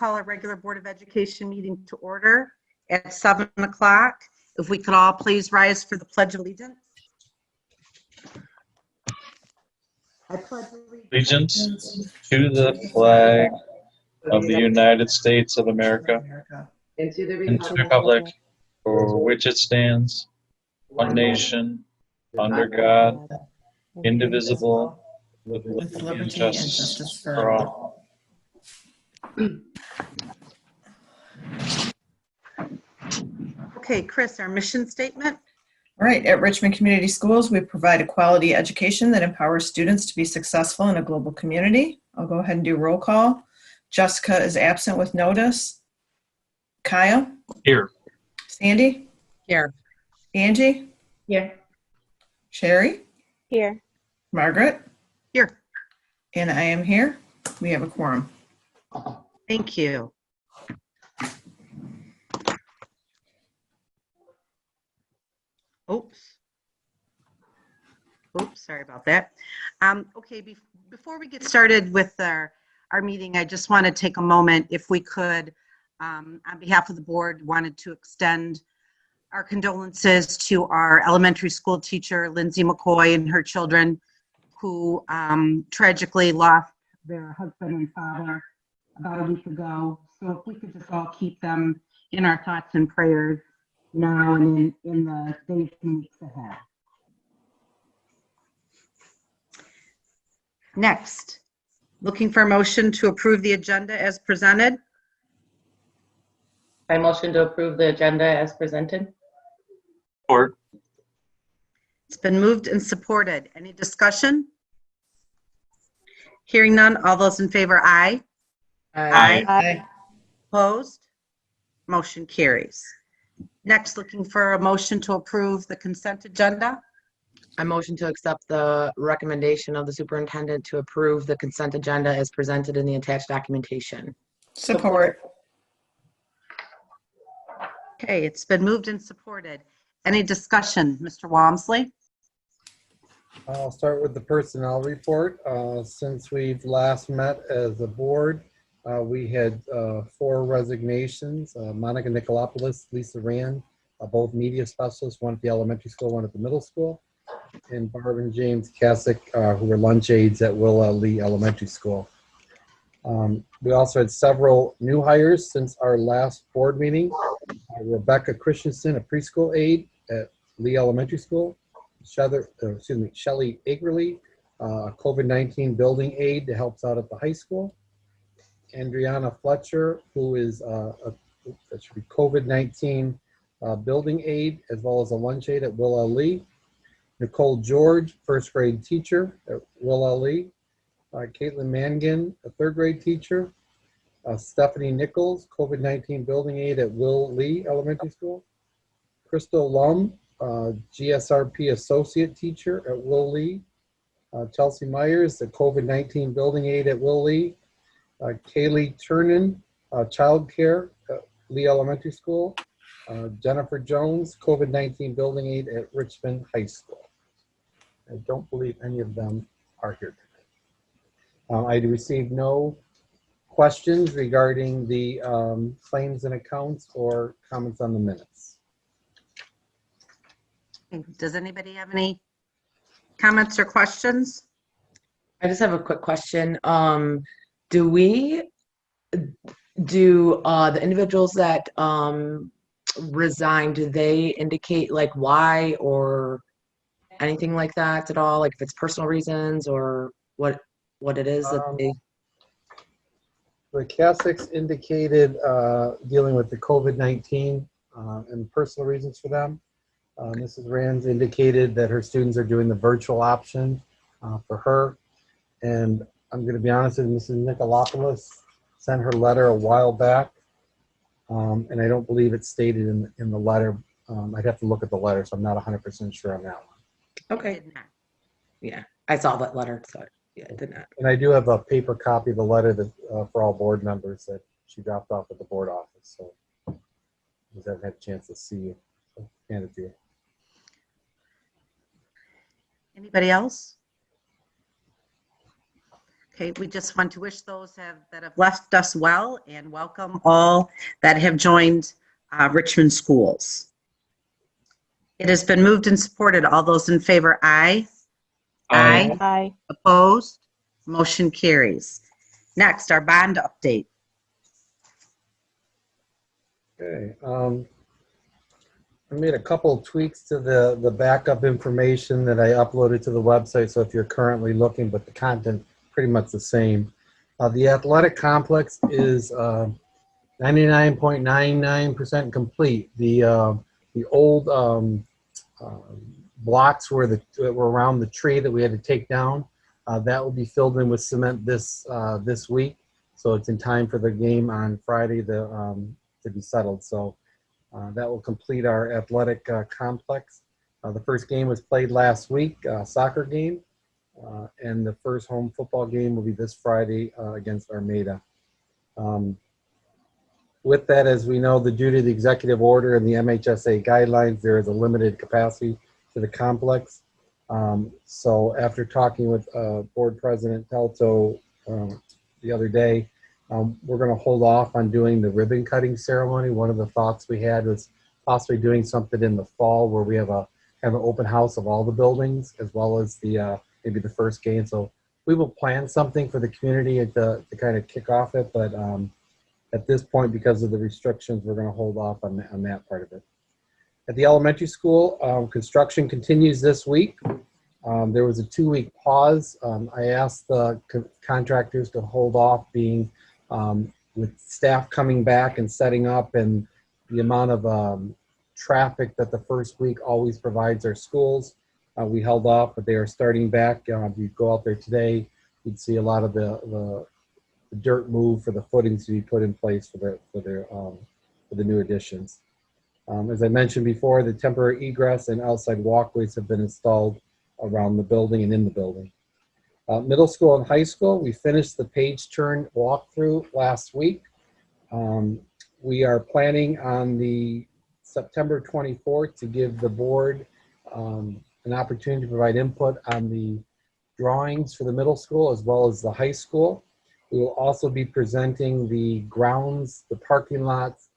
call our regular Board of Education meeting to order at 7 o'clock. If we could all please rise for the Pledge of Allegiance. I pledge Allegiance to the flag of the United States of America and to the and to the republic for which it stands, one nation, under God, indivisible, with liberty and justice for all. Okay, Chris, our mission statement. All right, at Richmond Community Schools, we provide a quality education that empowers students to be successful in a global community. I'll go ahead and do roll call. Jessica is absent with notice. Kyle? Here. Sandy? Here. Angie? Here. Sherry? Here. Margaret? Here. And I am here. We have a quorum. Thank you. Oops, sorry about that. Okay, before we get started with our meeting, I just want to take a moment, if we could, on behalf of the board, wanted to extend our condolences to our elementary school teacher, Lindsay McCoy, and her children who tragically lost their husband and father about a week ago. So if we could just all keep them in our thoughts and prayers now and in the days and weeks ahead. Next, looking for a motion to approve the agenda as presented. I motion to approve the agenda as presented. Support. It's been moved and supported. Any discussion? Hearing none, all those in favor, aye. Aye. Aye. Opposed? Motion carries. Next, looking for a motion to approve the consent agenda. I motion to accept the recommendation of the superintendent to approve the consent agenda as presented in the attached documentation. Support. Okay, it's been moved and supported. Any discussion, Mr. Walmsley? I'll start with the personnel report. Since we've last met as a board, we had 4 resignations. Monica Nicolopoulos, Lisa Rand, both media specialists, one at the elementary school, one at the middle school, and Barb and James Kasich, who were lunch aides at Willa Lee Elementary School. We also had several new hires since our last board meeting. Rebecca Christensen, a preschool aide at Lee Elementary School. Shelley Agerly, a COVID-19 building aide that helps out at the high school. Andriana Fletcher, who is that should be COVID-19 building aide, as well as a lunch aide at Willa Lee. Nicole George, first grade teacher at Willa Lee. Caitlin Mangan, a third grade teacher. Stephanie Nichols, COVID-19 building aide at Will Lee Elementary School. Crystal Lum, GSRP associate teacher at Will Lee. Chelsea Myers, the COVID-19 building aide at Will Lee. Kaylee Turnan, child care at Lee Elementary School. Jennifer Jones, COVID-19 building aide at Richmond High School. I don't believe any of them are here today. I received no questions regarding the claims and accounts or comments on the minutes. Does anybody have any comments or questions? I just have a quick question. Do the individuals that resign, do they indicate like why or anything like that at all? Like if it's personal reasons or what it is that they... The Kasichs indicated dealing with the COVID-19 and personal reasons for them. Mrs. Rands indicated that her students are doing the virtual option for her. And I'm going to be honest with you, Mrs. Nicolopoulos sent her letter a while back. And I don't believe it's stated in the letter. I'd have to look at the letter, so I'm not 100% sure on that one. Okay. Yeah, I saw that letter, so yeah, it did not. And I do have a paper copy of the letter that for all board members that she dropped off at the board office. So you haven't had a chance to see it. So hand it to you. Anybody else? Okay, we just want to wish those that have left us well and welcome all that have joined Richmond schools. It has been moved and supported. All those in favor, aye. Aye. Aye. Opposed? Motion carries. Next, our bond update. Okay. I made a couple of tweaks to the backup information that I uploaded to the website. So if you're currently looking, but the content pretty much the same. The athletic complex is 99.99% complete. The old blocks were around the tree that we had to take down. That will be filled in with cement this week, so it's in time for the game on Friday to be settled. So that will complete our athletic complex. The first game was played last week, soccer game, and the first home football game will be this Friday against Armada. With that, as we know, due to the executive order and the MHSA guidelines, there is a limited capacity to the complex. So after talking with Board President Telto the other day, we're going to hold off on doing the ribbon cutting ceremony. One of the thoughts we had was possibly doing something in the fall where we have an open house of all the buildings as well as the maybe the first game. So we will plan something for the community to kind of kick off it, but at this point, because of the restrictions, we're going to hold off on that part of it. At the elementary school, construction continues this week. There was a 2-week pause. I asked the contractors to hold off being with staff coming back and setting up and the amount of traffic that the first week always provides our schools. We held off, but they are starting back. If you go out there today, you'd see a lot of the dirt move for the footings to be put in place for the new additions. As I mentioned before, the temporary egress and outside walkways have been installed around the building and in the building. Middle school and high school, we finished the page turn walkthrough last week. We are planning on the September 24th to give the board an opportunity to provide input on the drawings for the middle school as well as the high school. We will also be presenting the grounds, the parking lots,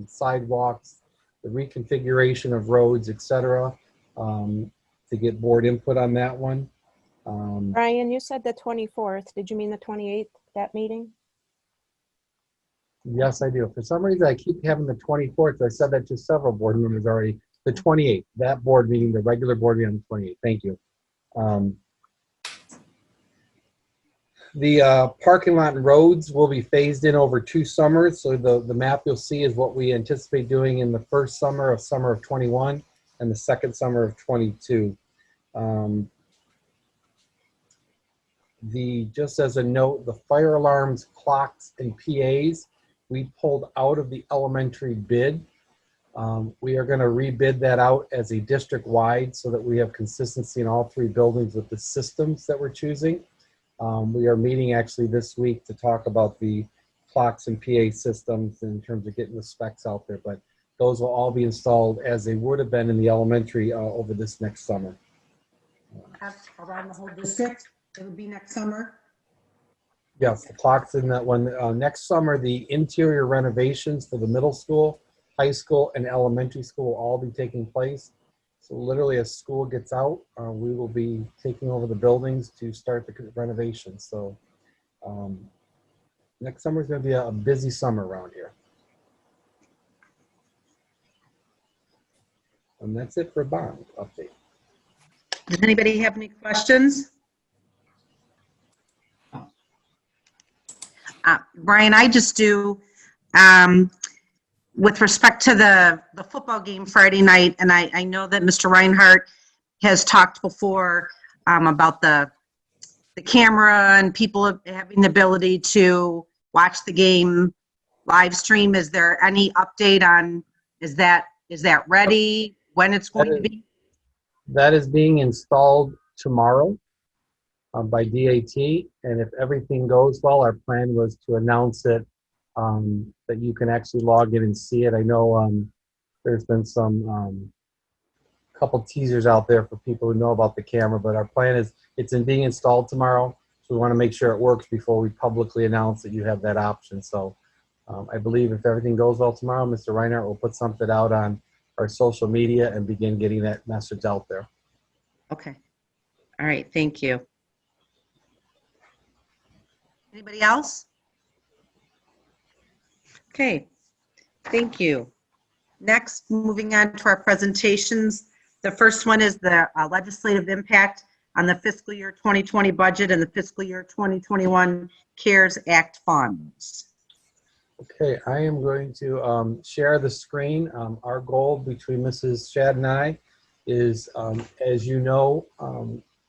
sidewalks, the reconfiguration of roads, etc., to get board input on that one. Brian, you said the 24th. Did you mean the 28th, that meeting? Yes, I do. For some reason, I keep having the 24th. I said that to several board members already. The 28th, that board meeting, the regular board meeting on the 28th. Thank you. The parking lot and roads will be phased in over 2 summers. So the map you'll see is what we anticipate doing in the first summer of 21 and the second summer of 22. Just as a note, the fire alarms, clocks, and PAs, we pulled out of the elementary bid. We are going to rebid that out as a district-wide so that we have consistency in all 3 buildings with the systems that we're choosing. We are meeting actually this week to talk about the clocks and PA systems in terms of getting the specs out there, but those will all be installed as they would have been in the elementary over this next summer. Around the whole district, it would be next summer. Yes, the clocks in that one. Next summer, the interior renovations for the middle school, high school, and elementary school will all be taking place. So literally as school gets out, we will be taking over the buildings to start the renovations. So next summer is going to be a busy summer around here. And that's it for bond update. Does anybody have any questions? Brian, I just do, with respect to the football game Friday night, and I know that Mr. Reinhardt has talked before about the camera and people having the ability to watch the game live stream. Is there any update on, is that ready, when it's going to be? That is being installed tomorrow by DAT, and if everything goes well, our plan was to announce it that you can actually log in and see it. I know there's been some couple teasers out there for people who know about the camera, but our plan is it's being installed tomorrow. So we want to make sure it works before we publicly announce that you have that option. So I believe if everything goes well tomorrow, Mr. Reinhardt will put something out on our social media and begin getting that message out there. Okay. All right, thank you. Anybody else? Okay, thank you. Next, moving on to our presentations. The first one is the legislative impact on the fiscal year 2020 budget and the fiscal year 2021 CARES Act funds. Okay, I am going to share the screen. Our goal between Mrs. Shad and I is, as you know,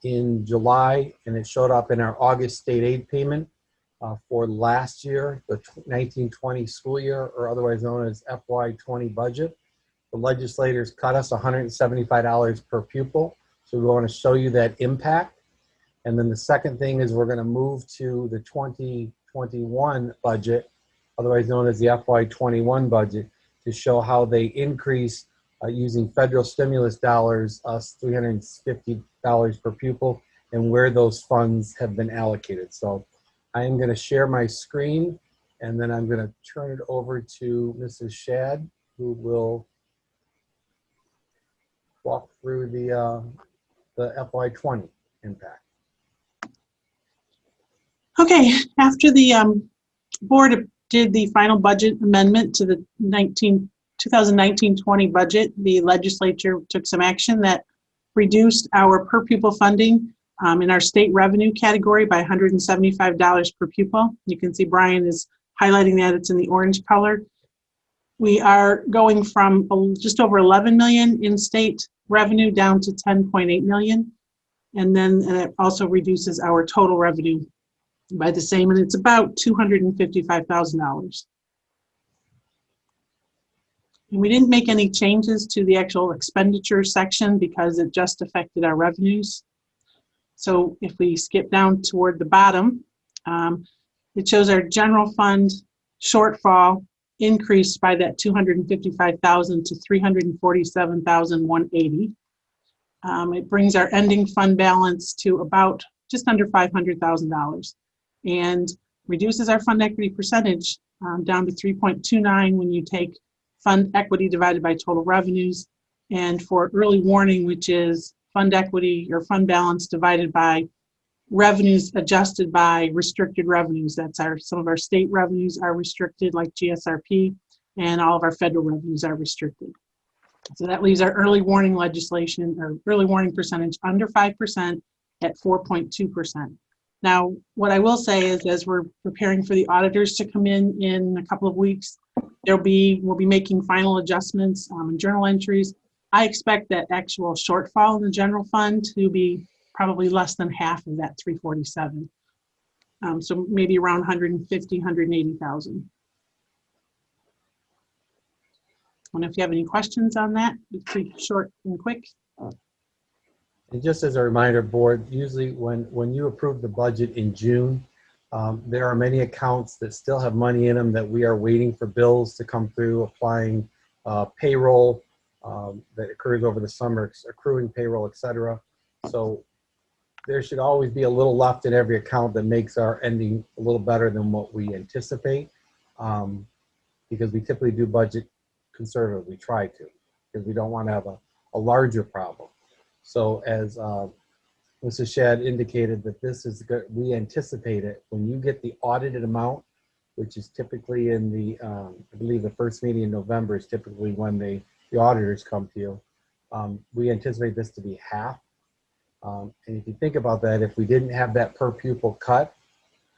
in July, and it showed up in our August state aid payment for last year, the 1920 school year, or otherwise known as FY20 budget. The legislators cut us $175 per pupil. So we want to show you that impact. And then the second thing is we're going to move to the 2021 budget, otherwise known as the FY21 budget, to show how they increase using federal stimulus dollars, us $350 per pupil, and where those funds have been allocated. So I am going to share my screen, and then I'm going to turn it over to Mrs. Shad, who will walk through the FY20 impact. Okay, after the board did the final budget amendment to the 2019-20 budget, the legislature took some action that reduced our per pupil funding in our state revenue category by $175 per pupil. You can see Brian is highlighting that, it's in the orange color. We are going from just over 11 million in state revenue down to 10.8 million. And then it also reduces our total revenue by the same, and it's about $255,000. And we didn't make any changes to the actual expenditure section because it just affected our revenues. So if we skip down toward the bottom, it shows our general fund shortfall increased by that $255,000 to $347,180. It brings our ending fund balance to about just under $500,000 and reduces our fund equity percentage down to 3.29 when you take fund equity divided by total revenues. And for early warning, which is fund equity or fund balance divided by revenues adjusted by restricted revenues. That's some of our state revenues are restricted like GSRP, and all of our federal revenues are restricted. So that leaves our early warning legislation or early warning percentage under 5% at 4.2%. Now, what I will say is, as we're preparing for the auditors to come in a couple of weeks, we'll be making final adjustments and journal entries. I expect that actual shortfall in the general fund to be probably less than half of that 347. So maybe around 150, 180,000. And if you have any questions on that, it's pretty short and quick. And just as a reminder, board, usually when you approve the budget in June, there are many accounts that still have money in them that we are waiting for bills to come through, applying payroll that occurs over the summer, accruing payroll, etc. So there should always be a little left in every account that makes our ending a little better than what we anticipate, because we typically do budget conservative. We try to, because we don't want to have a larger problem. So as Mrs. Shad indicated, that this is good, we anticipate it when you get the audited amount, which is typically in the, I believe the first meeting in November is typically when the auditors come to you. We anticipate this to be half. And if you think about that, if we didn't have that per pupil cut,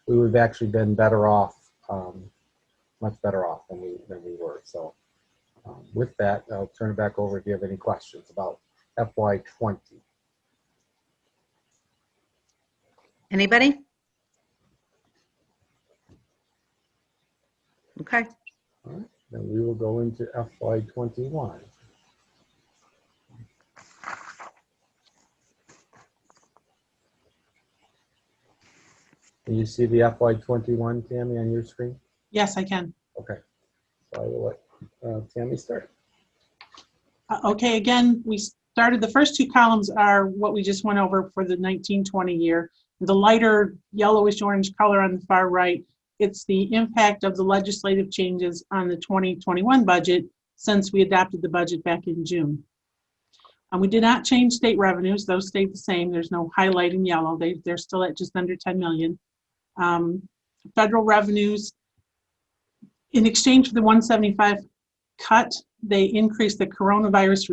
we would have actually been better off, much better off than we were. So with that, I'll turn it back over if you have any questions about FY20. Anybody? Okay. All right, then we will go into FY21. Can you see the FY21, Tammy, on your screen? Yes, I can. Okay. So I will let Tammy start. Okay, again, we started, the first two columns are what we just went over for the 1920 year. The lighter yellowish orange color on the far right, it's the impact of the legislative changes on the 2021 budget since we adopted the budget back in June. We did not change state revenues. Those stayed the same. There's no highlight in yellow. They're still at just under 10 million. Federal revenues, in exchange for the 175 cut, they increased the coronavirus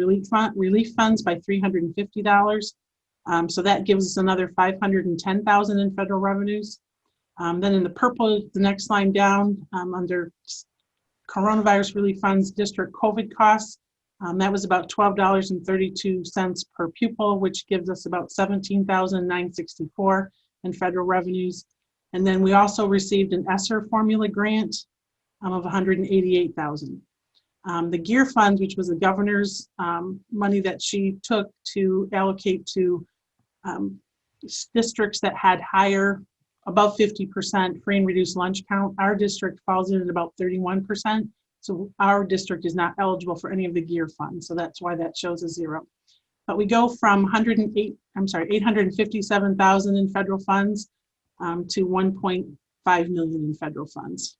relief funds by $350. So that gives us another $510,000 in federal revenues. Then in the purple, the next line down, under coronavirus relief funds, district COVID costs, that was about $12.32 per pupil, which gives us about $17,964 in federal revenues. And then we also received an ESSER formula grant of $188,000. The GEAR fund, which was the governor's money that she took to allocate to districts that had higher, above 50% free and reduced lunch count. Our district falls in at about 31%. So our district is not eligible for any of the GEAR funds. So that's why that shows a zero. But we go from 857,000 in federal funds to 1.5 million in federal funds.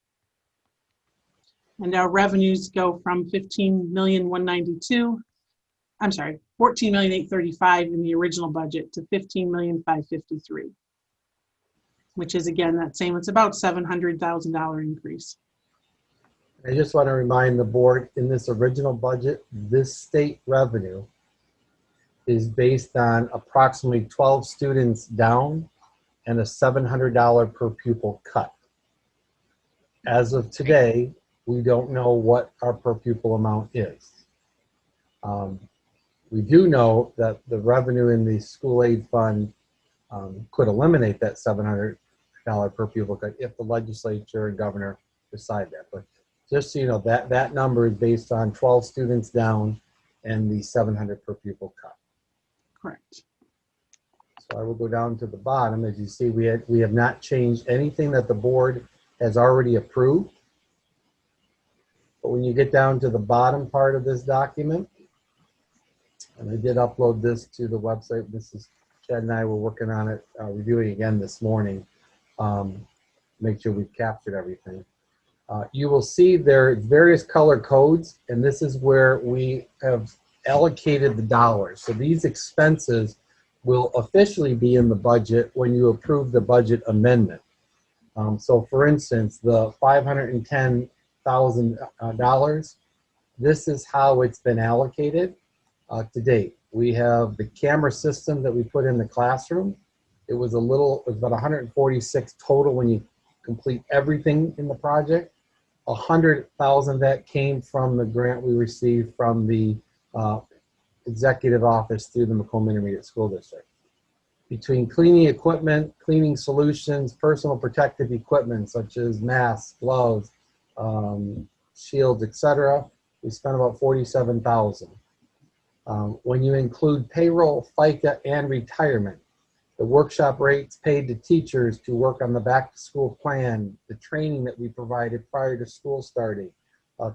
And our revenues go from 14,835 in the original budget to 15,553, which is again that same. It's about $700,000 increase. I just want to remind the board, in this original budget, this state revenue is based on approximately 12 students down and a $700 per pupil cut. As of today, we don't know what our per pupil amount is. We do know that the revenue in the school aid fund could eliminate that $700 per pupil cut if the legislature and governor decide that. But just so you know, that number is based on 12 students down and the $700 per pupil cut. Correct. So I will go down to the bottom. As you see, we have not changed anything that the board has already approved. But when you get down to the bottom part of this document, and I did upload this to the website. This is Chad and I were working on it, reviewing again this morning. Make sure we've captured everything. You will see there are various color codes, and this is where we have allocated the dollars. So these expenses will officially be in the budget when you approve the budget amendment. So for instance, the $510,000, this is how it's been allocated to date. We have the camera system that we put in the classroom. It was about 146 total when you complete everything in the project. 100,000 that came from the grant we received from the executive office through the Macomb Intermediate School District. Between cleaning equipment, cleaning solutions, personal protective equipment such as masks, gloves, shields, etc., we spent about $47,000. When you include payroll, FICA, and retirement, the workshop rates paid to teachers to work on the back-to-school plan, the training that we provided prior to school starting,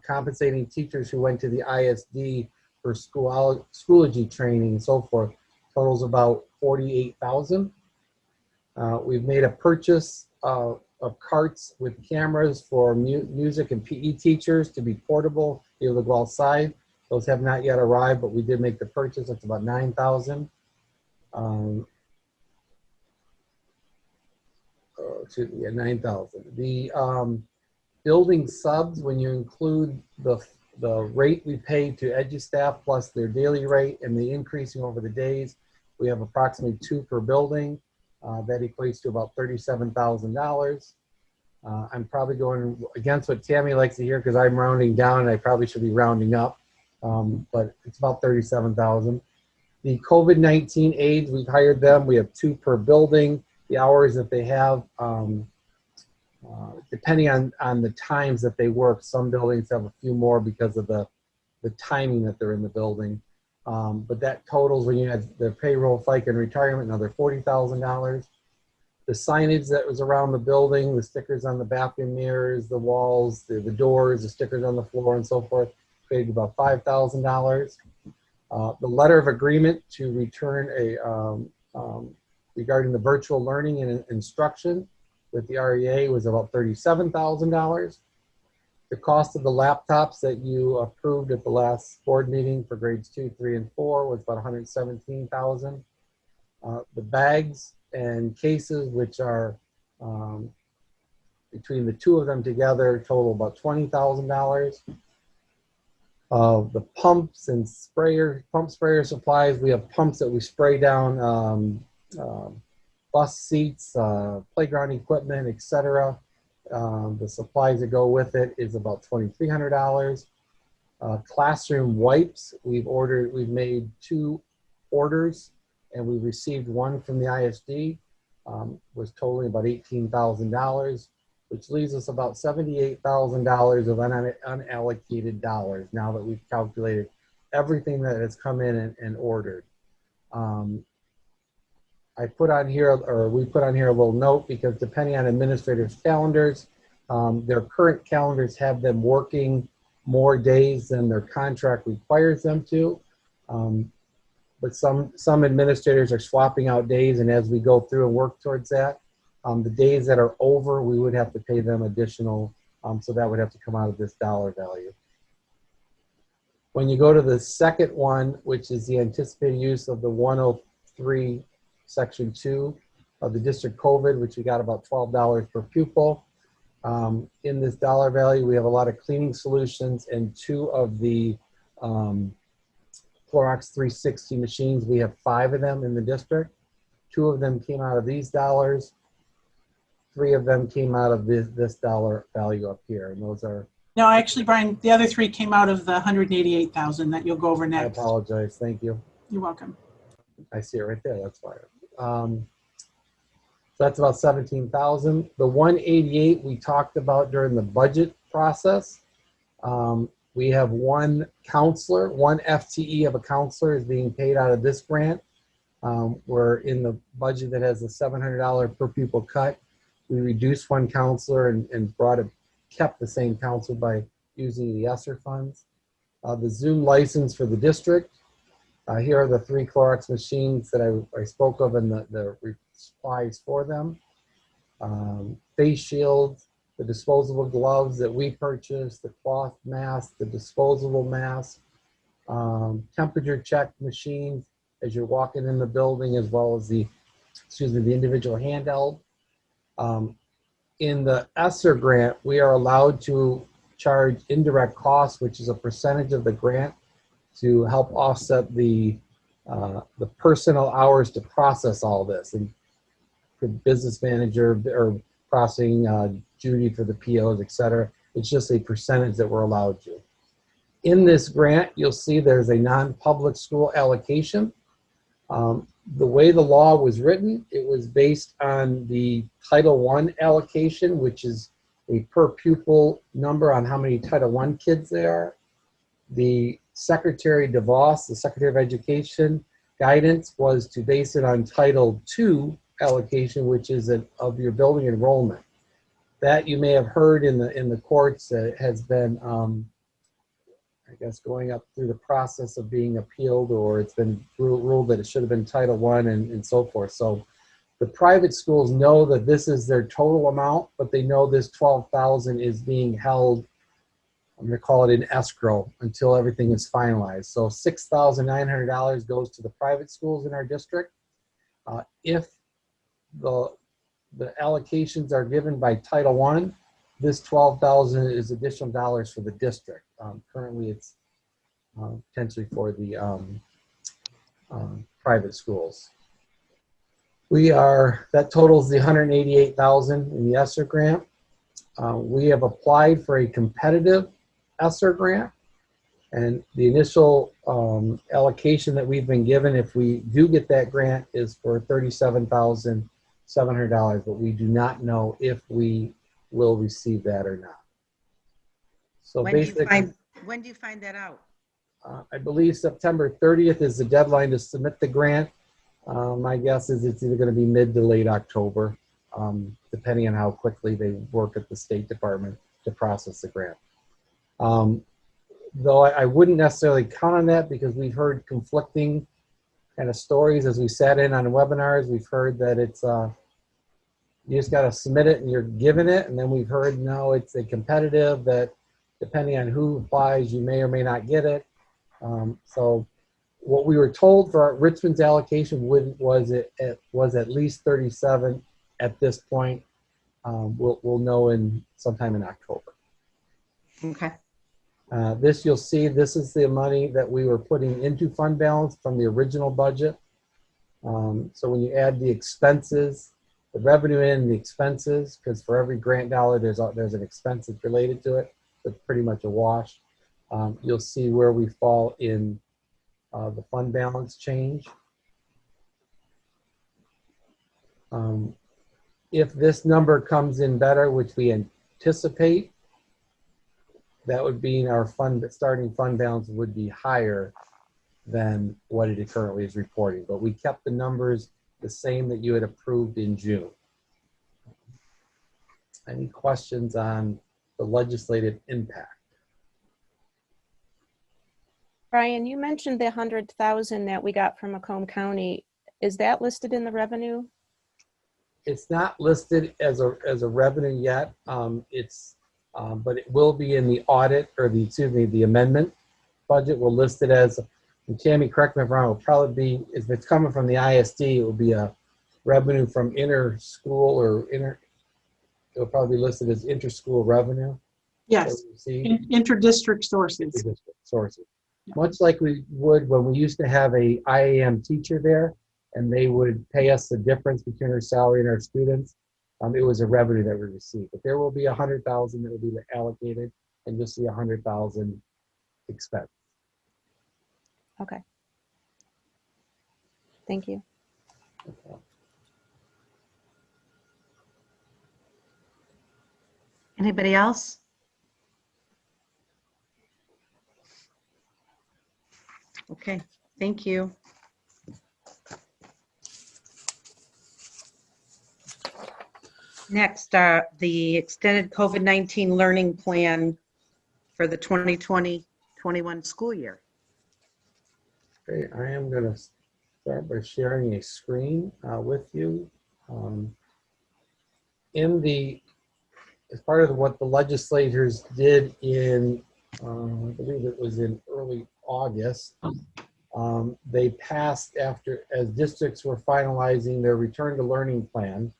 compensating teachers who went to the ISD for Schoology training and so forth, totals about $48,000. We've made a purchase of carts with cameras for music and PE teachers to be portable, be able to go outside. Those have not yet arrived, but we did make the purchase. It's about $9,000. Excuse me, yeah, $9,000. The building subs, when you include the rate we pay to EduStaff plus their daily rate and the increasing over the days, we have approximately 2 per building. That equates to about $37,000. I'm probably going against what Tammy likes to hear because I'm rounding down and I probably should be rounding up, but it's about $37,000. The COVID-19 aides, we've hired them. We have 2 per building. The hours that they have, depending on the times that they work, some buildings have a few more because of the timing that they're in the building. But that totals, when you add the payroll, FICA, and retirement, another $40,000. The signage that was around the building, the stickers on the bathroom mirrors, the walls, the doors, the stickers on the floor, and so forth, paid about $5,000. The letter of agreement to return regarding the virtual learning and instruction with the REA was about $37,000. The cost of the laptops that you approved at the last board meeting for grades 2, 3, and 4 was about $117,000. The bags and cases, which are between the two of them together, total about $20,000. The pumps and pump sprayer supplies, we have pumps that we spray down bus seats, playground equipment, etc. The supplies that go with it is about $2,300. Classroom wipes, we've made 2 orders, and we received 1 from the ISD, was totaling about $18,000, which leaves us about $78,000 of unallocated dollars now that we've calculated everything that has come in and ordered. I put on here, or we put on here a little note, because depending on administrators' calendars, their current calendars have them working more days than their contract requires them to. But some administrators are swapping out days, and as we go through and work towards that, the days that are over, we would have to pay them additional, so that would have to come out of this dollar value. When you go to the second one, which is the anticipated use of the 103 Section 2 of the district COVID, which we got about $12 per pupil. In this dollar value, we have a lot of cleaning solutions and 2 of the Clorox 360 machines. We have 5 of them in the district. 2 of them came out of these dollars. 3 of them came out of this dollar value up here, and those are. No, actually, Brian, the other 3 came out of the 188,000 that you'll go over next. I apologize. Thank you. You're welcome. I see it right there. That's why. So that's about 17,000. The 188 we talked about during the budget process. We have 1 counselor, 1 FTE of a counselor is being paid out of this grant. We're in the budget that has a $700 per pupil cut. We reduced 1 counselor and kept the same counselor by using the ESSER funds. The Zoom license for the district. Here are the 3 Clorox machines that I spoke of and the supplies for them. Face shields, the disposable gloves that we purchased, the cloth mask, the disposable mask, temperature check machines as you're walking in the building, as well as the individual handheld. In the ESSER grant, we are allowed to charge indirect costs, which is a percentage of the grant, to help offset the personnel hours to process all this. And for business manager or processing Judy for the POs, et cetera, it's just a percentage that we're allowed to. In this grant, you'll see there's a non-public school allocation. The way the law was written, it was based on the Title I allocation, which is a per pupil number on how many Title I kids there are. The Secretary DeVos, the Secretary of Education, guidance was to base it on Title II allocation, which is of your building enrollment. That you may have heard in the courts has been, I guess, going up through the process of being appealed, or it's been ruled that it should have been Title I and so forth. So the private schools know that this is their total amount, but they know this $12,000 is being held, I'm going to call it an escrow, until everything is finalized. So $6,900 goes to the private schools in our district. If the allocations are given by Title I, this $12,000 is additional dollars for the district. Currently, it's potentially for the private schools. That totals the $188,000 in the ESSER grant. We have applied for a competitive ESSER grant, and the initial allocation that we've been given, if we do get that grant, is for $37,700, but we do not know if we will receive that or not. So When do you find that out? I believe September 30th is the deadline to submit the grant. My guess is it's either going to be mid to late October, depending on how quickly they work at the State Department to process the grant. Though I wouldn't necessarily count on that, because we've heard conflicting kind of stories as we sat in on webinars. We've heard that it's you just got to submit it and you're given it. And then we've heard, no, it's a competitive that depending on who applies, you may or may not get it. So what we were told for Richmond's allocation was at least 37 at this point. We'll know sometime in October. Okay. This you'll see, this is the money that we were putting into fund balance from the original budget. So when you add the expenses, the revenue in the expenses, because for every grant dollar there's an expense that's related to it, so it's pretty much a wash. You'll see where we fall in the fund balance change. If this number comes in better, which we anticipate, that would mean our starting fund balance would be higher than what it currently is reporting. But we kept the numbers the same that you had approved in June. Any questions on the legislative impact? Brian, you mentioned the 100,000 that we got from Macomb County. Is that listed in the revenue? It's not listed as a revenue yet. But it will be in the audit, or the amendment budget. We'll list it as, and Tammy, correct me if I'm wrong, it will probably be, if it's coming from the ISD, it will be a revenue from inter-school it will probably be listed as inter-school revenue. Yes, inter-district sources. Inter-district sources. Much like we would when we used to have a IAM teacher there, and they would pay us the difference between our salary and our students. It was a revenue that we received, but there will be 100,000 that will be allocated, and you'll see 100,000 expense. Okay. Thank you. Anybody else? Okay, thank you. Next, the extended COVID-19 learning plan for the 2020-21 school year. Okay, I am going to start by sharing a screen with you. As part of what the legislators did in, I believe it was in early August, they passed as districts were finalizing their return to learning plan.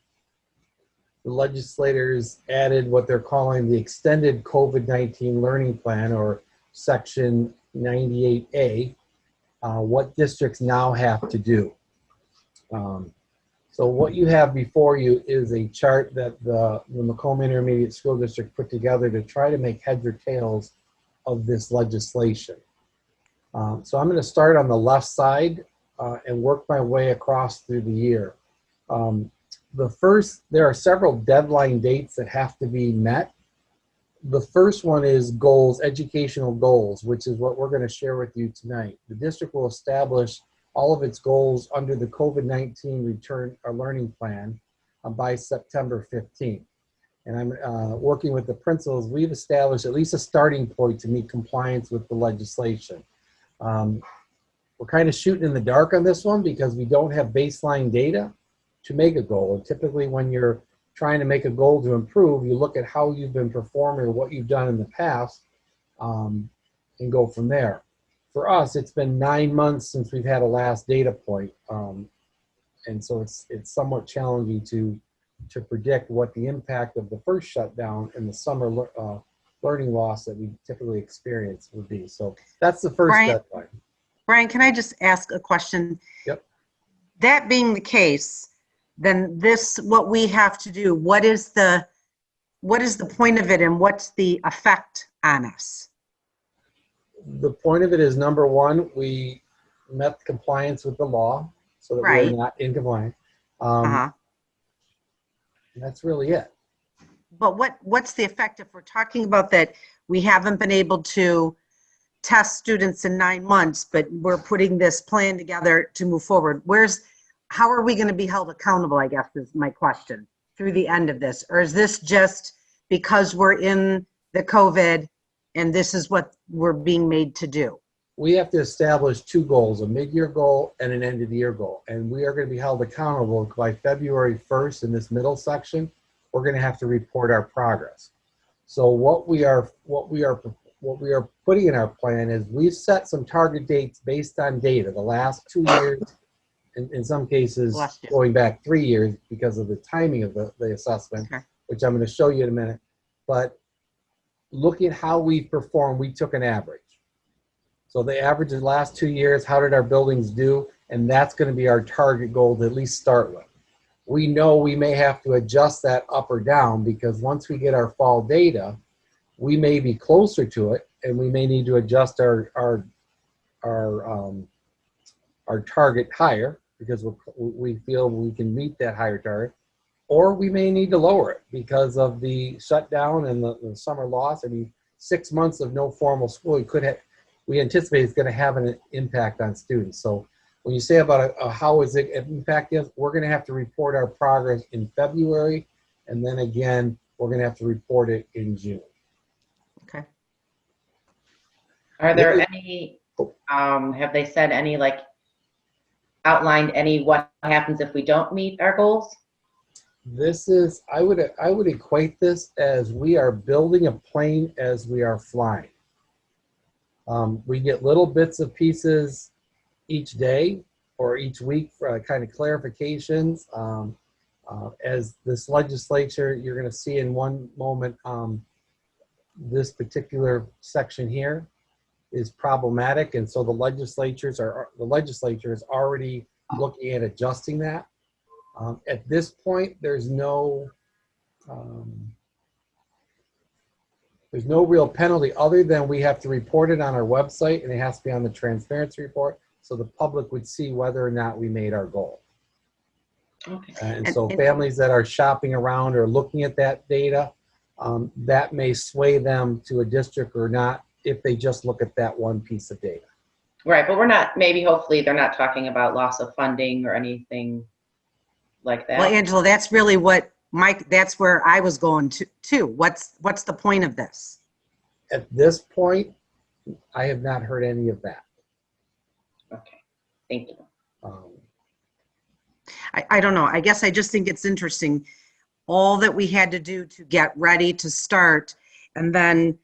The legislators added what they're calling the extended COVID-19 learning plan, or section 98A, what districts now have to do. So what you have before you is a chart that the Macomb Intermediate School District put together to try to make heads or tails of this legislation. So I'm going to start on the left side and work my way across through the year. There are several deadline dates that have to be met. The first one is goals, educational goals, which is what we're going to share with you tonight. The district will establish all of its goals under the COVID-19 return or learning plan by September 15th. And I'm working with the principals. We've established at least a starting point to meet compliance with the legislation. We're kind of shooting in the dark on this one because we don't have baseline data to make a goal. And typically when you're trying to make a goal to improve, you look at how you've been performing or what you've done in the past and go from there. For us, it's been 9 months since we've had a last data point. And so it's somewhat challenging to predict what the impact of the first shutdown and the summer learning loss that we typically experience would be. So that's the first deadline. Brian, can I just ask a question? Yep. That being the case, then what we have to do, what is the point of it and what's the effect on us? The point of it is, number one, we met compliance with the law so that we're not in compliance. That's really it. But what's the effect if we're talking about that we haven't been able to test students in 9 months, but we're putting this plan together to move forward? How are we going to be held accountable, I guess, is my question, through the end of this? Or is this just because we're in the COVID and this is what we're being made to do? we have to establish two goals, a mid-year goal and an end-of-the-year goal. And we are going to be held accountable by February 1st in this middle section. We're going to have to report our progress. So what we are putting in our plan is we've set some target dates based on data, the last 2 years, in some cases Last year. going back 3 years because of the timing of the assessment, Okay. which I'm going to show you in a minute. But look at how we performed. We took an average. So the average of the last 2 years, how did our buildings do? And that's going to be our target goal to at least start with. We know we may have to adjust that up or down because once we get our fall data, we may be closer to it and we may need to adjust our target higher because we feel we can meet that higher target, or we may need to lower it because of the shutdown and the summer loss. I mean, 6 months of no formal school, we anticipate it's going to have an impact on students. So when you say about how is it impacting us, we're going to have to report our progress in February, and then again, we're going to have to report it in June. Okay. Are there any, have they said any, like, outlined any what happens if we don't meet our goals? This is, I would equate this as we are building a plane as we are flying. We get little bits of pieces each day or each week for kind of clarifications. As this legislature, you're going to see in one moment, this particular section here is problematic, and so the legislature is already looking at adjusting that. At this point, there's no real penalty other than we have to report it on our website, and it has to be on the transparency report so the public would see whether or not we made our goal. Okay. And so families that are shopping around or looking at that data, that may sway them to a district or not if they just look at that one piece of data. Right, but we're not, maybe hopefully they're not talking about loss of funding or anything like that. Well, Angela, that's really what that's where I was going to. What's the point of this? At this point, I have not heard any of that. Okay, thank you. I don't know. I guess I just think it's interesting. All that we had to do to get ready to start, and then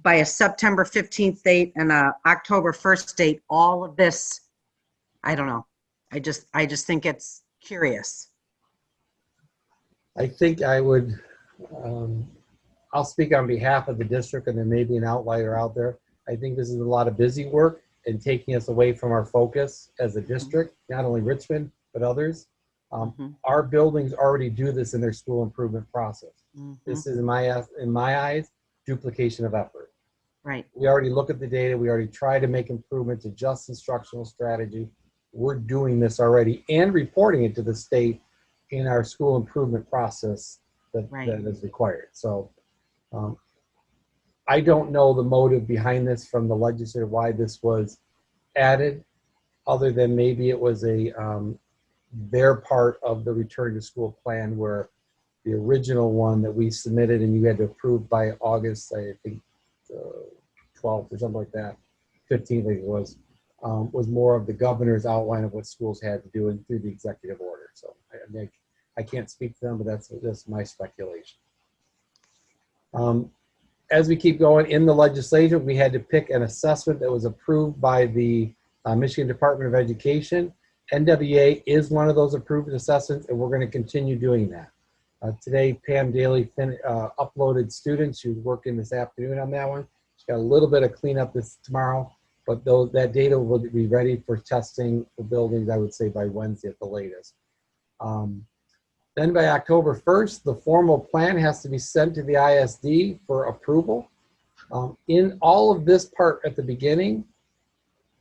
by a September 15th date and a October 1st date, all of this, I don't know. I just think it's curious. I think I would, I'll speak on behalf of the district, and there may be an outlier out there. I think this is a lot of busy work and taking us away from our focus as a district, not only Richmond, but others. Our buildings already do this in their school improvement process. This is, in my eyes, duplication of effort. Right. We already look at the data. We already try to make improvements, adjust instructional strategy. We're doing this already and reporting it to the state in our school improvement process that is required. So I don't know the motive behind this from the legislature, why this was added, other than maybe it was their part of the return to school plan, where the original one that we submitted and you had to approve by August, I think 12th or something like that, 15th I think it was more of the governor's outline of what schools had to do and through the executive order. So I can't speak to them, but that's my speculation. As we keep going in the legislature, we had to pick an assessment that was approved by the Michigan Department of Education. NWA is one of those approved assessments, and we're going to continue doing that. Today, Pam Daly uploaded students. She was working this afternoon on that one. She's got a little bit of cleanup tomorrow, but that data will be ready for testing for buildings, I would say, by Wednesday at the latest. Then by October 1st, the formal plan has to be sent to the ISD for approval. In all of this part at the beginning,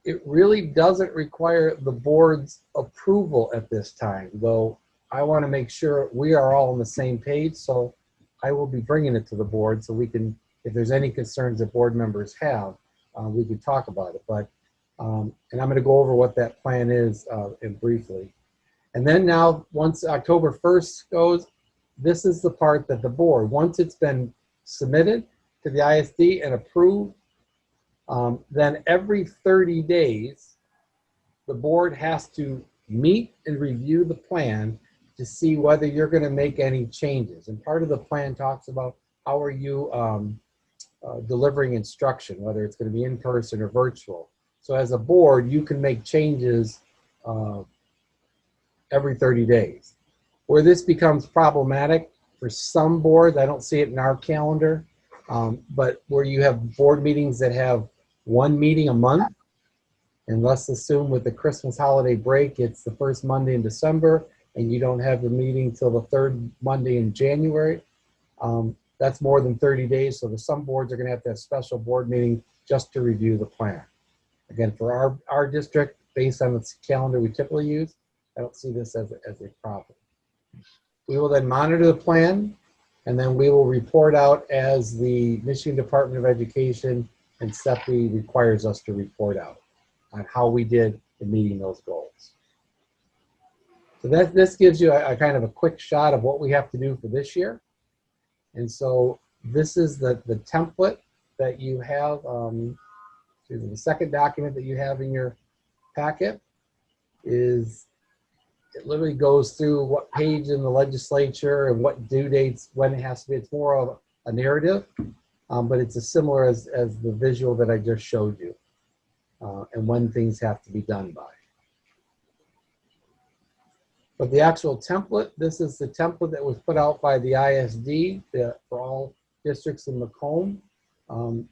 it really doesn't require the board's approval at this time, though I want to make sure we are all on the same page. So I will be bringing it to the board so we can, if there's any concerns that board members have, we could talk about it. But, and I'm going to go over what that plan is briefly. And then now, once October 1st goes, this is the part that the board, once it's been submitted to the ISD and approved, then every 30 days, the board has to meet and review the plan to see whether you're going to make any changes. And part of the plan talks about how are you delivering instruction, whether it's going to be in person or virtual. So as a board, you can make changes every 30 days. Where this becomes problematic for some boards, I don't see it in our calendar, but where you have board meetings that have one meeting a month, and let's assume with the Christmas holiday break, it's the first Monday in December, and you don't have the meeting till the third Monday in January, that's more than 30 days. So some boards are going to have special board meeting just to review the plan. Again, for our district, based on the calendar we typically use, I don't see this as a problem. We will then monitor the plan, and then we will report out as the Michigan Department of Education and CEPI requires us to report out on how we did in meeting those goals. So this gives you a kind of a quick shot of what we have to do for this year. And so this is the template that you have, the second document that you have in your packet is, it literally goes through what page in the legislature and what due dates, when it has to be. It's more of a narrative, but it's as similar as the visual that I just showed you, and when things have to be done by. But the actual template, this is the template that was put out by the ISD for all districts in Macomb.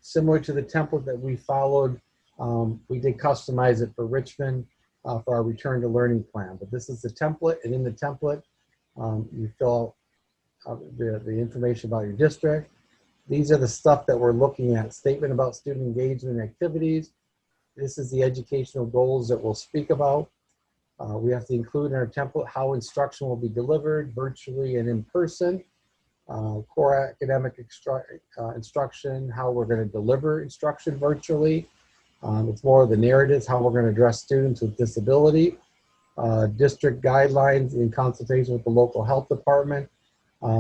Similar to the template that we followed, we did customize it for Richmond for our return to learning plan. But this is the template, and in the template, you fill out the information about your district. These are the stuff that we're looking at. Statement about student engagement and activities. This is the educational goals that we'll speak about. We have to include in our template how instruction will be delivered virtually and in person. Core academic instruction, how we're going to deliver instruction virtually. It's more of the narratives, how we're going to address students with disability. District guidelines in consultation with the local health department.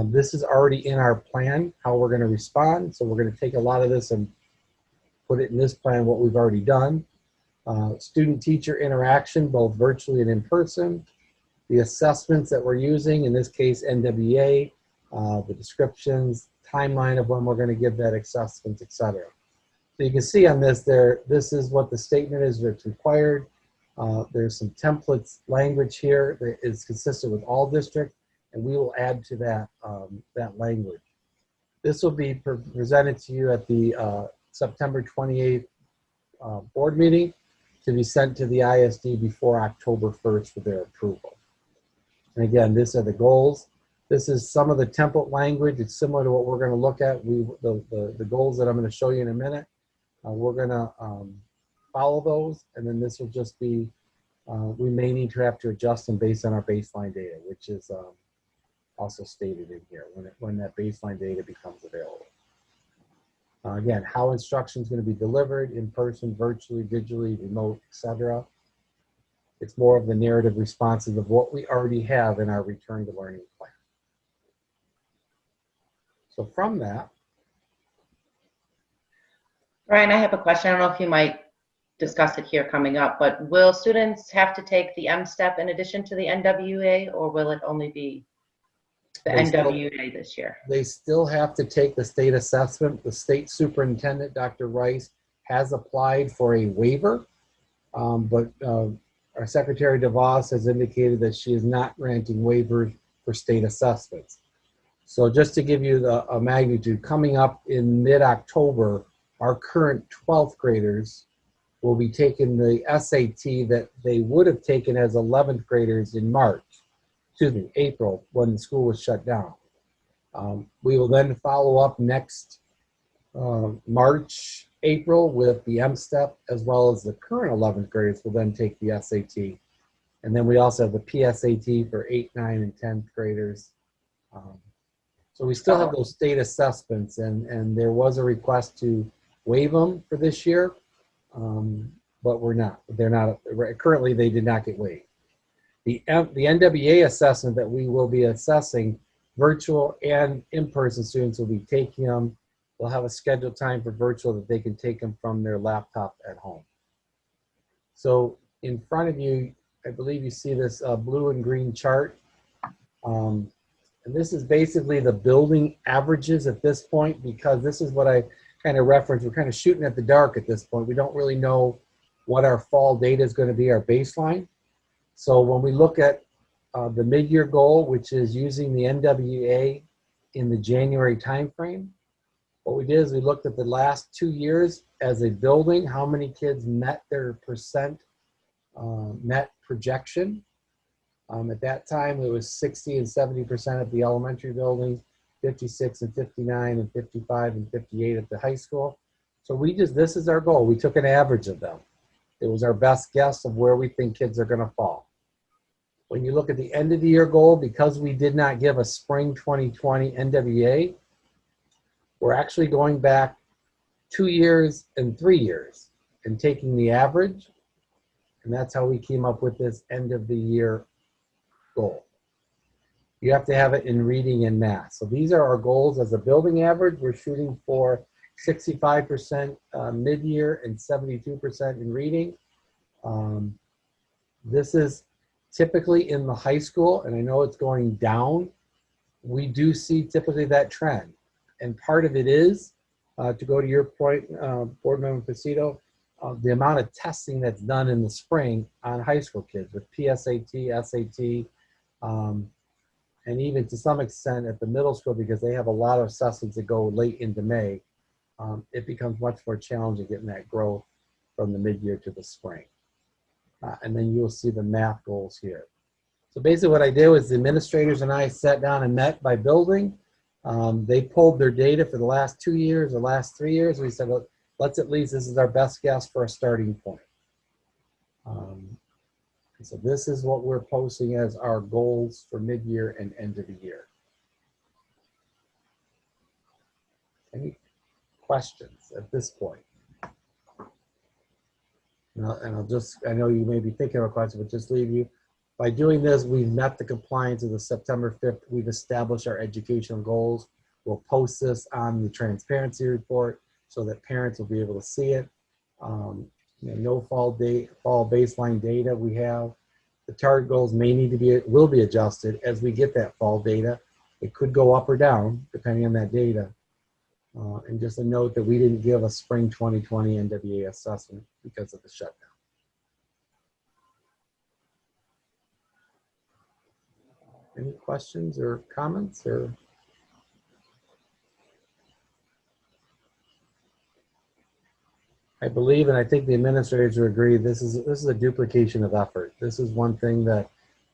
This is already in our plan, how we're going to respond. So we're going to take a lot of this and put it in this plan, what we've already done. Student-teacher interaction, both virtually and in person. The assessments that we're using, in this case, NWA, the descriptions, timeline of when we're going to give that assessment, etc. So you can see on this there, this is what the statement is that's required. There's some templates language here that is consistent with all districts, and we will add to that, that language. This will be presented to you at the September 28th board meeting to be sent to the ISD before October 1st for their approval. And again, these are the goals. This is some of the template language. It's similar to what we're going to look at. The goals that I'm going to show you in a minute, we're going to follow those, and then this will just be, we may need to have to adjust them based on our baseline data, which is also stated in here when that baseline data becomes available. Again, how instruction is going to be delivered in person, virtually, digitally, remote, etc. It's more of the narrative responses of what we already have in our return to learning plan. So from that. Ryan, I have a question. I don't know if you might discuss it here coming up, but will students have to take the M-STEP in addition to the NWA, or will it only be the NWA this year? They still have to take the state assessment. The state superintendent, Dr. Rice, has applied for a waiver, but our Secretary DeVos has indicated that she is not granting waivers for state assessments. So just to give you a magnitude, coming up in mid-October, our current 12th graders will be taking the SAT that they would have taken as 11th graders in April, when the school was shut down. We will then follow up next March, April with the M-STEP, as well as the current 11th graders will then take the SAT. And then we also have the PSAT for 8th, 9th, and 10th graders. So we still have those state assessments, and there was a request to waive them for this year, but they're not, currently they did not get waived. The NWA assessment that we will be assessing, virtual and in-person students will be taking them they'll have a scheduled time for virtual that they can take them from their laptop at home. So in front of you, I believe you see this blue and green chart. And this is basically the building averages at this point, because this is what I kind of referenced. We're kind of shooting at the dark at this point. We don't really know what our fall data is going to be, our baseline. So when we look at the mid-year goal, which is using the NWA in the January timeframe, what we did is we looked at the last 2 years as a building, how many kids met their percent met projection. At that time, it was 60 and 70% at the elementary buildings, 56 and 59 and 55 and 58 at the high school. So this is our goal. We took an average of them. It was our best guess of where we think kids are going to fall. When you look at the end of the year goal, because we did not give a spring 2020 NWA, we're actually going back 2 years and 3 years and taking the average. And that's how we came up with this end of the year goal. You have to have it in reading and math. So these are our goals as a building average. We're shooting for 65% mid-year and 72% in reading. This is typically in the high school, and I know it's going down. We do see typically that trend. And part of it is, to go to your point, Board Member Pacito, the amount of testing that's done in the spring on high school kids with PSAT, SAT, and even to some extent at the middle school, because they have a lot of assessments that go late into May, it becomes much more challenging getting that growth from the mid-year to the spring. And then you'll see the math goals here. So basically what I did was the administrators and I sat down and met by building. They pulled their data for the last 2 years or last 3 years. We said, well, let's at least, this is our best guess for a starting point. So this is what we're posting as our goals for mid-year and end of the year. Any questions at this point? And I'll just, I know you may be thinking of a question, but just leave you. By doing this, we've met the compliance of the September 5th. We've established our educational goals. We'll post this on the transparency report so that parents will be able to see it. No fall baseline data we have. The target goals may need to be, will be adjusted as we get that fall data. It could go up or down depending on that data. And just a note that we didn't give a spring 2020 NWA assessment because of the shutdown. Any questions or comments or? I believe, and I think the administrators will agree, this is a duplication of effort. This is one thing that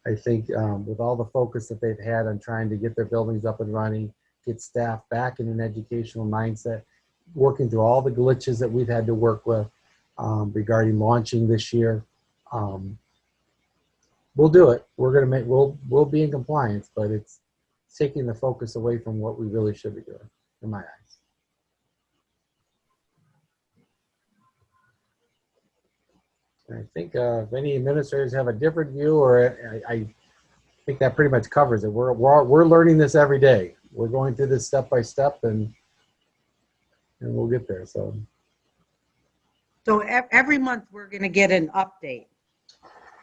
I think with all the focus that they've had on trying to get their buildings up and running, get staff back in an educational mindset, working through all the glitches that we've had to work with regarding launching this year. We'll do it. We're gonna make, we'll be in compliance, but it's taking the focus away from what we really should be doing, in my eyes. I think if any administrators have a different view, or I think that pretty much covers it. We're learning this every day. We're going through this step by step, and we'll get there. So every month we're going to get an update.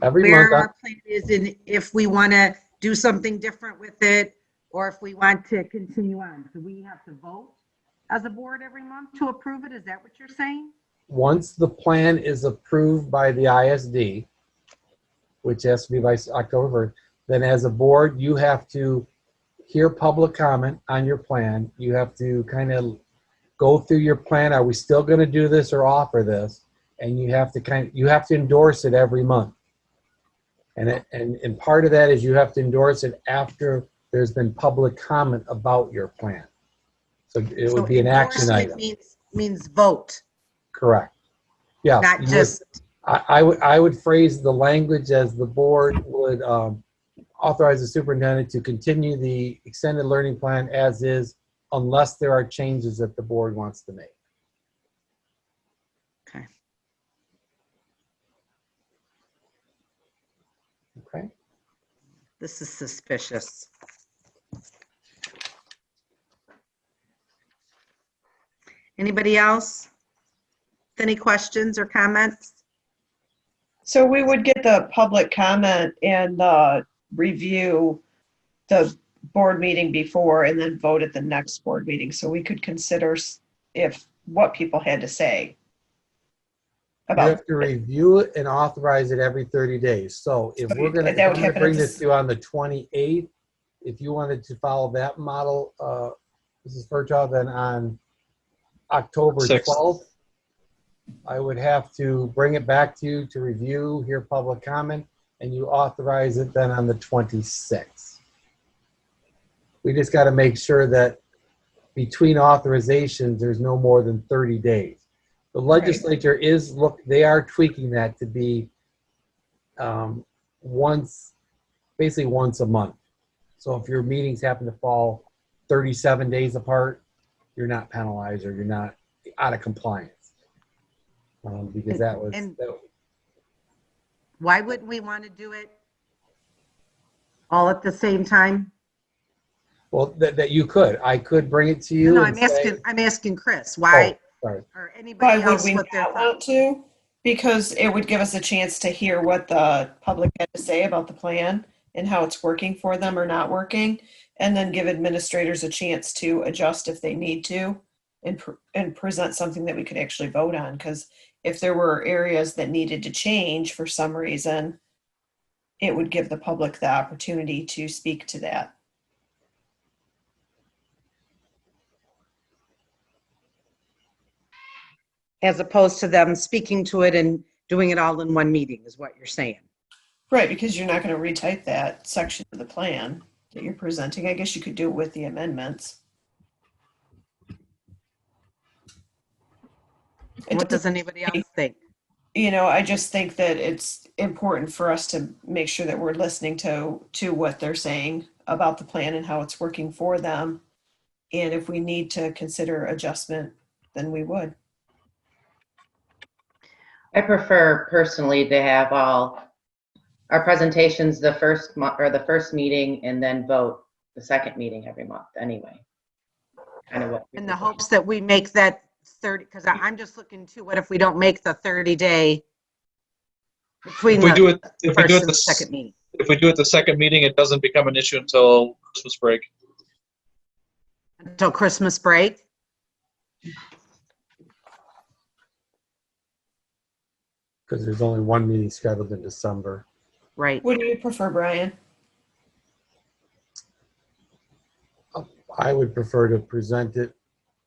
Every where month, our plan is, and if we want to do something different with it, or if we want to continue on. Do we have to vote as a board every month to approve it? Is that what you're saying? once the plan is approved by the ISD, which has to be by October 1st, then as a board, you have to hear public comment on your plan. You have to kind of go through your plan. Are we still going to do this or offer this? And you have to endorse it every month. And part of that is you have to endorse it after there's been public comment about your plan. So it would be an action item. Means vote. Correct. Yeah. Not just. I would phrase the language as the board would authorize the superintendent to continue the extended learning plan as is, unless there are changes that the board wants to make. Okay. Okay. This is suspicious. Anybody else? Any questions or comments? So we would get the public comment and review the board meeting before and then vote at the next board meeting. So we could consider if what people had to say You about have to review it and authorize it every 30 days. So if So we're gonna, if that I'm would gonna happen bring at this the- to you on the 28th, if you wanted to follow that model, Mrs. Fairchild, then on October Sixth. 12th, I would have to bring it back to you to review, hear public comment, and you authorize it then on the 26th. We just got to make sure that between authorizations, there's no more than 30 days. The legislature they are tweaking that to be basically once a month. So if your meetings happen to fall 37 days apart, you're not penalized or you're not out of compliance. Because that was, And why wouldn't we want to do it all at the same time? well, that you could. I could bring it to you. No, and say, I'm asking Chris, why, sorry. or Why anybody would else, we what their not thoughts. want to? Because it would give us a chance to hear what the public had to say about the plan and how it's working for them or not working, and then give administrators a chance to adjust if they need to and present something that we could actually vote on. Because if there were areas that needed to change for some reason, it would give the public the opportunity to speak to that. As opposed to them speaking to it and doing it all in one meeting, is what you're saying. Right, because you're not going to retype that section of the plan that you're presenting. I guess you could do it with the amendments. What does anybody else think? You know, I just think that it's important for us to make sure that we're listening to what they're saying about the plan and how it's working for them. And if we need to consider adjustment, then we would. I prefer personally to have all our presentations the first month or the first meeting and then vote the second meeting every month anyway. Kind of what. In the hopes that we make that 30, because I'm just looking to, what if we don't make the 30-day between If we do the it, if we do first it and the second meeting? if we do it the second meeting, it doesn't become an issue until Christmas break. Until Christmas break? Because there's only one meeting scheduled in December. Right. What do you prefer, Brian? I would prefer to present it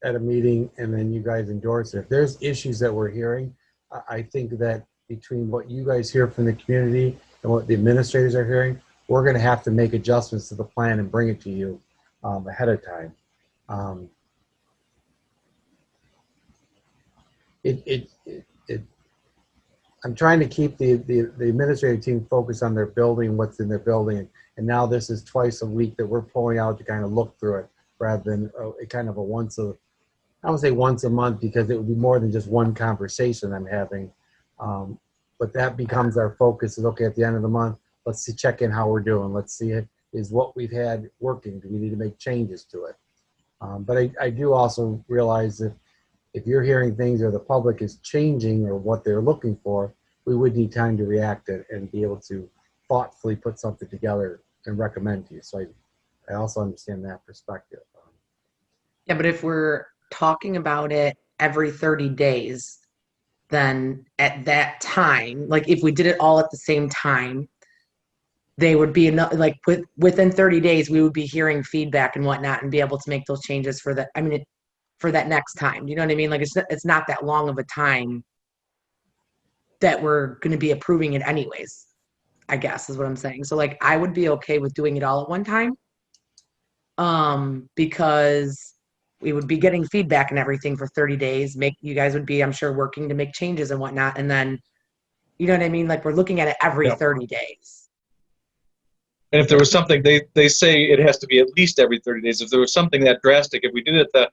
at a meeting and then you guys endorse it. If there's issues that we're hearing, I think that between what you guys hear from the community and what the administrators are hearing, we're going to have to make adjustments to the plan and bring it to you ahead of time. I'm trying to keep the administrative team focused on their building, what's in their building. And now this is twice a week that we're pulling out to kind of look through it rather than a kind of I would say once a month, because it would be more than just one conversation I'm having. But that becomes our focus is, okay, at the end of the month, let's check in how we're doing. Let's see is what we've had working. Do we need to make changes to it? But I do also realize that if you're hearing things or the public is changing or what they're looking for, we would need time to react and be able to thoughtfully put something together and recommend to you. So I also understand that perspective. Yeah, but if we're talking about it every 30 days, then at that time, like if we did it all at the same time, they would be like within 30 days, we would be hearing feedback and whatnot and be able to make those changes for that. I mean, for that next time, you know what I mean? Like it's not that long of a time that we're going to be approving it anyways, I guess is what I'm saying. So like, I would be okay with doing it all at one time. Because we would be getting feedback and everything for 30 days. You guys would be, I'm sure, working to make changes and whatnot. And then, you know what I mean? Like we're looking at it every 30 days. And if there was something, they say it has to be at least every 30 days. If there was something that drastic, if we did it the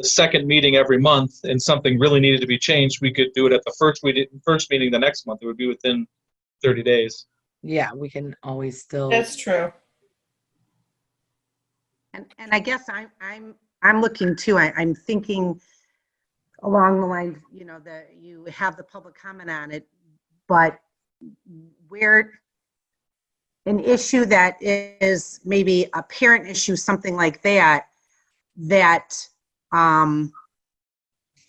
second meeting every month and something really needed to be changed, we could do it at the first meeting the next month. It would be within 30 days. Yeah, we can always still. That's true. And I guess I'm looking too, I'm thinking along the lines, you know, that you have the public comment on it, but where an issue that is maybe a parent issue, something like that, or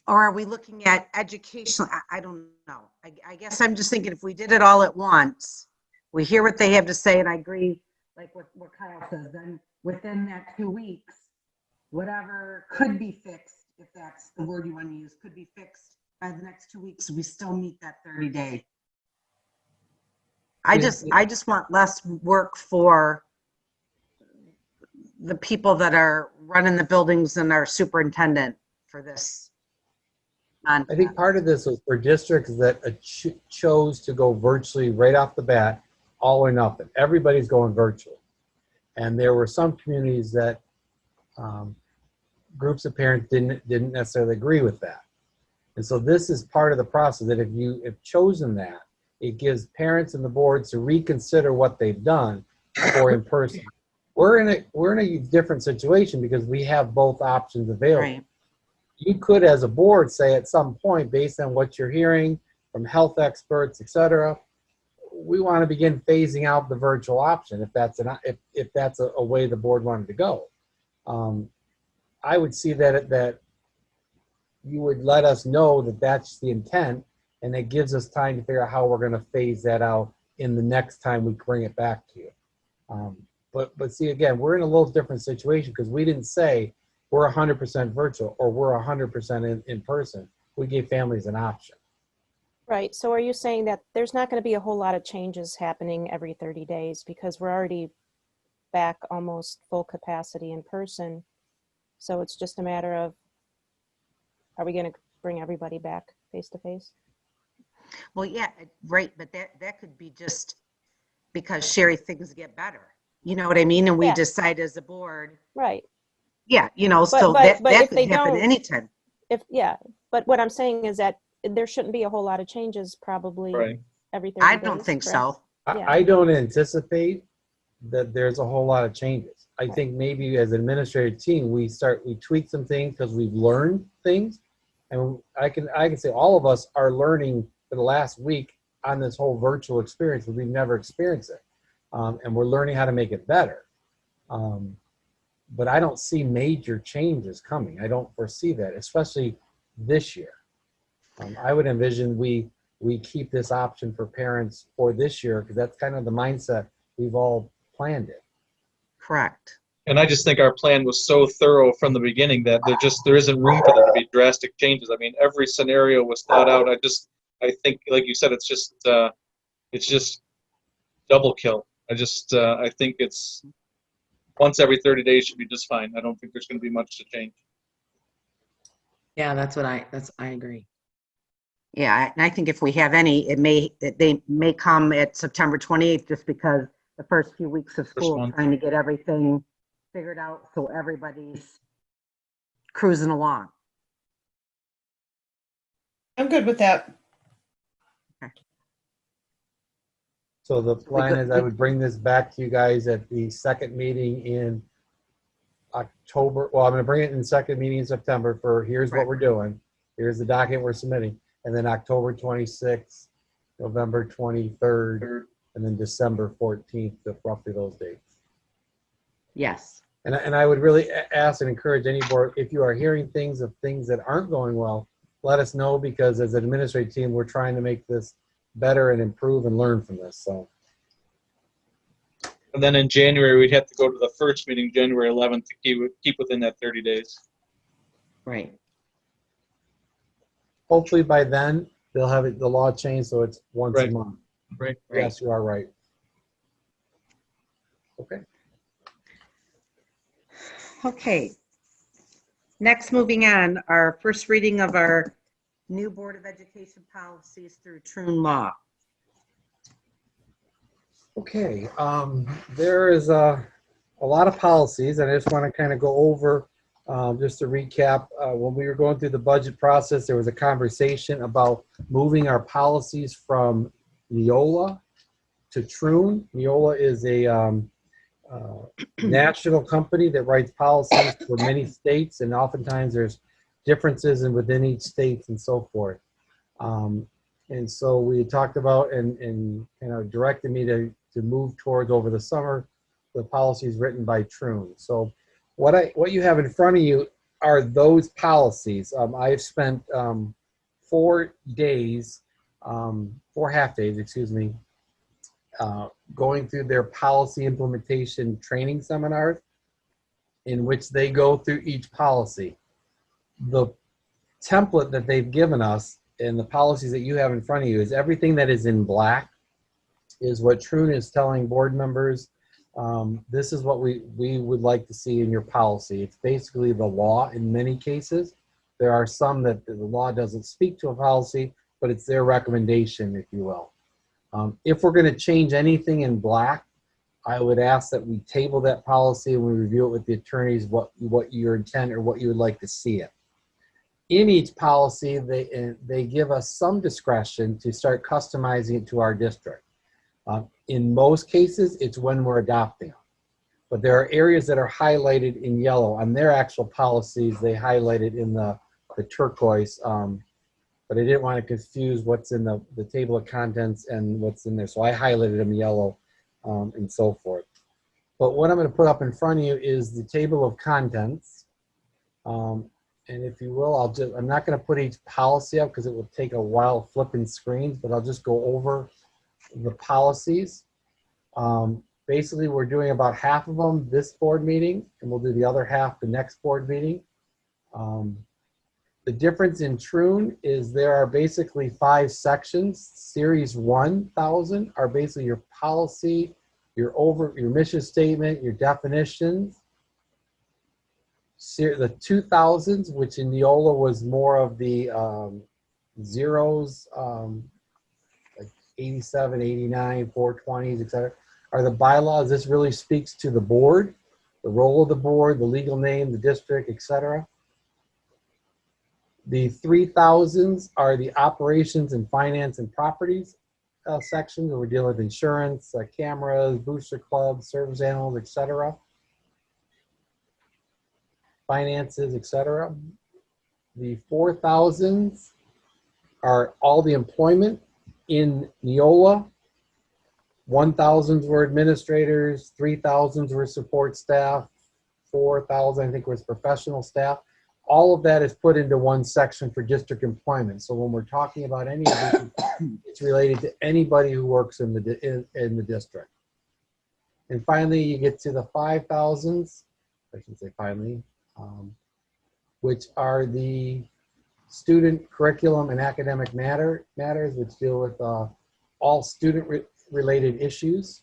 are we looking at educational? I don't know. I guess I'm just thinking if we did it all at once, we hear what they have to say, and I agree, like what Kyle says, then within that 2 weeks, whatever could be fixed, if that's the word you want to use, could be fixed by the next 2 weeks, we still meet that 30-day. I just want less work for the people that are running the buildings and our superintendent for this. I think part of this was for districts that chose to go virtually right off the bat, all or nothing. Everybody's going virtual. And there were some communities that groups of parents didn't necessarily agree with that. And so this is part of the process, that if you have chosen that, it gives parents and the boards to reconsider what they've done for in person. We're in a different situation because we have both options available. Right. You could, as a board, say at some point, based on what you're hearing from health experts, et cetera, we want to begin phasing out the virtual option if that's a way the board wanted to go. I would see that you would let us know that that's the intent, and it gives us time to figure out how we're going to phase that out in the next time we bring it back to you. But see, again, we're in a little different situation because we didn't say we're 100% virtual or we're 100% in person. We gave families an option. Right. So are you saying that there's not going to be a whole lot of changes happening every 30 days because we're already back almost full capacity in person? So it's just a matter of, are we going to bring everybody back face to face? Well, yeah, right. But that could be just because, Sherry, things get better. You know what I mean? And we decide as a board. Right. Yeah, you know, But so that if could they happen don't, anytime. But what I'm saying is that there shouldn't be a whole lot of changes probably Right. every 30 days. I don't think so. Yeah. I don't anticipate that there's a whole lot of changes. I think maybe as an administrative team, we tweak some things because we've learned things. And I can say all of us are learning for the last week on this whole virtual experience, because we've never experienced it. And we're learning how to make it better. But I don't see major changes coming. I don't foresee that, especially this year. I would envision we keep this option for parents for this year, because that's kind of the mindset we've all planned it. Correct. And I just think our plan was so thorough from the beginning that there isn't room for there to be drastic changes. I mean, every scenario was thought out. I think, like you said, it's just double kill. I think it's once every 30 days should be just fine. I don't think there's going to be much to change. Yeah, I agree. Yeah, and I think if we have any, they may come at September 28th, just because the first few weeks of school, trying to get everything figured out so everybody's cruising along. I'm good with that. So the plan is I would bring this back to you guys at the second meeting in October. Well, I'm going to bring it in the second meeting in September for here's what we're doing. Here's the document we're submitting. And then October 26th, November 23rd, and then December 14th, roughly those dates. Yes. And I would really ask and encourage any board, if you are hearing things that aren't going well, let us know, because as an administrative team, we're trying to make this better and improve and learn from this. So. And then in January, we'd have to go to the first meeting, January 11th, to keep within that 30 days. Right. Hopefully by then, they'll have the law changed so it's once a month. Right. Yes, you are right. Okay. Okay. Next, moving on, our first reading of our new Board of Education policies through Troon Law. Okay, there is a lot of policies, and I just want to kind of go over, just to recap, when we were going through the budget process, there was a conversation about moving our policies from Neola to Troon. Neola is a national company that writes policies for many states, and oftentimes there's differences in within each state and so forth. And so we talked about and directed me to move towards over the summer the policies written by Troon. So what you have in front of you are those policies. I've spent 4 days, 4 half days, excuse me, going through their policy implementation training seminars in which they go through each policy. The template that they've given us and the policies that you have in front of you is everything that is in black is what Troon is telling board members. This is what we would like to see in your policy. It's basically the law in many cases. There are some that the law doesn't speak to a policy, but it's their recommendation, if you will. If we're going to change anything in black, I would ask that we table that policy and we review it with the attorneys, what your intent or what you would like to see it. In each policy, they give us some discretion to start customizing it to our district. In most cases, it's when we're adopting them. But there are areas that are highlighted in yellow. On their actual policies, they highlighted in the turquoise, but I didn't want to confuse what's in the table of contents and what's in there. So I highlighted them yellow and so forth. But what I'm going to put up in front of you is the table of contents. And if you will, I'm not going to put each policy up because it will take a while flipping screens, but I'll just go over the policies. Basically, we're doing about half of them this board meeting, and we'll do the other half the next board meeting. The difference in Troon is there are basically 5 sections. Series 1000 are basically your policy, your mission statement, your definitions. The 2000s, which in Neola was more of the zeros, like 87, 89, 420s, etc., are the bylaws. This really speaks to the board, the role of the board, the legal name, the district, etc. The 3000s are the operations and finance and properties sections, where we're dealing with insurance, cameras, booster clubs, service animals, etc. Finances, etc. The 4000s are all the employment in Neola. 1000s were administrators, 3000s were support staff, 4000 I think was professional staff. All of that is put into one section for district employment. So when we're talking about any of this, it's related to anybody who works in the district. And finally, you get to the 5000s. I should say finally. Which are the student curriculum and academic matters, which deal with all student-related issues.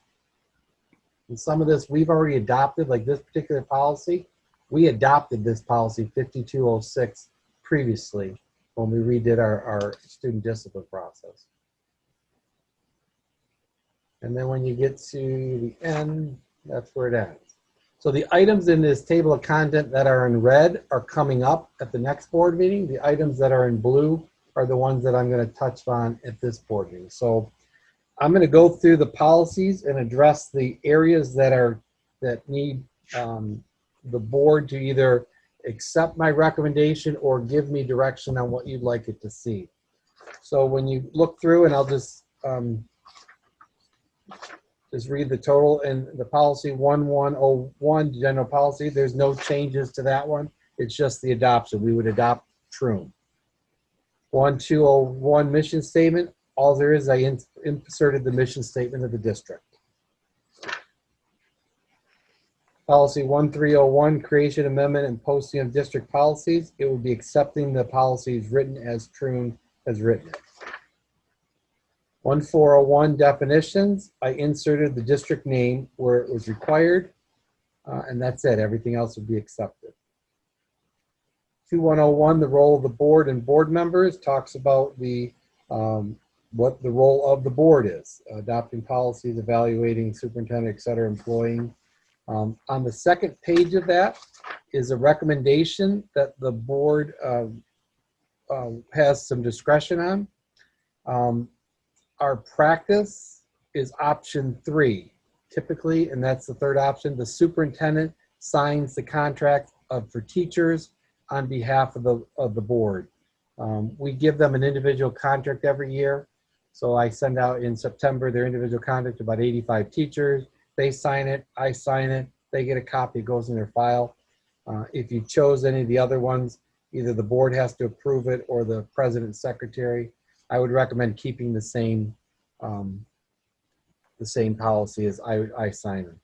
And some of this we've already adopted, like this particular policy. We adopted this policy 5206 previously when we redid our student discipline process. And then when you get to the end, that's where it ends. So the items in this table of content that are in red are coming up at the next board meeting. The items that are in blue are the ones that I'm going to touch on at this board meeting. So I'm going to go through the policies and address the areas that need the board to either accept my recommendation or give me direction on what you'd like it to see. So when you look through, and I'll just read the total, and the policy 1101, general policy, there's no changes to that one. It's just the adoption. We would adopt Troon. 1201 mission statement, all there is, I inserted the mission statement of the district. Policy 1301, creation, amendment, and posting of district policies. It would be accepting the policies written as Troon has written it. 1401 definitions, I inserted the district name where it was required, and that's it. Everything else would be accepted. 2101, the role of the board and board members, talks about the what the role of the board is, adopting policies, evaluating superintendent, et cetera, employing. On the second page of that is a recommendation that the board has some discretion on. Our practice is option 3, typically, and that's the third option. The superintendent signs the contract for teachers on behalf of the board. We give them an individual contract every year. So I send out in September their individual contract to about 85 teachers. They sign it, I sign it, they get a copy, it goes in their file. If you chose any of the other ones, either the board has to approve it or the president and secretary. I would recommend keeping the same policy as I sign them.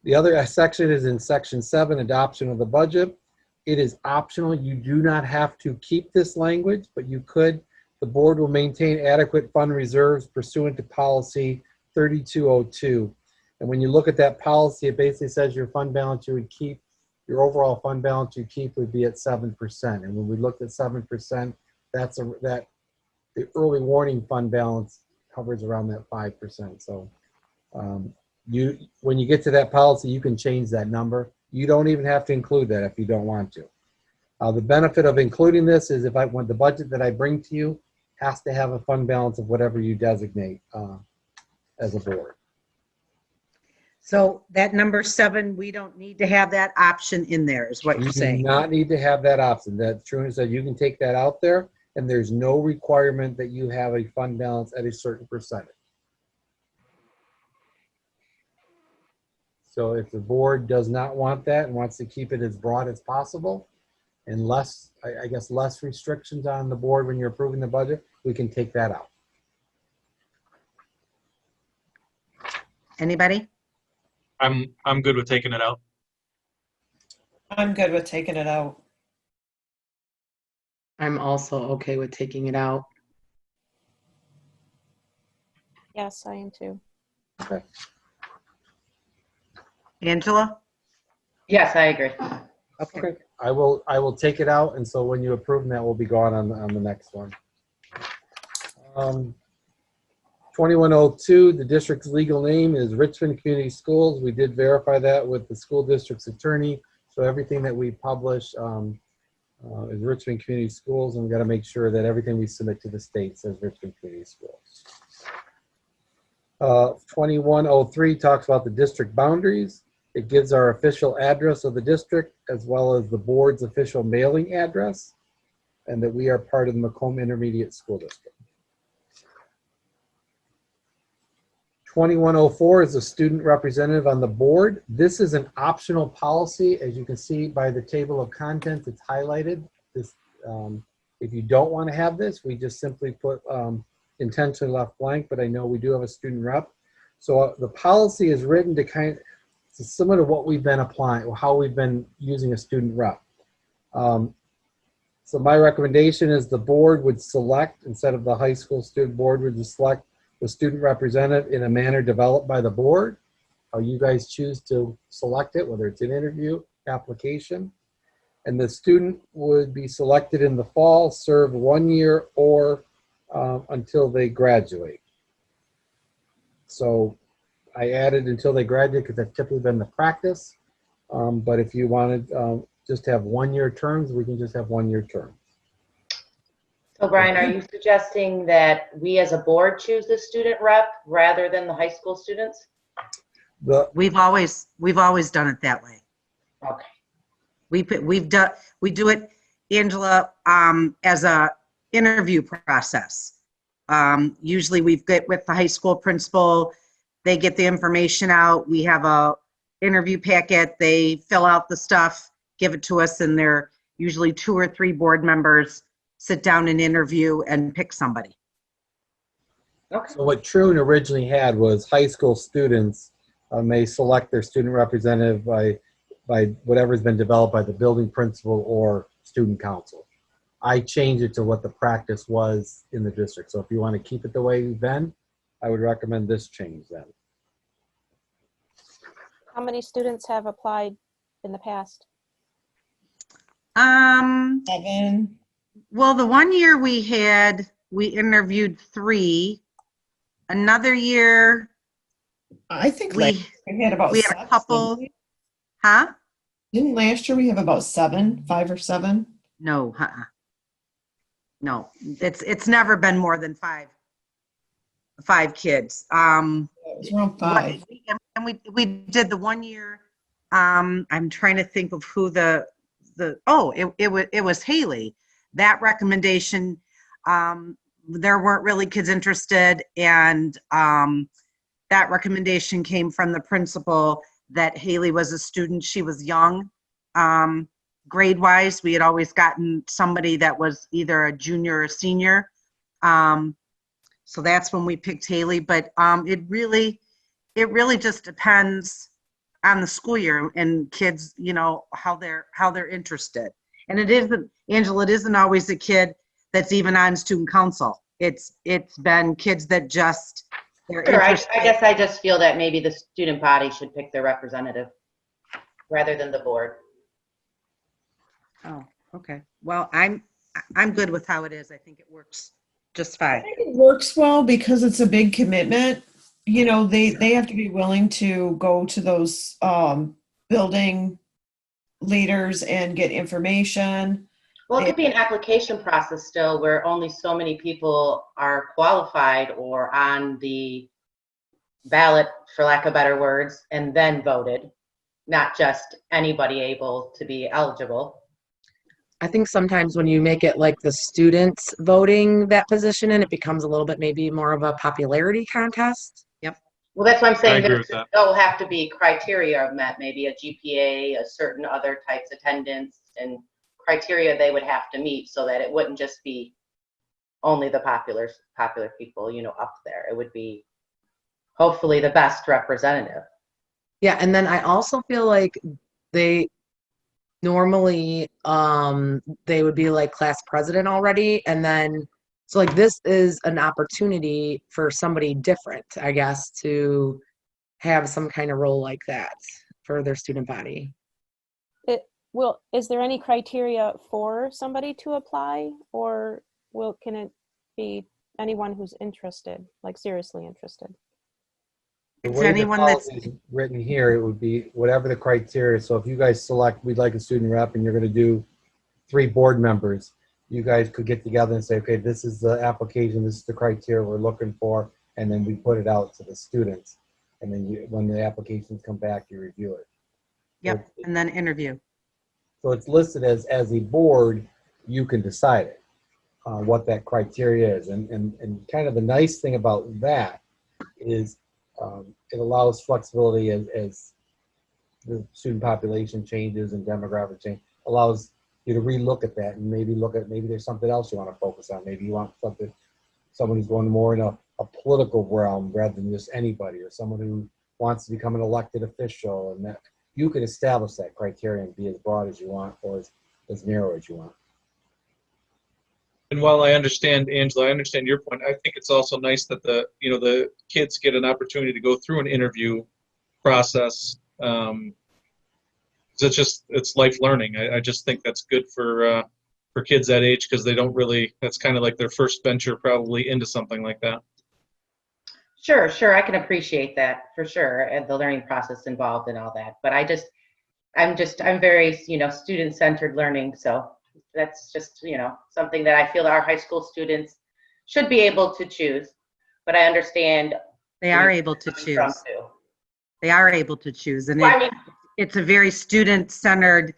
The other section is in section 7, adoption of the budget. It is optional. You do not have to keep this language, but you could. The board will maintain adequate fund reserves pursuant to policy 3202. And when you look at that policy, it basically says your fund balance you would keep, your overall fund balance you keep would be at 7%. And when we looked at 7%, the early warning fund balance hovers around that 5%. So when you get to that policy, you can change that number. You don't even have to include that if you don't want to. The benefit of including this is when the budget that I bring to you has to have a fund balance of whatever you designate as a board. So that number 7, we don't need to have that option in there, is what you're You do saying. not need to have that option. That's true. And so you can take that out there, and there's no requirement that you have a fund balance at a certain percentage. So if the board does not want that and wants to keep it as broad as possible, and less restrictions on the board when you're approving the budget, we can take that out. Anybody? I'm good with taking it out. I'm good with taking it out. I'm also okay with taking it out. Yes, I am too. Okay. Angela? Yes, I agree. Okay. I will take it out, and so when you approve that, will be gone on the next one. 2102, the district's legal name is Richmond Community Schools. We did verify that with the school district's attorney. So everything that we publish is Richmond Community Schools, and we got to make sure that everything we submit to the state says Richmond Community Schools. 2103 talks about the district boundaries. It gives our official address of the district as well as the board's official mailing address, and that we are part of the Macomb Intermediate School District. 2104 is a student representative on the board. This is an optional policy. As you can see by the table of contents, it's highlighted. This, if you don't want to have this, we just simply put intentionally left blank, but I know we do have a student rep. So the policy is written to it's similar to what we've been applying, or how we've been using a student rep. So my recommendation is the board would select, instead of the high school student board, would just select the student representative in a manner developed by the board. How you guys choose to select it, whether it's an interview, application. And the student would be selected in the fall, serve 1 year, or until they graduate. So I added until they graduate because that's typically been the practice. But if you wanted just to have 1 year terms, we can just have 1 year terms. So Brian, are you suggesting that we as a board choose the student rep rather than the high school students? We've always done it that way. Okay. We do it, Angela, as a interview process. Usually we get with the high school principal, they get the information out, we have a interview packet, they fill out the stuff, give it to us, and they're usually 2 or 3 board members sit down and interview and pick somebody. Okay. So what Troon originally had was high school students may select their student representative by whatever's been developed by the building principal or student council. I changed it to what the practice was in the district. So if you want to keep it the way you've been, I would recommend this change then. How many students have applied in the past? 7. Well, the 1 year we interviewed 3. Another year, I think we we had about had 7, a couple. didn't we? Huh? Didn't last year we have about 7, 5 or 7? No, no, it's never been more than 5 kids. It was around 5. And we did the 1 year. I'm trying to think of who the it was Haley. That recommendation, there weren't really kids interested, and that recommendation came from the principal that Haley was a student. She was young. Grade-wise, we had always gotten somebody that was either a junior or a senior. So that's when we picked Haley, but it really just depends on the school year and kids, how they're interested. And it isn't, Angela, it isn't always a kid that's even on student council. It's been kids that just, they're Sure, I interested. guess I just feel that maybe the student body should pick their representative rather than the board. Oh, okay. Well, I'm good with how it is. I think it works just I fine. think it works well because it's a big commitment. They have to be willing to go to those building leaders and get information. Well, it could be an application process still where only so many people are qualified or on the ballot, for lack of better words, and then voted, not just anybody able to be eligible. I think sometimes when you make it like the students voting that position and it becomes a little bit maybe more of a popularity contest. Well, that's what I'm I saying. agree with that. There'll have to be criteria met, maybe a GPA, a certain other types attendance, and criteria they would have to meet so that it wouldn't just be only the popular people, up there. It would be hopefully the best representative. Yeah, and then I also feel like they normally they would be like class president already, and then so like this is an opportunity for somebody different, I guess, to have some kind of role like that for their student body. Is there any criteria for somebody to apply, or can it be anyone who's interested, like seriously interested? The Is way the anyone that's- policy is written here, it would be whatever the criteria. So if you guys select, we'd like a student rep, and you're going to do 3 board members, you guys could get together and say, okay, this is the application, this is the criteria we're looking for, and then we put it out to the students. And then when the applications come back, you review it. Yep, and then interview. So it's listed as a board, you can decide it, what that criteria is. And kind of the nice thing about that is it allows flexibility as the student population changes and demographic change, allows you to relook at that and maybe there's something else you want to focus on. Maybe you want someone who's going more in a political realm rather than just anybody, or someone who wants to become an elected official, and that you can establish that criteria and be as broad as you want or as narrow as you want. And while I understand, Angela, I understand your point, I think it's also nice that the kids get an opportunity to go through an interview process. It's life learning. I just think that's good for kids that age, because they don't really, that's kind of like their first venture probably into something like that. Sure, I can appreciate that for sure, and the learning process involved and all that. But I'm very, student-centered learning, so that's just, something that I feel our high school students should be able to choose. But I understand They are able to from choose. too. They are able to choose. And Well, I mean, it's a very student-centered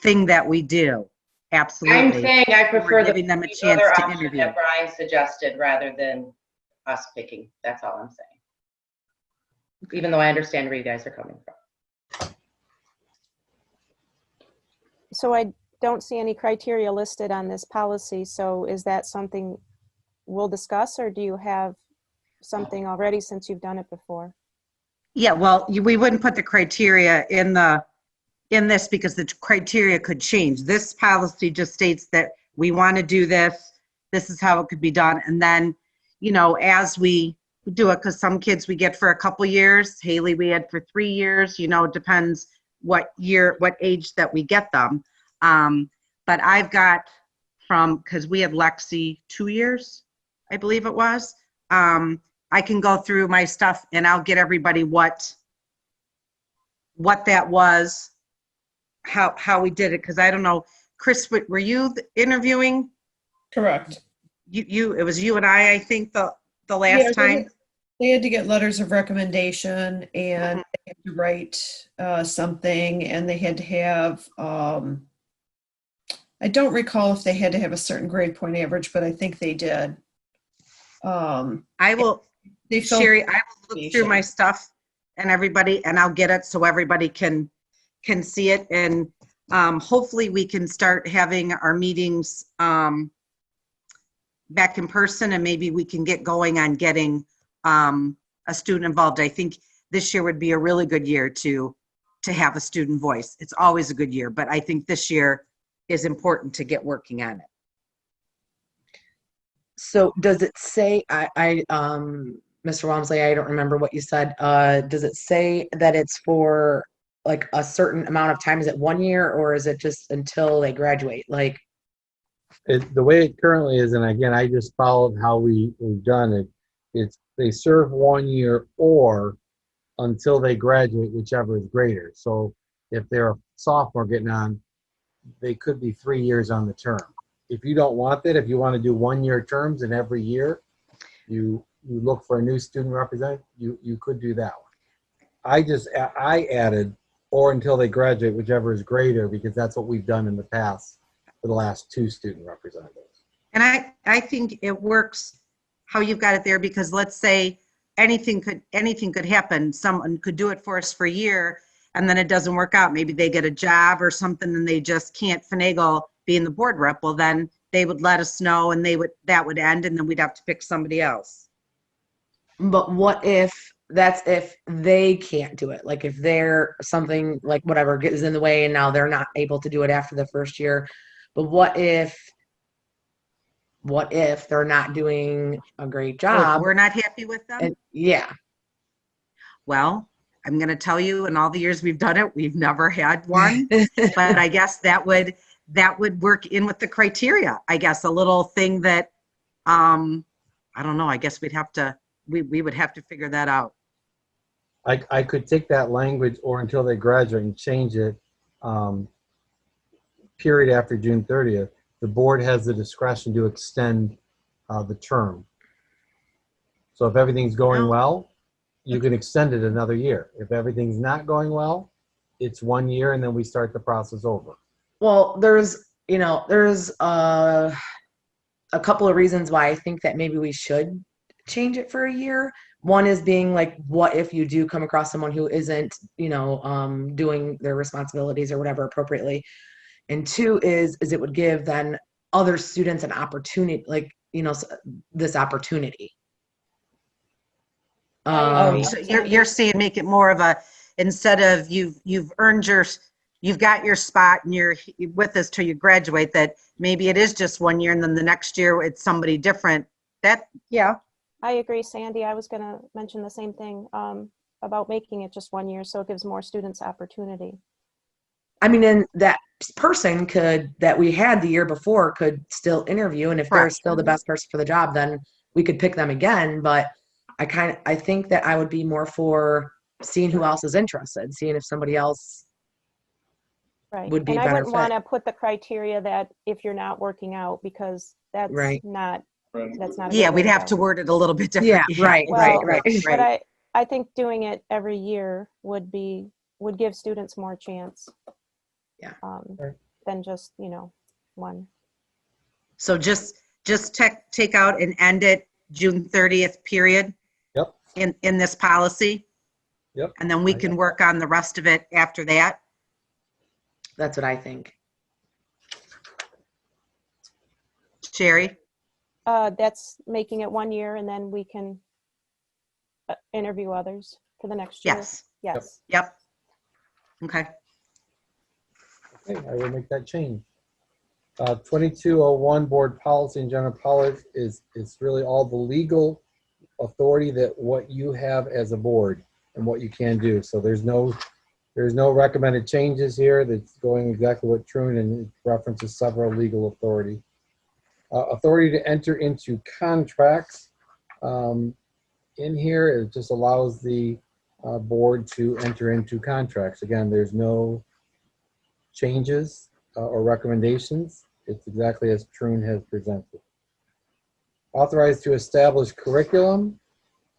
thing that we do. Absolutely. I'm saying I prefer We're the giving them a the chance other to option interview. that Brian suggested rather than us picking. That's all I'm saying. Even though I understand where you guys are coming from. So I don't see any criteria listed on this policy. So is that something we'll discuss, or do you have something already since you've done it before? Yeah, well, we wouldn't put the criteria in this because the criteria could change. This policy just states that we want to do this. This is how it could be done. And then, as we do it, because some kids we get for a couple years, Haley we had for 3 years, it depends what age that we get them. But I've got because we had Lexi 2 years, I believe it was. I can go through my stuff and I'll get everybody what that was, how we did it, because I don't know. Chris, were you interviewing? Correct. It was you and I think the last Yeah, time. They had to get letters of recommendation, and they had to write something, and they had to have I don't recall if they had to have a certain grade point average, but I think they did. I will, They filled Sherry, I will look through my stuff and everybody, and I'll get it so everybody can see it. And hopefully we can start having our meetings back in person, and maybe we can get going on getting a student involved. I think this year would be a really good year to have a student voice. It's always a good year, but I think this year is important to get working on it. So does it say, Mr. Walmsley, I don't remember what you said. Does it say that it's for like a certain amount of time? Is it 1 year or is it just until they graduate? Like, The way it currently is, and again, I just followed how we've done it. It's they serve 1 year or until they graduate, whichever is greater. So if they're a sophomore getting on, they could be 3 years on the term. If you don't want that, if you want to do 1 year terms and every year you look for a new student representative, you could do that one. I added or until they graduate, whichever is greater, because that's what we've done in the past for the last 2 student representatives. And I think it works how you've got it there, because let's say anything could happen. Someone could do it for us for a year and then it doesn't work out. Maybe they get a job or something and they just can't finagle being the board rep. Well, then they would let us know and that would end, and then we'd have to pick somebody else. but what if they can't do it? Like if they're something like whatever gets in the way and now they're not able to do it after the first year. But what if they're not doing a great job? We're not happy with them. And, yeah. Well, I'm going to tell you, in all the years we've done it, we've never had one. But I guess that would work in with the criteria. I guess a little thing that, I don't know, I guess we would have to figure that out. I could take that language or until they graduate and change it, period after June 30th. The board has the discretion to extend the term. So if everything's going well, you can extend it another year. If everything's not going well, it's 1 year and then we start the process over. Well, there's a couple of reasons why I think that maybe we should change it for a year. One is being like, what if you do come across someone who isn't, doing their responsibilities or whatever appropriately? And 2 is it would give then other students an opportunity, like, this opportunity. So you're saying make it more of a, instead of you've got your spot and you're with us till you graduate, that maybe it is just 1 year and then the next year it's somebody different. Yeah. I agree, Sandy. I was going to mention the same thing about making it just 1 year, so it gives more students opportunity. I mean, and that person that we had the year before could still interview, and if they're still the best person for the job, then we could pick them again. But I think that I would be more for seeing who else is interested, seeing if somebody else would be better. And I wouldn't want to put the criteria that if you're not working out, because that's not. That's not. Yeah, we'd have to word it a little bit different. Yeah, right. But I think doing it every year would give students more chance. Yeah. Than just one. So just take out and end it June 30th period. Yep. In this policy. Yep. And then we can work on the rest of it after that. That's what I think. Sherry? That's making it 1 year, and then we can interview others for the next year. Yes. Yep. Okay. Okay, I will make that change. 2201 board policy and general policy is really all the legal authority that what you have as a board and what you can do. So there's no recommended changes here. That's going exactly what Troon, and it references several legal authority. Authority to enter into contracts. In here, it just allows the board to enter into contracts. Again, there's no changes or recommendations. It's exactly as Troon has presented. Authorized to establish curriculum.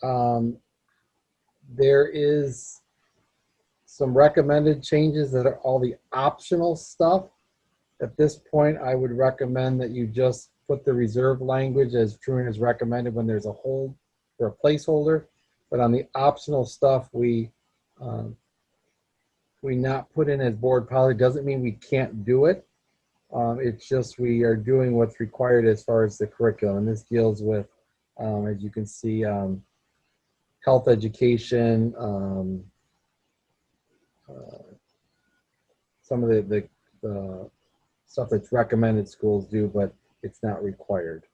There is some recommended changes that are all the optional stuff. At this point, I would recommend that you just put the reserve language as Truan has recommended when there's a hold or a placeholder. But on the optional stuff, we not put in as board policy. Doesn't mean we can't do it. It's just we are doing what's required as far as the curriculum. And this deals with, as you can see, health education, some of the stuff that's recommended schools do, but it's not required.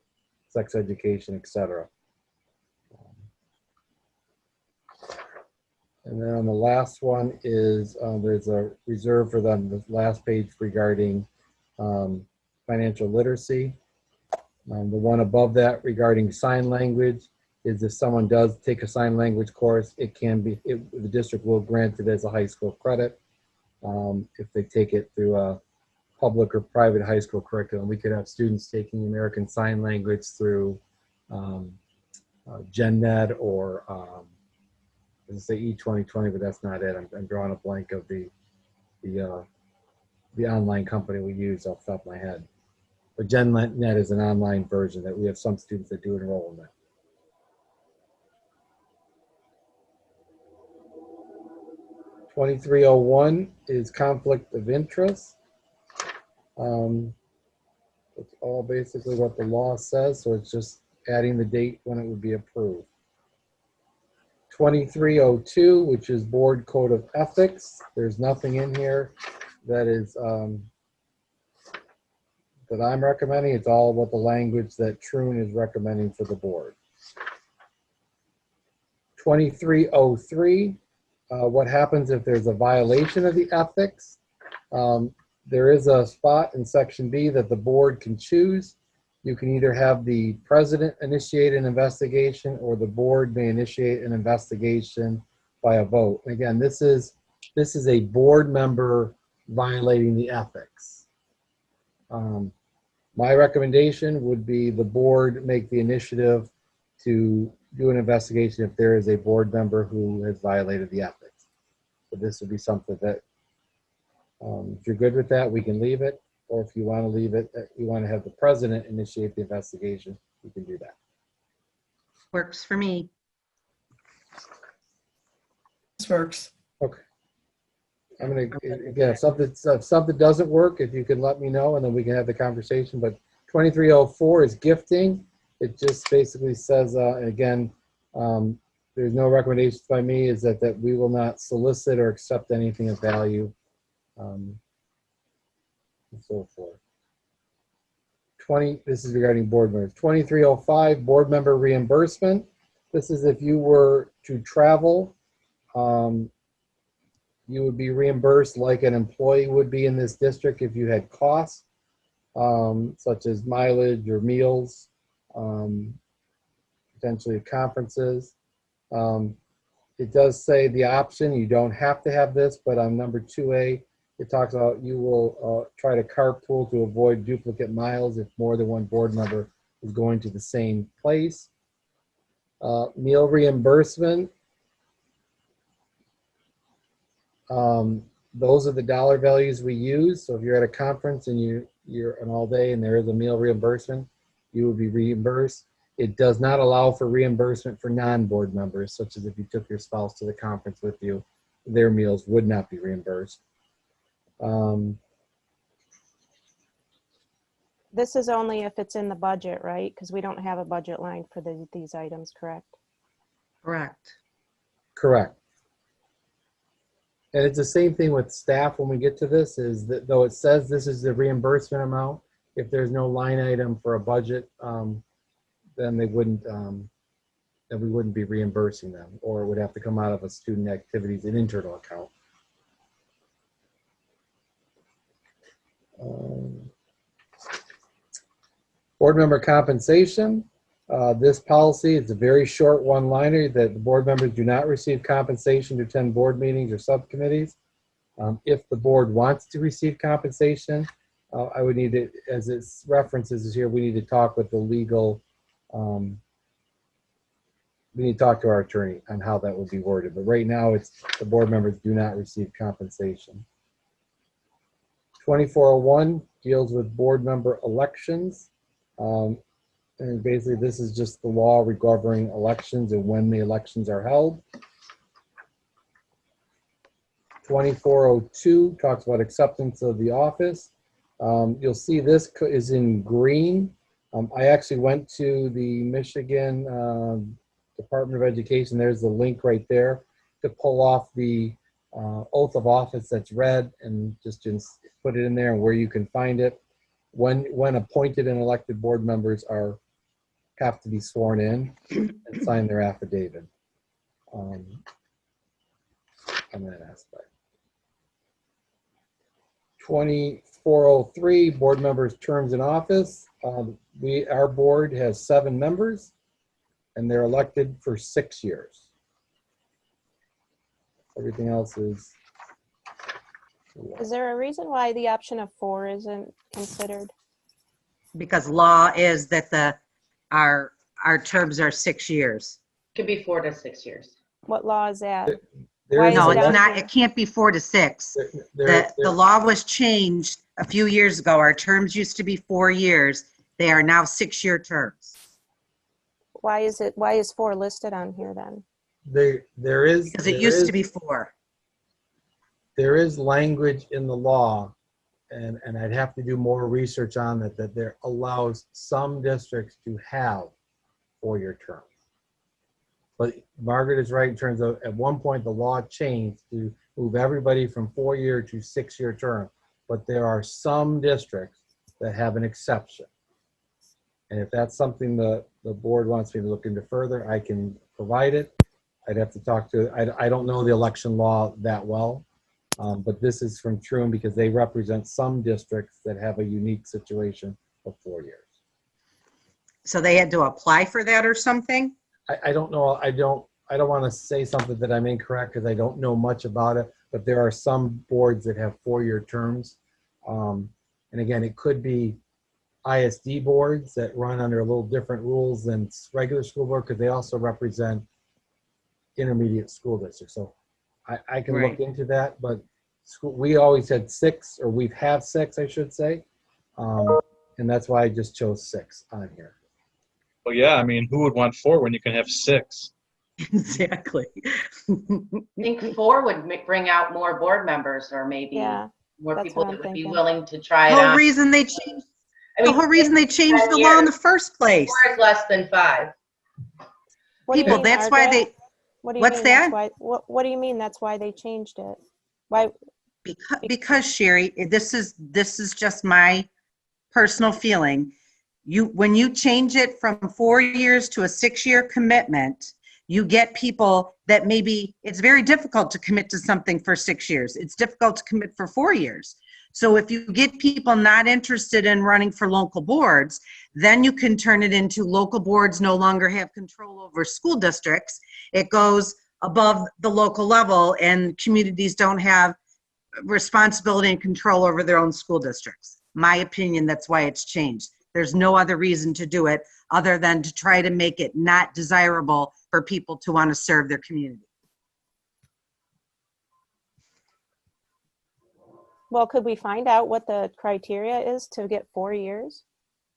Sex education, etc. And then on the last one is there's a reserve for them, the last page regarding financial literacy. The one above that regarding sign language is if someone does take a sign language course, it can be, the district will grant it as a high school credit. If they take it through a public or private high school curriculum, we could have students taking American Sign Language through GenNet or as I say E2020, but that's not it. I'm drawing a blank of the online company we use off the top of my head. But GenNet is an online version that we have some students that do enroll in that. (2301) is conflict of interest. It's all basically what the law says, so it's just adding the date when it would be approved. 2302, which is Board Code of Ethics. There's nothing in here that is that I'm recommending. It's all about the language that Truan is recommending for the board. 2303, what happens if there's a violation of the ethics? There is a spot in section B that the board can choose. You can either have the president initiate an investigation or the board may initiate an investigation by a vote. Again, this is a board member violating the ethics. My recommendation would be the board make the initiative to do an investigation if there is a board member who has violated the ethics. So this would be something that, if you're good with that, we can leave it. Or if you want to leave it, you want to have the president initiate the investigation, you can do that. Works for me. This works. Okay. I'm going to, again, if something doesn't work, if you can let me know and then we can have the conversation. But 2304 is gifting. It just basically says, again, there's no recommendations by me, is that we will not solicit or accept anything of value. And so forth. This is regarding board members. 2305, board member reimbursement. This is if you were to travel, you would be reimbursed like an employee would be in this district if you had costs, such as mileage or meals, potentially conferences. It does say the option, you don't have to have this, but on number 2A, it talks about you will try to carpool to avoid duplicate miles if more than one board member is going to the same place. Meal reimbursement. Those are the dollar values we use. So if you're at a conference and you're an all day and there is a meal reimbursement, you will be reimbursed. It does not allow for reimbursement for non-board members, such as if you took your spouse to the conference with you, their meals would not be reimbursed. This is only if it's in the budget, right? Because we don't have a budget line for these items, correct? Correct. Correct. And it's the same thing with staff when we get to this, is that though it says this is the reimbursement amount, if there's no line item for a budget, then they wouldn't, then we wouldn't be reimbursing them, or it would have to come out of a student activities and internal account. Board member compensation. This policy is a very short one-liner that the board members do not receive compensation to attend board meetings or subcommittees. If the board wants to receive compensation, I would need to, as it references here, we need to talk with the legal, we need to talk to our attorney on how that would be worded. But right now, it's the board members do not receive compensation. 2401 deals with board member elections. And basically, this is just the law regarding elections and when the elections are held. 2402 talks about acceptance of the office. You'll see this is in green. I actually went to the Michigan Department of Education. There's the link right there to pull off the oath of office that's red and just put it in there and where you can find it. When appointed and elected board members have to be sworn in and sign their affidavit on that aspect. 2403, board members' terms in office. Our board has 7 members, and they're elected for 6 years. Everything else is. Is there a reason why the option of 4 isn't considered? Because law is that our terms are 6 years. Could be 4 to 6 years. What law is that? There Why is is No, it it's on not. here? It can't be 4 to 6. there- The law was changed a few years ago. Our terms used to be 4 years. They are now 6-year terms. Why is 4 listed on here then? there is Because it used to be 4. there is language in the law, and I'd have to do more research on it, that there allows some districts to have 4-year terms. But Margaret is right in terms of, at one point, the law changed to move everybody from 4-year to 6-year term. But there are some districts that have an exception. And if that's something the board wants me to look into further, I can provide it. I'd have to talk to, I don't know the election law that well, but this is from Troon because they represent some districts that have a unique situation of 4 years. So they had to apply for that or something? I don't know. I don't want to say something that I'm incorrect because I don't know much about it, but there are some boards that have 4-year terms. And again, it could be ISD boards that run under a little different rules than regular school board because they also represent intermediate school districts. So I can look into that, but we always had 6, or we've had 6, I should say. And that's why I just chose 6 on here. Well, yeah, I mean, who would want 4 when you can have 6? Exactly. I think 4 would bring out more board members, or maybe Yeah, more that's people what that I'm would be thinking. willing to try The it whole on. reason they changed, I the mean, whole reason they changed 10 the law in the years. first place. 4 is less than 5. What do you People, mean, that's why Margaret? they, What do you what's mean that's that? why- What do you mean that's why they changed it? Why? because Sherry, this is just my personal feeling. When you change it from 4 years to a 6-year commitment, you get people that maybe it's very difficult to commit to something for 6 years. It's difficult to commit for 4 years. So if you get people not interested in running for local boards, then you can turn it into local boards no longer have control over school districts. It goes above the local level and communities don't have responsibility and control over their own school districts. My opinion, that's why it's changed. There's no other reason to do it other than to try to make it not desirable for people to want to serve their community. Well, could we find out what the criteria is to get 4 years,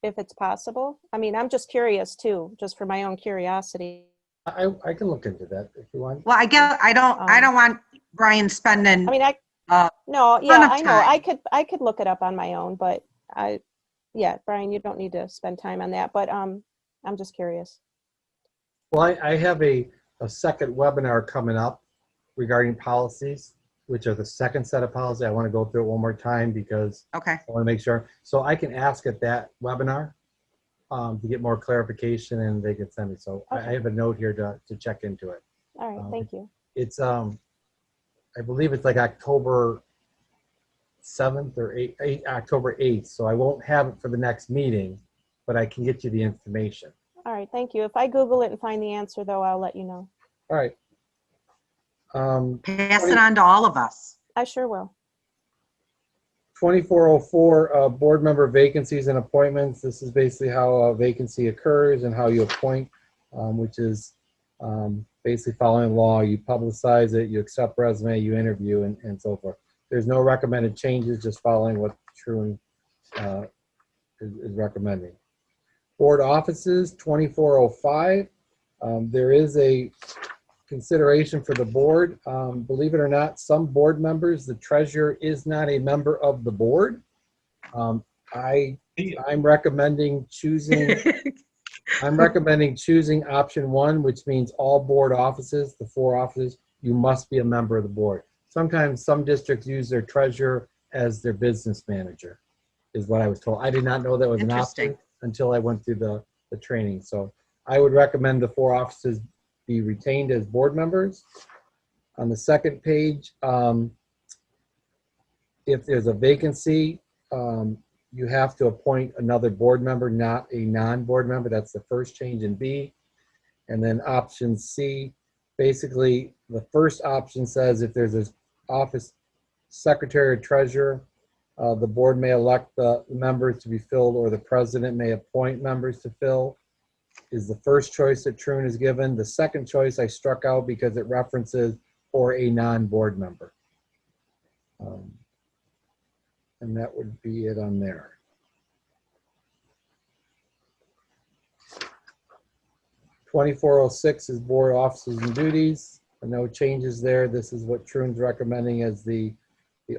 if it's possible? I mean, I'm just curious too, just for my own curiosity. I can look into that if you want. Well, I don't want Brian spending. I mean, no, ton yeah, of I know. time. I could look it up on my own, but yeah, Brian, you don't need to spend time on that, but I'm just curious. Well, I have a second webinar coming up regarding policies, which are the second set of policies. I want to go through it one more time because Okay. I want to make sure. So I can ask at that webinar to get more clarification, and they can send me. So I Okay. have a note here to check into it. All right, thank you. It's I believe it's like October 7th or 8th, October 8th. So I won't have it for the next meeting, but I can get you the information. All right, thank you. If I Google it and find the answer, though, I'll let you know. All right. Pass it on to all of us. I sure will. 2404, board member vacancies and appointments. This is basically how a vacancy occurs and how you appoint, which is basically following law. You publicize it, you accept resume, you interview, and so forth. there's no recommended changes, just following what Trune is recommending. Board offices, 2405. There is a consideration for the board. Believe it or not, some board members, the treasurer is not a member of the board. I'm recommending choosing option 1, which means all board offices, the 4 offices, you must be a member of the board. Sometimes some districts use their treasurer as their business manager, is what I was told. I did not know that was an option until I went through the training. So I would recommend the 4 offices be retained as board members. On the second page, if there's a vacancy, you have to appoint another board member, not a non-board member. That's the first change in B. And then option C, basically the first option says if there's an office secretary or treasurer, the board may elect the members to be filled, or the president may appoint members to fill, is the first choice that Trune is given. The second choice I struck out because it references or a non-board member. And that would be it on there. (2406) is board offices and duties. No changes there. This is what Trune's recommending as the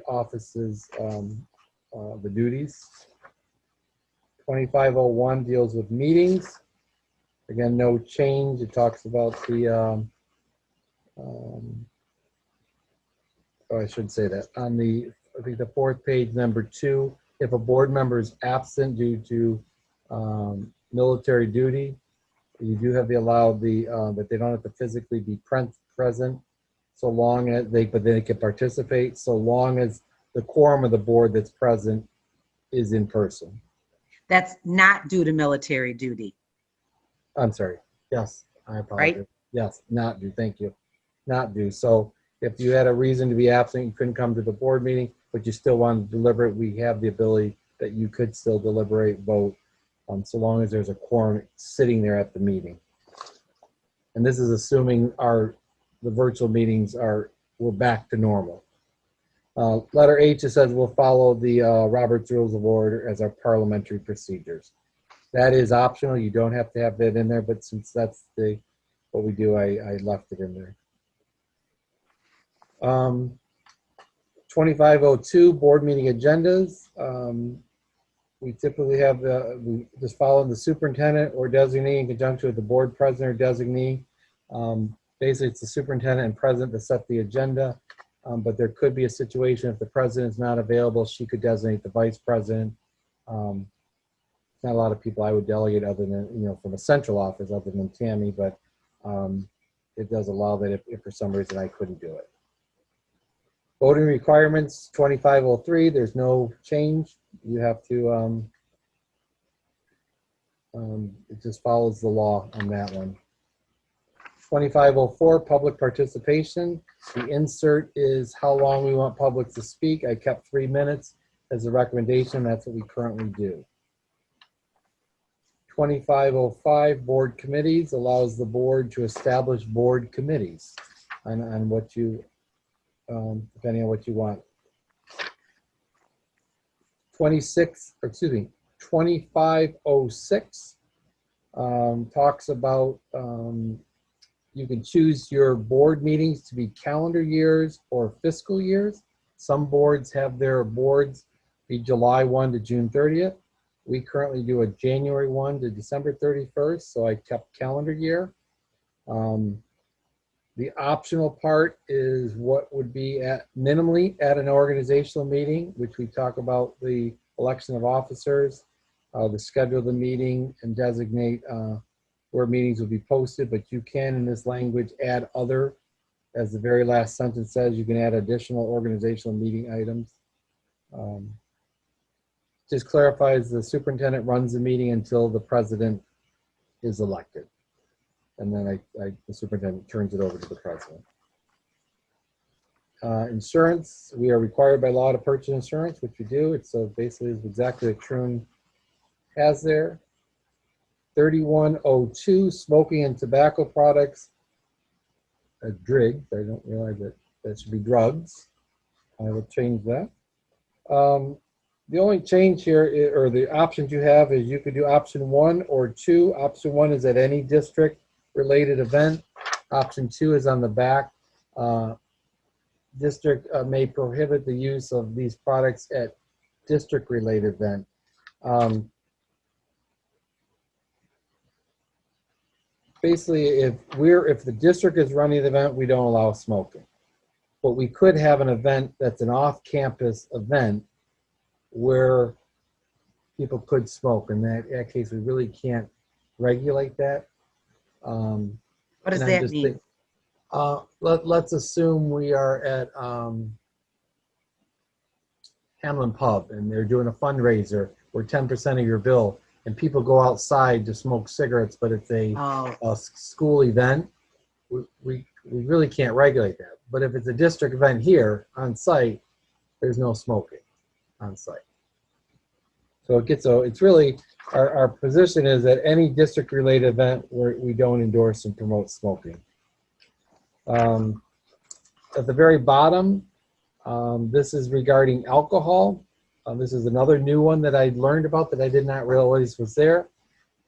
offices, the duties. 2501 deals with meetings. Again, no change. It talks about the, I should say that. On the, I think the 4th page, number 2, if a board member is absent due to military duty, you do have the allowed that they don't have to physically be present, so long as but they can participate, so long as the quorum of the board that's present is in person. That's not due to military duty. I'm sorry. Yes, I apologize. Right? Yes, not due. Thank you. Not due. So if you had a reason to be absent, you couldn't come to the board meeting, but you still wanted to deliberate, we have the ability that you could still deliberate, vote, so long as there's a quorum sitting there at the meeting. And this is assuming the virtual meetings we're back to normal. Letter H, it says we'll follow the Robert's Rules of Order as our parliamentary procedures. That is optional. You don't have to have that in there, but since that's what we do, I left it in there. 2502, board meeting agendas. We typically have we just follow the superintendent or designee in conjunction with the board president or designee. Basically, it's the superintendent and president that set the agenda, but there could be a situation if the president is not available, she could designate the vice president. Not a lot of people I would delegate other than, from a central office other than Tammy, but it does allow that if for some reason I couldn't do it. Voting requirements, 2503, there's no change. You have to, it just follows the law on that one. 2504, public participation. The insert is how long we want public to speak. I kept 3 minutes as a recommendation. That's what we currently do. 2505, board committees, allows the board to establish board committees on what you, depending on what you want. 2506 talks about you can choose your board meetings to be calendar years or fiscal years. Some boards have their boards be July 1 to June 30th. We currently do a January 1 to December 31st, so I kept calendar year. The optional part is what would be minimally at an organizational meeting, which we talk about the election of officers, the schedule of the meeting, and designate where meetings will be posted. But you can, in this language, add other, as the very last sentence says, you can add additional organizational meeting items. Just clarifies the superintendent runs the meeting until the president is elected. And then the superintendent turns it over to the president. Insurance, we are required by law to purchase insurance, which we do. It's basically exactly what Trune has there. 3102, smoking and tobacco products. Drigs, I don't realize that should be drugs. I will change that. The only change here, or the options you have, is you could do option 1 or 2. Option 1 is at any district-related event. Option 2 is on the back. District may prohibit the use of these products at district-related event. Basically, if the district is running the event, we don't allow smoking. But we could have an event that's an off-campus event where people could smoke. In that case, we really can't regulate that. What does that mean? Let's assume we are at Hamlin Pub and they're doing a fundraiser where 10% of your bill, and people go outside to smoke cigarettes, but it's a school event. We really can't regulate that. But if it's a district event here on site, there's no smoking on site. So it's really, our position is that any district related event where we don't endorse and promote smoking. At the very bottom, this is regarding alcohol. This is another new one that I learned about that I did not realize was there.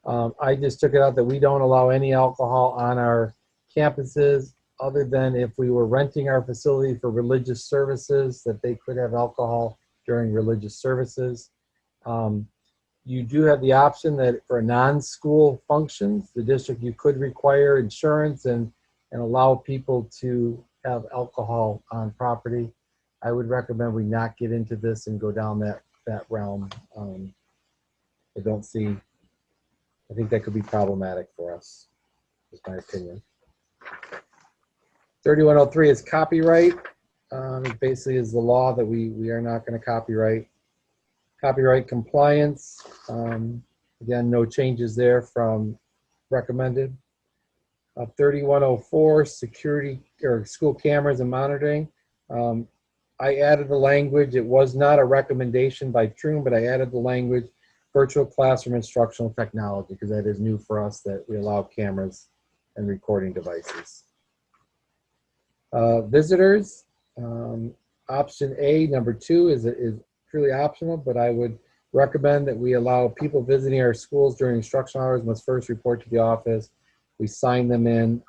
I just took it out that we don't allow any alcohol on our campuses other than if we were renting our facility for religious services, that they could have alcohol during religious services. You do have the option that for non-school functions, the district, you could require insurance and allow people to have alcohol on property. I would recommend we not get into this and go down that realm. I think that could be problematic for us, is my opinion. 3103 is copyright. It basically is the law that we are not going to copyright. Copyright compliance, again, no changes there from recommended. 3104, security or school cameras and monitoring. I added the language. It was not a recommendation by Troon, but I added the language virtual classroom instructional technology because that is new for us, that we allow cameras and recording devices. Visitors, option A, number 2 is truly optional, but I would recommend that we allow people visiting our schools during instructional hours must first report to the office. We sign them in.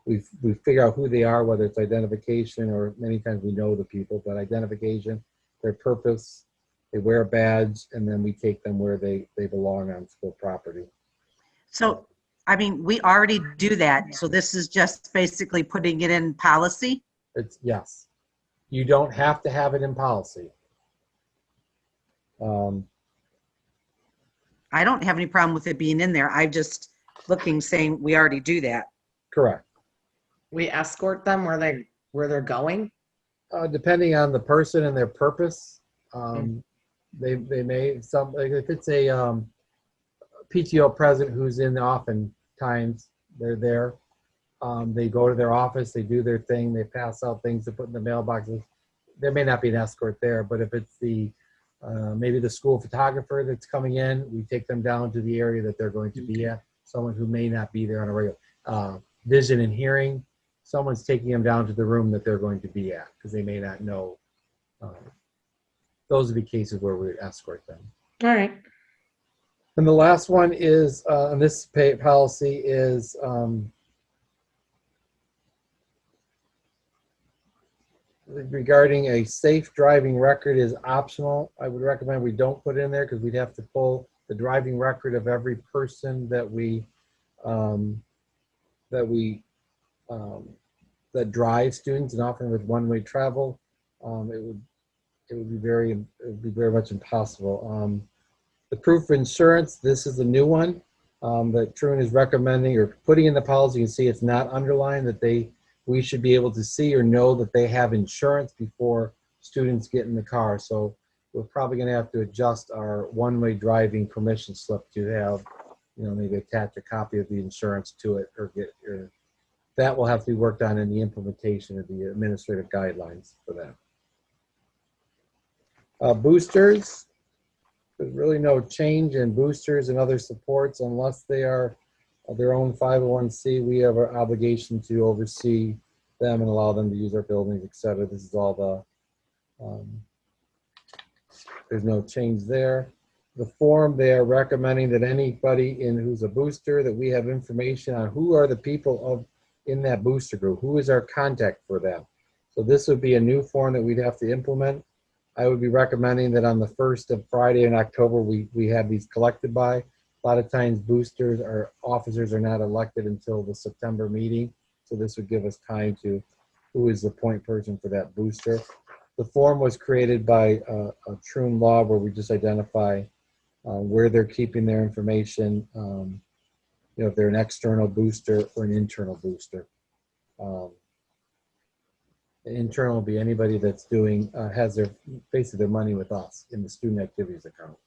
We figure out who they are, whether it's identification or many times we know the people, but identification, their purpose, they wear a badge, and then we take them where they belong on school property. So, I mean, we already do that. So this is just basically putting it in policy? Yes. You don't have to have it in policy. I don't have any problem with it being in there. I'm just looking, saying we already do that. Correct. We escort them where they're going. Depending on the person and their purpose, they may, if it's a PTO president who's in oftentimes, they're there. They go to their office, they do their thing, they pass out things to put in the mailboxes. There may not be an escort there, but if it's maybe the school photographer that's coming in, we take them down to the area that they're going to be at. Someone who may not be there on a regular, vision and hearing, someone's taking them down to the room that they're going to be at because they may not know. Those are the cases where we would escort them. All right. And the last one is, on this policy is, regarding a safe driving record is optional. I would recommend we don't put it in there because we'd have to pull the driving record of every person that drive students, and often with one-way travel, it would be very much impossible. The proof of insurance, this is a new one that Truman is recommending or putting in the policy. You can see it's not underlined that we should be able to see or know that they have insurance before students get in the car. So we're probably going to have to adjust our one-way driving permission slip to have, maybe attach a copy of the insurance to it, or that will have to be worked on in the implementation of the administrative guidelines for that. Boosters, there's really no change in boosters and other supports unless they are their own 501c. We have an obligation to oversee them and allow them to use our buildings, et cetera. This is all the, there's no change there. The form, they are recommending that anybody who's a booster, that we have information on who are the people in that booster group, who is our contact for them. So this would be a new form that we'd have to implement. I would be recommending that on the first of Friday in October, we have these collected by. A lot of times boosters or officers are not elected until the September meeting. So this would give us time to, who is the point person for that booster. The form was created by a Troon Law, where we just identify where they're keeping their information, if they're an external booster or an internal booster. Internal will be anybody that's doing, has basically their money with us in the student activities account.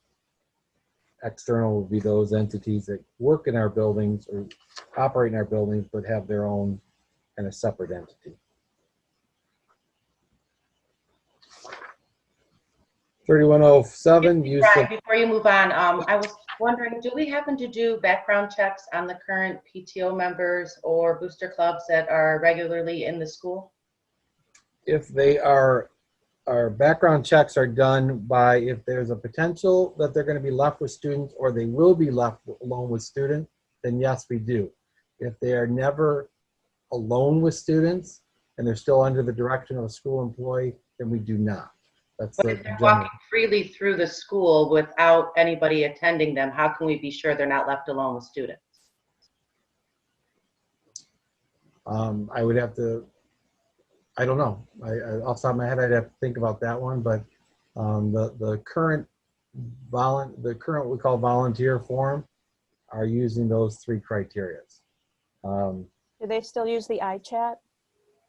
External will be those entities that work in our buildings or operate in our buildings, but have their own kind of separate entity. 3107, use Brian, of, before you move on, I was wondering, do we happen to do background checks on the current PTO members or booster clubs that are regularly in the school? if they are, our background checks are done by, if there's a potential that they're going to be left with students or they will be left alone with students, then yes, we do. If they are never alone with students and they're still under the direction of a school employee, then we do not. That's But the if they're general. walking freely through the school without anybody attending them, how can we be sure they're not left alone with students? I would have to, I don't know. Off the top of my head, I'd have to think about that one. But the current what we call volunteer form are using those three criteria. Do they still use the iChat?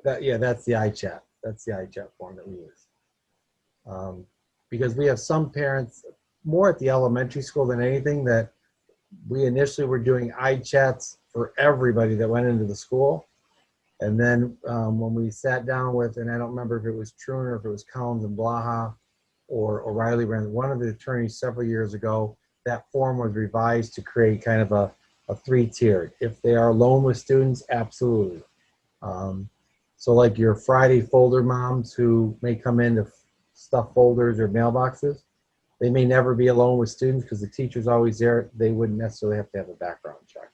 That's the iChat. That's the iChat form that we use. Because we have some parents, more at the elementary school than anything, that we initially were doing iChats for everybody that went into the school. And then when we sat down with, and I don't remember if it was Troon or if it was Collins and Blaha or O'Reilly, one of the attorneys several years ago, that form was revised to create kind of a three-tiered. If they are alone with students, absolutely. So like your Friday folder moms who may come in to stuff folders or mailboxes, they may never be alone with students because the teacher's always there. They wouldn't necessarily have to have a background check.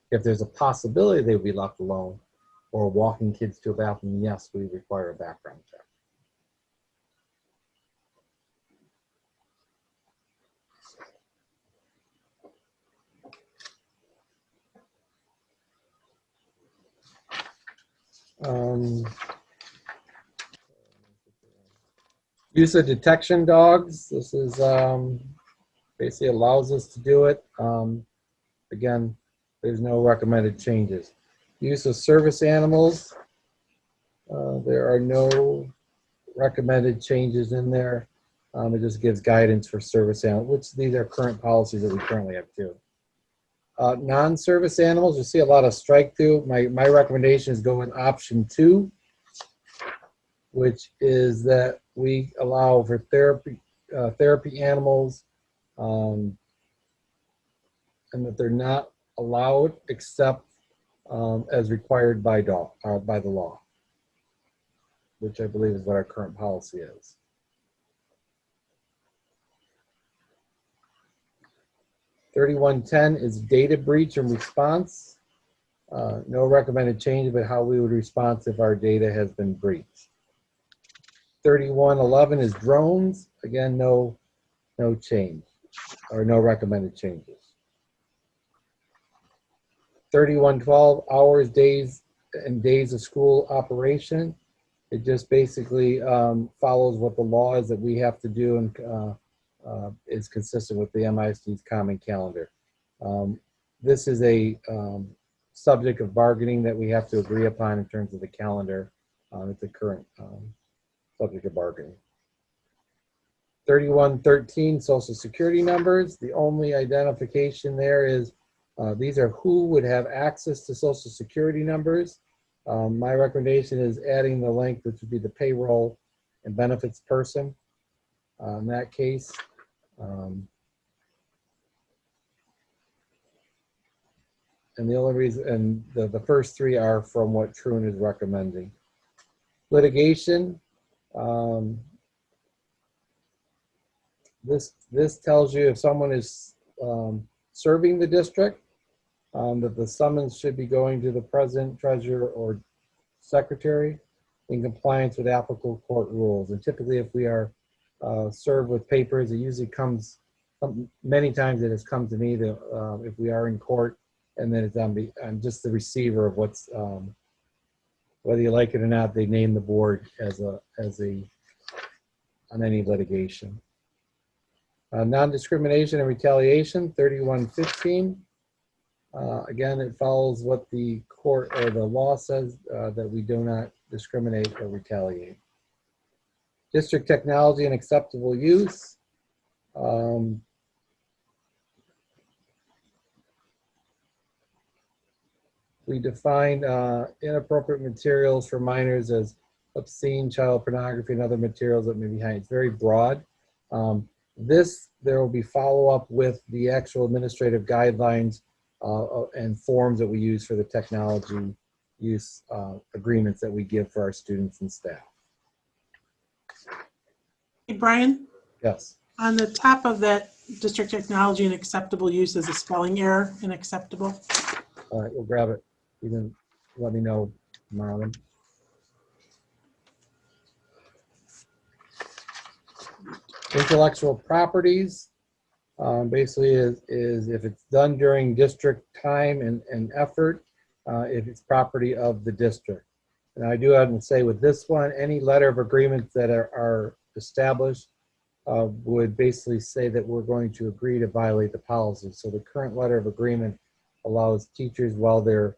If there's a possibility they would be left alone or walking kids to a bathroom, yes, we require a background check. Use of detection dogs. This is basically allows us to do it. Again, there's no recommended changes. Use of service animals. There are no recommended changes in there. It just gives guidance for service animals, which these are current policies that we currently have too. Non-service animals, you see a lot of strike through. My recommendation is go with option 2, which is that we allow for therapy animals, and that they're not allowed except as required by the law, which I believe is what our current policy is. (3110) is data breach and response. No recommended change, but how we would respond if our data has been breached. 3111 is drones. Again, no change or no recommended changes. 3112, hours, days, and days of school operation. It just basically follows what the law is that we have to do and is consistent with the MISD's common calendar. This is a subject of bargaining that we have to agree upon in terms of the calendar. It's the current subject of bargaining. 3113, Social Security numbers. The only identification there is these are who would have access to Social Security numbers. My recommendation is adding the link, which would be the payroll and benefits person in that case. And the only reason, and the first three are from what Troon is recommending. Litigation. This tells you if someone is serving the district, that the summons should be going to the president, treasurer, or secretary in compliance with applicable court rules. And typically, if we are served with papers, it usually comes, many times it has come to me that if we are in court, and then it's I'm just the receiver of what's, whether you like it or not, they name the board as on any litigation. Non-discrimination and retaliation, 3115. Again, it follows what the court or the law says, that we do not discriminate or retaliate. District technology and acceptable use. We define inappropriate materials for minors as obscene child pornography and other materials that may be behind. It's very broad. There will be follow-up with the actual administrative guidelines and forms that we use for the technology use agreements that we give for our students and staff. Hey, Brian, Yes. on the top of that district technology and acceptable use is a spelling error in acceptable. All right, we'll grab it. You can let me know, Marlon. Intellectual properties, basically is if it's done during district time and effort, if it's property of the district. And I do have to say with this one, any letter of agreements that are established would basically say that we're going to agree to violate the policy. So the current letter of agreement allows teachers, while they're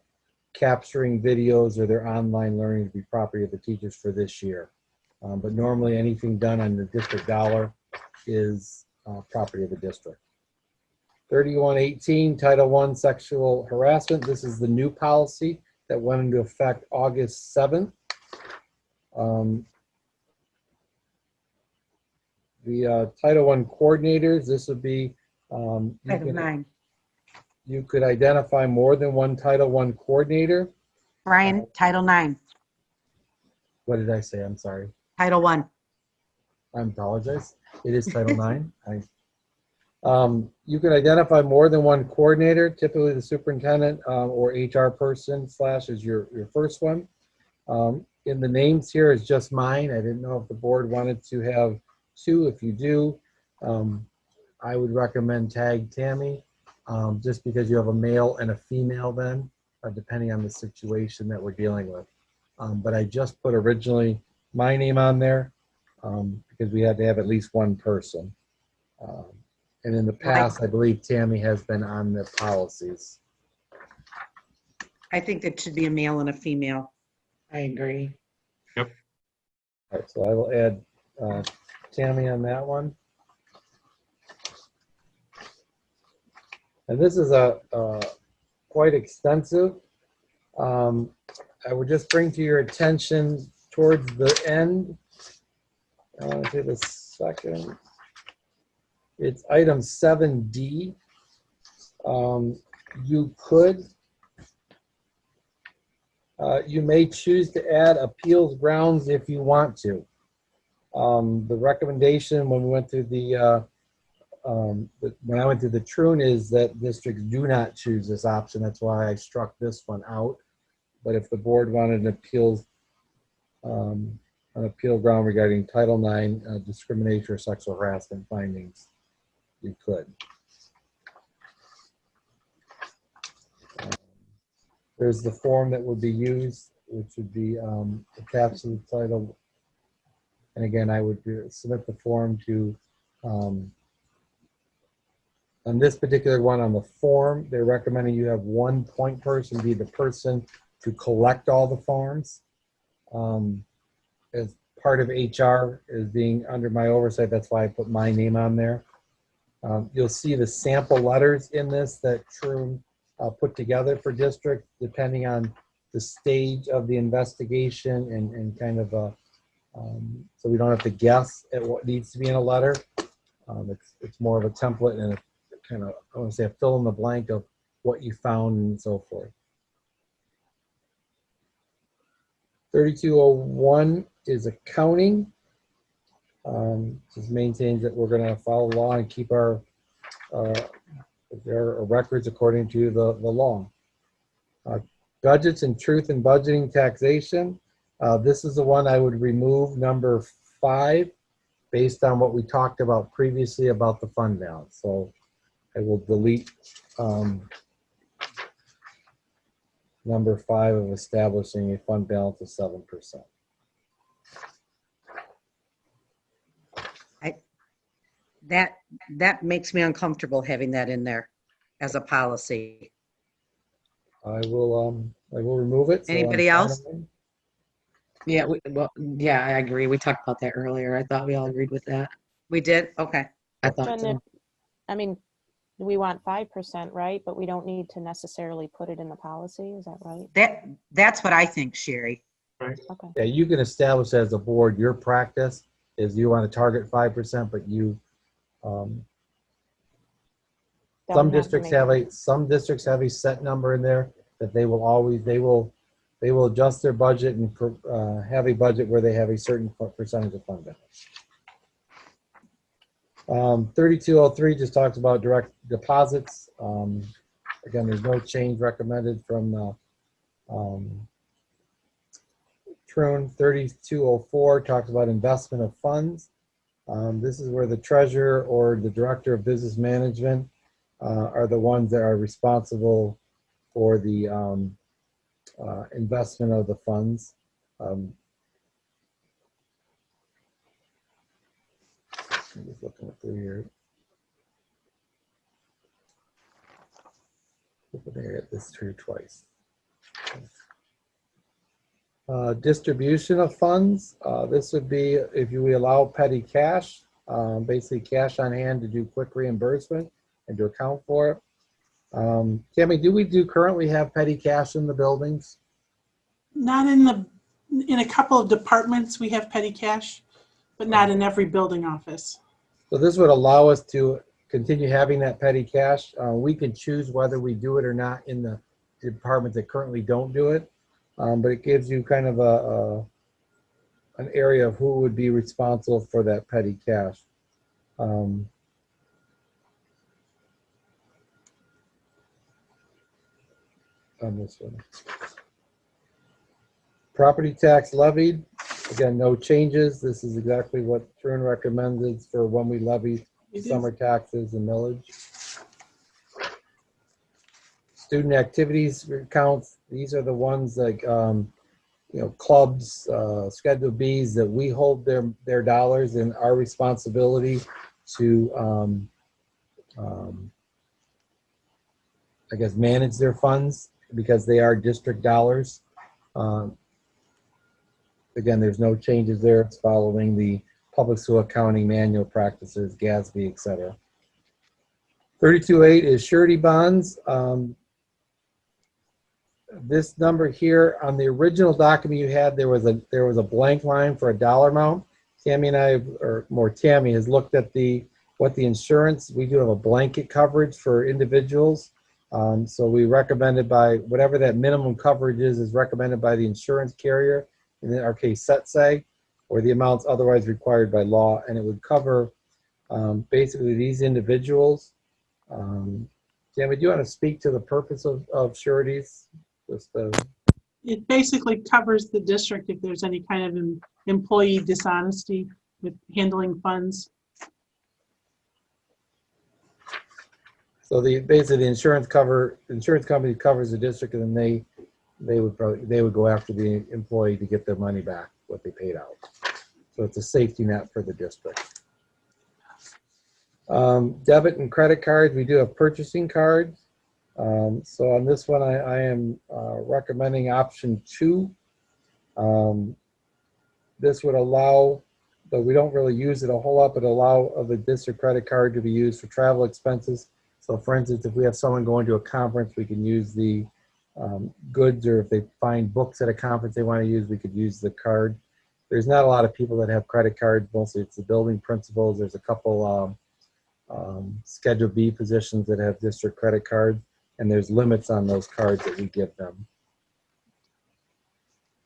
capturing videos or their online learning, to be property of the teachers for this year. But normally anything done on the district dollar is property of the district. 3118, Title I, sexual harassment. This is the new policy that went into effect August 7th. The Title I coordinators, this would be Item 9. you could identify more than one Title I coordinator. Brian, Title 9. What did I say? I'm sorry. Title 1. I apologize. It is Title IX. You could identify more than one coordinator, typically the superintendent or HR person / is your first one. In the names here is just mine. I didn't know if the board wanted to have two. If you do, I would recommend tag Tammy, just because you have a male and a female then, depending on the situation that we're dealing with. But I just put originally my name on there because we had to have at least one person. And in the past, I believe Tammy has been on the policies. I think it should be a male and a female. I agree. All right, so I will add Tammy on that one. And this is quite extensive. I would just bring to your attention towards the end. I want to take a second. It's item 7D. You may choose to add appeals grounds if you want to. The recommendation when we went through when I went through the Troon is that districts do not choose this option. That's why I struck this one out. But if the board wanted an appeal ground regarding Title IX discrimination or sexual harassment findings, you could. There's the form that would be used, which would be attached to the title. And again, I would submit the form to, on this particular one on the form, they're recommending you have one point person be the person to collect all the forms. As part of HR is being under my oversight, that's why I put my name on there. You'll see the sample letters in this that Troon put together for district, depending on the stage of the investigation and kind of so we don't have to guess at what needs to be in a letter. It's more of a template and a kind of, I want to say, a fill in the blank of what you found and so forth. 3201 is accounting. Just maintains that we're going to follow law and keep our records according to the law. Budgets and truth in budgeting taxation. This is the one I would remove, number 5, based on what we talked about previously about the fund balance. So I will delete number 5 of establishing a fund balance of 7%. That makes me uncomfortable having that in there as a policy. I will remove it. So Anybody I'm else? fine. Yeah, yeah, I agree. We talked about that earlier. I thought we all agreed with that. We did? Okay. I thought Shouldn't so. it- I mean, we want 5%, right? But we don't need to necessarily put it in the policy. Is that right? That's what I think, Sherry. Okay. Yeah, you can establish as a board, your practice is you want to target 5%, but you, Don't some have to districts make have a set number in there that they will adjust their budget and have a budget where they have a certain percentage of fund balance. 3203 just talks about direct deposits. Again, there's no change recommended from Trune. 3204 talks about investment of funds. This is where the treasurer or the director of business management are the ones that are responsible for the investment of the funds. I'm just looking through here. Looking here at this tree twice. Distribution of funds. This would be if you allow petty cash, basically cash on hand to do quick reimbursement and to account for it. Tammy, do we currently have petty cash in the buildings? Not in a couple of departments, we have petty cash, but not in every building office. So this would allow us to continue having that petty cash. We can choose whether we do it or not in the departments that currently don't do it. But it gives you kind of an area of who would be responsible for that petty cash. On this one. Property tax levied. Again, no changes. This is exactly what Trune recommended for when we levy summer taxes and millage. Student activities accounts. These are the ones like, clubs, Schedule Bs that we hold their dollars, and our responsibility to, I guess, manage their funds because they are district dollars. Again, there's no changes there. It's following the public school accounting manual practices, GASB, et cetera. 32.8 is surety bonds. This number here on the original document you had, there was a blank line for a dollar amount. Tammy and I, or more Tammy, has looked at what the insurance. We do have a blanket coverage for individuals. So we recommended by whatever that minimum coverage is recommended by the insurance carrier. In our case, SETSE, or the amounts otherwise required by law, and it would cover basically these individuals. Tammy, do you want to speak to the purpose of sureties? It basically covers the district if there's any kind of employee dishonesty with handling funds. So basically the insurance company covers the district, and then they would go after the employee to get their money back, what they paid out. So it's a safety net for the district. Debit and credit cards, we do have purchasing cards. So on this one, I am recommending option 2. This would allow, though we don't really use it a whole lot, but allow the district credit card to be used for travel expenses. So for instance, if we have someone going to a conference, we can use the goods, or if they find books at a conference they want to use, we could use the card. There's not a lot of people that have credit cards. Mostly it's the building principals. There's a couple Schedule B positions that have district credit cards. and there's limits on those cards that we give them.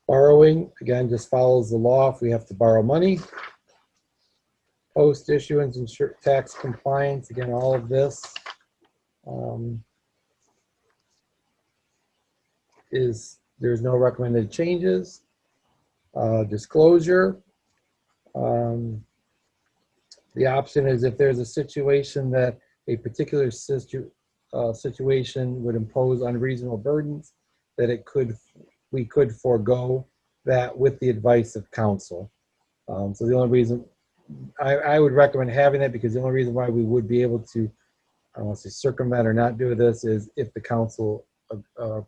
Borrowing, again, just follows the law if we have to borrow money. Post issuance and tax compliance, again, all of this there's no recommended changes. Disclosure, the option is if there's a situation that a particular situation would impose unreasonable burdens, that we could forego that with the advice of counsel. So the only reason I would recommend having that, because the only reason why we would be able to circumvent or not do this is if the council,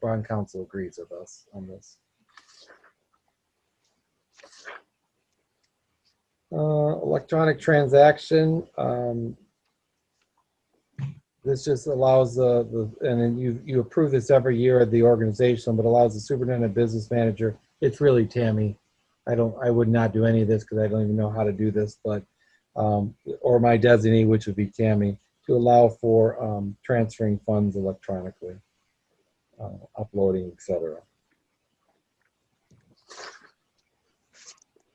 bond council, agrees with us on this. Electronic transaction. This just allows and then you approve this every year at the organization, but allows the superintendent business manager. It's really Tammy. I would not do any of this because I don't even know how to do this, but or my designee, which would be Tammy, to allow for transferring funds electronically, uploading, etc.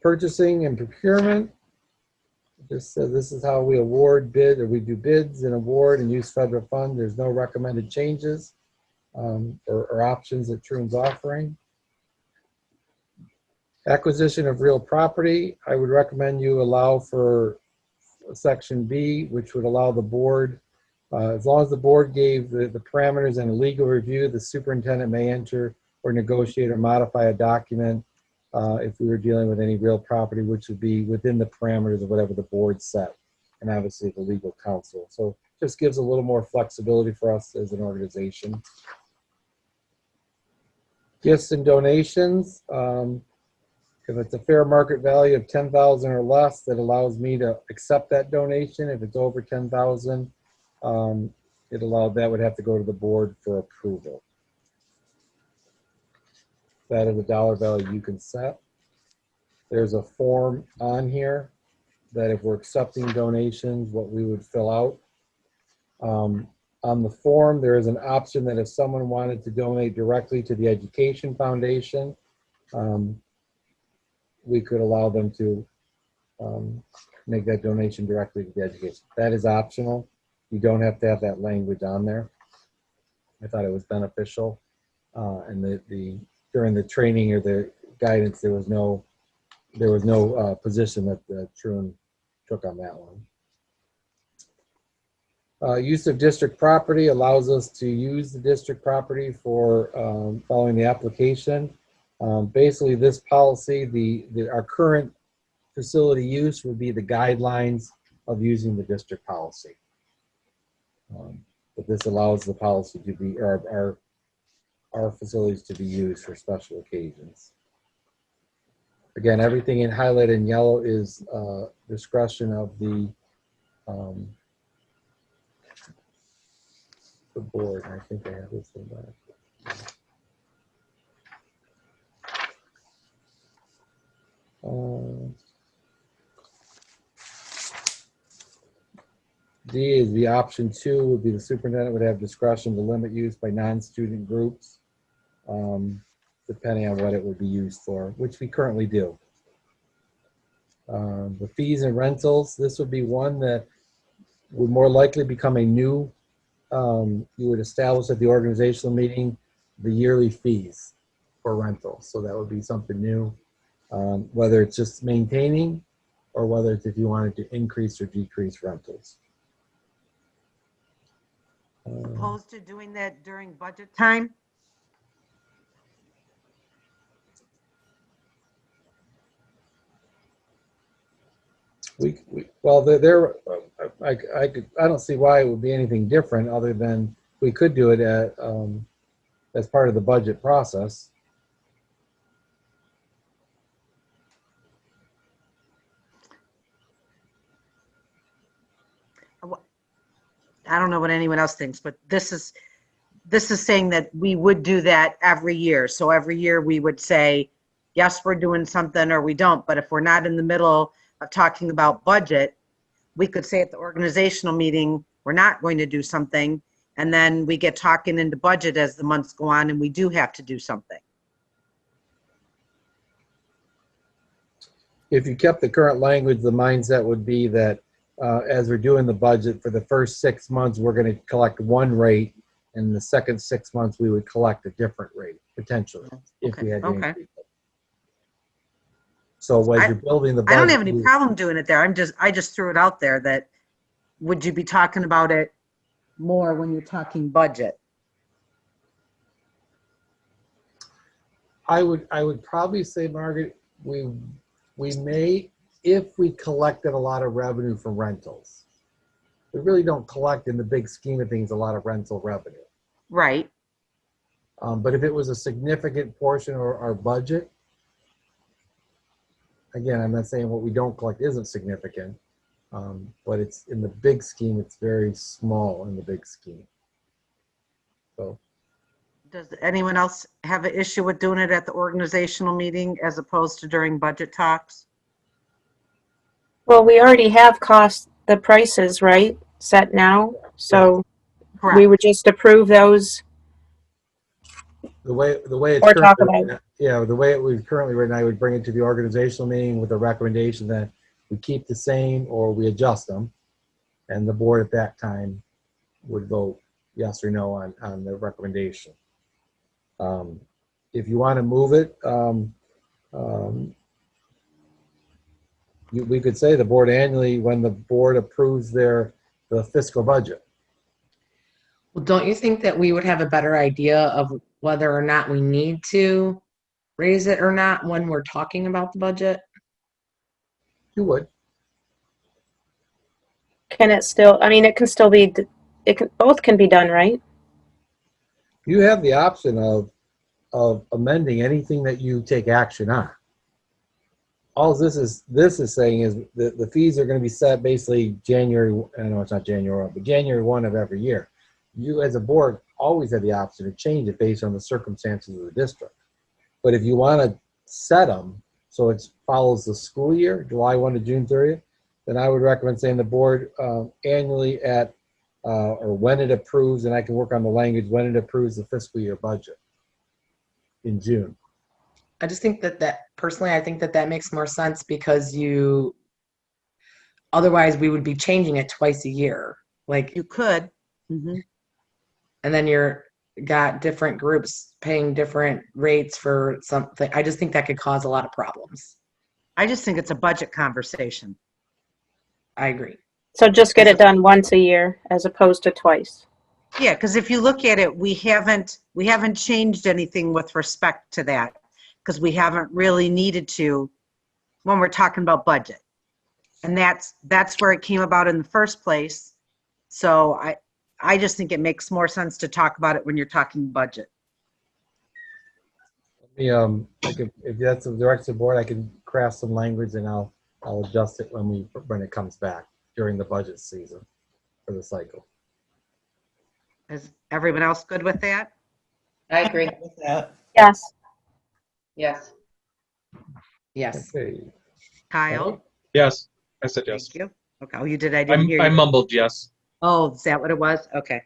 Purchasing and procurement. Just says this is how we award bid, or we do bids and award and use federal funds. There's no recommended changes or options that Troon's offering. Acquisition of real property. I would recommend you allow for Section B, which would allow the board, as long as the board gave the parameters and a legal review, the superintendent may enter or negotiate or modify a document if we were dealing with any real property, which would be within the parameters of whatever the board set, and obviously the legal counsel. So just gives a little more flexibility for us as an organization. Gifts and donations. If it's a fair market value of $10,000 or less, that allows me to accept that donation. If it's over $10,000, that would have to go to the board for approval. That is a dollar value you can set. There's a form on here that if we're accepting donations, what we would fill out. On the form, there is an option that if someone wanted to donate directly to the Education Foundation, we could allow them to make that donation directly to the education. That is optional. You don't have to have that language on there. I thought it was beneficial. And during the training or the guidance, there was no position that Troon took on that one. Use of district property allows us to use the district property for following the application. Basically, this policy, our current facility use would be the guidelines of using the district policy. But this allows the policy to be, our facilities to be used for special occasions. Again, everything in highlighted in yellow is discretion of the board. I think I have this one back. D is the option 2 would be the superintendent would have discretion to limit use by non-student groups, depending on what it would be used for, which we currently do. The fees and rentals, this would be one that would more likely become a new, you would establish at the organizational meeting the yearly fees for rentals. So that would be something new. Whether it's just maintaining or whether it's if you wanted to increase or decrease rentals. Opposed to doing that during budget time? Well, I don't see why it would be anything different other than we could do it as part of the budget process. I don't know what anyone else thinks, but this is saying that we would do that every year. So every year we would say, yes, we're doing something or we don't. But if we're not in the middle of talking about budget, we could say at the organizational meeting, we're not going to do something. And then we get talking into budget as the months go on and we do have to do something. If you kept the current language, the mindset would be that as we're doing the budget for the first 6 months, we're going to collect one rate, and the second 6 months we would collect a different rate potentially if we had to Okay. increase it. So as you're building the budget, I don't have any problem doing it there. I just threw it out there that, would you be talking about it more when you're talking budget? I would probably say, Margaret, we may, if we collected a lot of revenue from rentals. We really don't collect, in the big scheme of things, a lot of rental revenue. Right. But if it was a significant portion of our budget, again, I'm not saying what we don't collect isn't significant, but it's in the big scheme, it's very small in the big scheme. So, Does anyone else have an issue with doing it at the organizational meeting as opposed to during budget talks? Well, we already have the prices, right, set now? So we Correct. would just approve those. the way it's Or talk currently, about the way it was currently written, I would bring it to the organizational meeting with a recommendation that we keep the same or we adjust them, and the board at that time would vote yes or no on the recommendation. If you want to move it, we could say the board annually, when the board approves the fiscal budget. Well, don't you think that we would have a better idea of whether or not we need to raise it or not when we're talking about the budget? You would. Can it still, I mean, it can still be, both can be done, right? You have the option of amending anything that you take action on. All this is saying is that the fees are going to be set basically January, I know it's not January 1, but January 1 of every year. You as a board always have the option to change it based on the circumstances of the district. But if you want to set them so it follows the school year, July 1 to June 30th, then I would recommend saying the board annually at, or when it approves, and I can work on the language, when it approves the fiscal year budget in June. I just think personally, I think that makes more sense because otherwise we would be changing it twice a year. Like, You could. Mm-hmm. and then got different groups paying different rates for something. I just think that could cause a lot of problems. I just think it's a budget conversation. I agree. So just get it done once a year as opposed to twice. Yeah, because if you look at it, we haven't changed anything with respect to that because we haven't really needed to when we're talking about budget. And that's where it came about in the first place. So I just think it makes more sense to talk about it when you're talking budget. If that's the direction of the board, I can craft some language and I'll adjust it when it comes back during the budget season for the cycle. Is everyone else good with that? I agree. With that. Yes. Yes. Yes. Okay. Kyle? Yes, I said yes. Thank you. Okay. Oh, you did. I didn't hear you. I mumbled yes. Oh, is that what it was? Okay.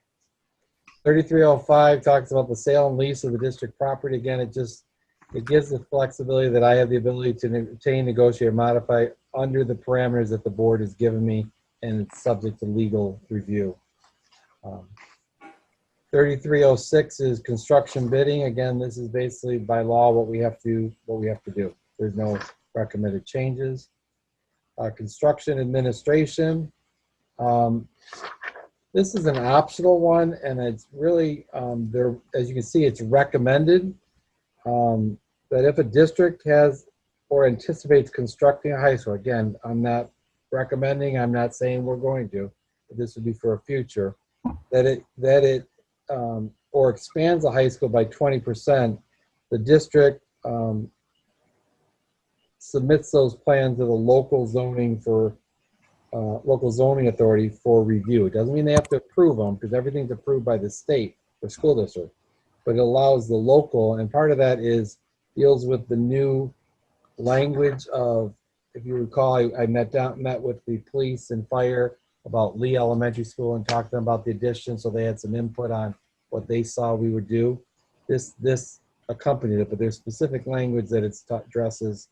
3305 talks about the sale and lease of the district property. Again, it gives the flexibility that I have the ability to obtain, negotiate, or modify under the parameters that the board has given me, and it's subject to legal review. 3306 is construction bidding. Again, this is basically by law what we have to do. There's no recommended changes. Construction administration. This is an optional one, and it's really, as you can see, it's recommended that if a district has or anticipates constructing a high school, again, I'm not recommending, I'm not saying we're going to, but this would be for a future, that it or expands a high school by 20%, the district submits those plans to the local zoning authority for review. It doesn't mean they have to approve them because everything's approved by the state or school district, but it allows the local, and part of that deals with the new language of, if you recall, I met with the police and fire about Lee Elementary School and talked to them about the addition, so they had some input on what they saw we would do. This accompanied it, but there's specific language that it addresses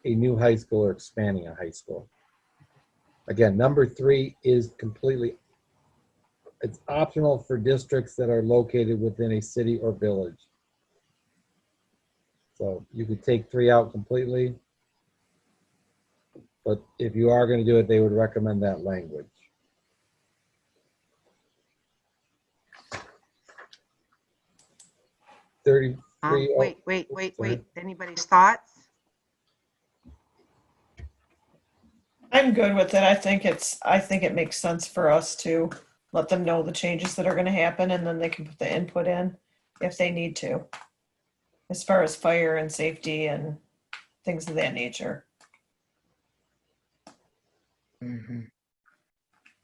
a new high school or expanding a high school. Again, number 3 is completely, it's optional for districts that are located within a city or village. So you could take 3 out completely. But if you are going to do it, they would recommend that language. Wait. Anybody's thoughts? I'm good with it. I think it makes sense for us to let them know the changes that are going to happen, and then they can put the input in if they need to, as far as fire and safety and things of that nature. Mm-hmm.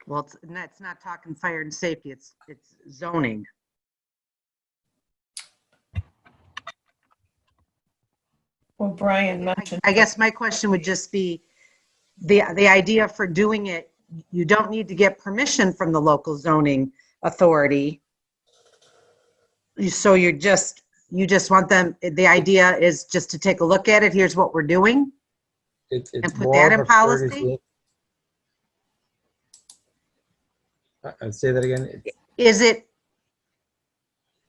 Well, it's not talking fire and safety, it's zoning. Well, Brian mentioned. I guess my question would just be, the idea for doing it, you don't need to get permission from the local zoning authority. So you just want them, the idea is just to take a look at it, here's what we're doing, It's and put more that of in a policy? courtesy. I'd say that again.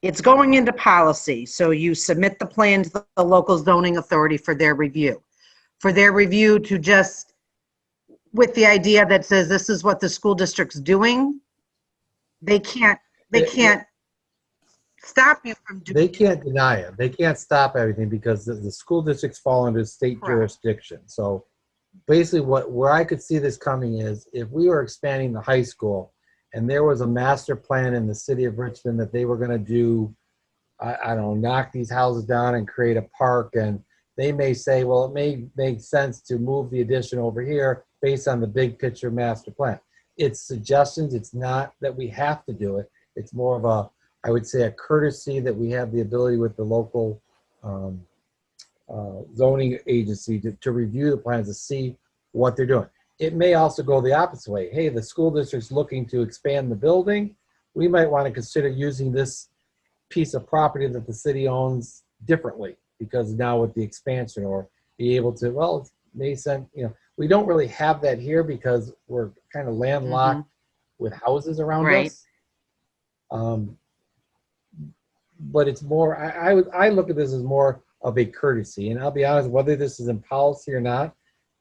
It's going into policy, so you submit the plan to the local zoning authority for their review. For their review to just, with the idea that says this is what the school district's doing, they can't stop you from doing. They can't deny it. They can't stop everything because the school districts fall under state Correct. jurisdiction. So basically where I could see this coming is if we were expanding the high school and there was a master plan in the city of Richmond that they were going to do, I don't know, knock these houses down and create a park, and they may say, well, it may make sense to move the addition over here based on the big picture master plan. It's suggestions. It's not that we have to do it. It's more of a, I would say, a courtesy that we have the ability with the local zoning agency to review the plans to see what they're doing. It may also go the opposite way. Hey, the school district's looking to expand the building. We might want to consider using this piece of property that the city owns differently because now with the expansion, or be able to, well, it may sense, we don't really have that here because we're kind of landlocked with houses around Right. us. But it's more, I look at this as more of a courtesy, and I'll be honest, whether this is in policy or not,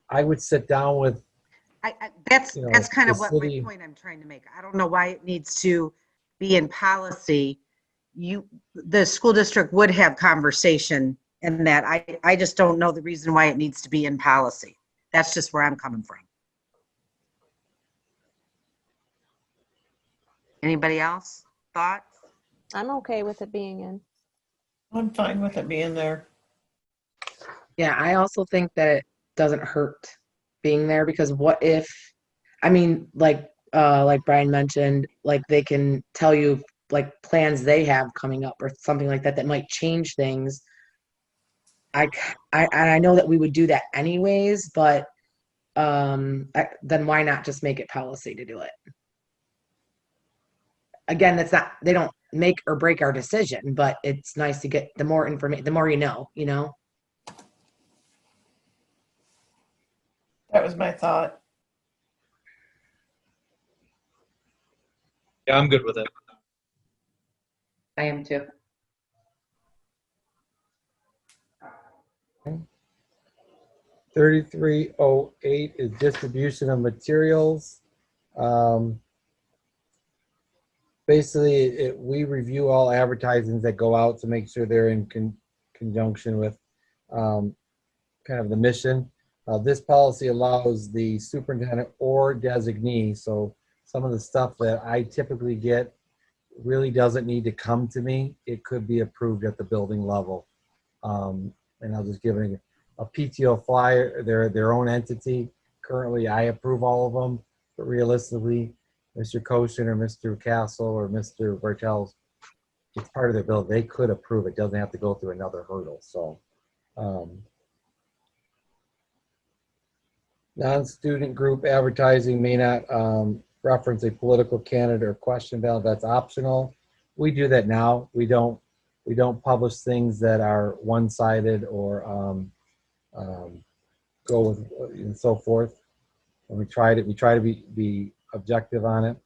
I would sit down with, That's kind of the what city- my point I'm trying to make. I don't know why it needs to be in policy. The school district would have conversation in that. I just don't know the reason why it needs to be in policy. That's just where I'm coming from. Anybody else? Thoughts? I'm okay with it being in. I'm fine with it being there. Yeah, I also think that it doesn't hurt being there, because what if, I mean, like Brian mentioned, like they can tell you like plans they have coming up or something like that that might change things. I know that we would do that anyways, but then why not just make it policy to do it? Again, that's not, they don't make or break our decision, but it's nice to get the more information, the more you know. That was my thought. Yeah, I'm good with it. I am too. Okay. 3308 is distribution of materials. Basically, we review all advertisements that go out to make sure they're in conjunction with kind of the mission. This policy allows the superintendent or designee, so some of the stuff that I typically get really doesn't need to come to me. It could be approved at the building level. And I'll just give it a PTO flyer, they're their own entity. Currently, I approve all of them, but realistically, Mr. Koshin or Mr. Castle or Mr. Bartels, it's part of their bill. They could approve it. Doesn't have to go through another hurdle. So, non-student group advertising may not reference a political candidate or question ballot, that's optional. We do that now. We don't publish things that are one-sided or go with and so forth. And we try to be objective on it.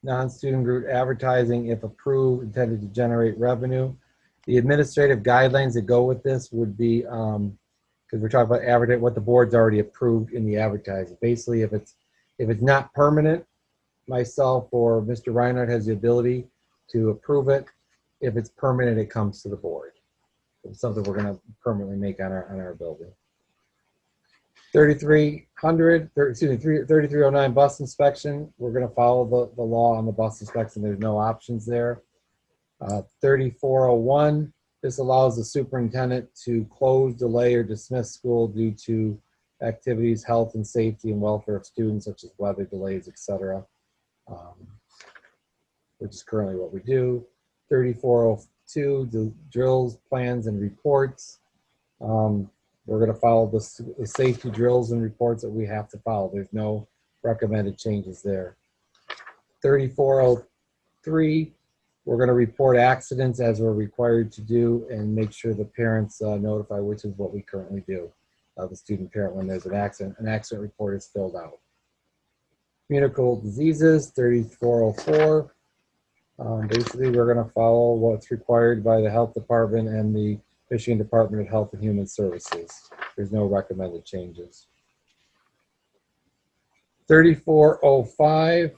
Non-student group advertising, if approved, intended to generate revenue. The administrative guidelines that go with this would be, because we're talking about advertising, what the board's already approved in the advertising. Basically, if it's not permanent, myself or Mr. Reinhardt has the ability to approve it. If it's permanent, it comes to the board. It's something we're going to permanently make on our building. 3309 bus inspection. We're going to follow the law on the bus inspection. There's no options there. 3401. This allows the superintendent to close, delay, or dismiss school due to activities, health and safety and welfare of students, such as weather delays, etc., which is currently what we do. 3402, the drills, plans, and reports. We're going to follow the safety drills and reports that we have to follow. There's no recommended changes there. 3403, we're going to report accidents as we're required to do and make sure the parents notify, which is what we currently do. The student parent, when there's an accident report is filled out. Communicable diseases, 3404. Basically, we're going to follow what's required by the health department and the Michigan Department of Health and Human Services. There's no recommended changes. 3405.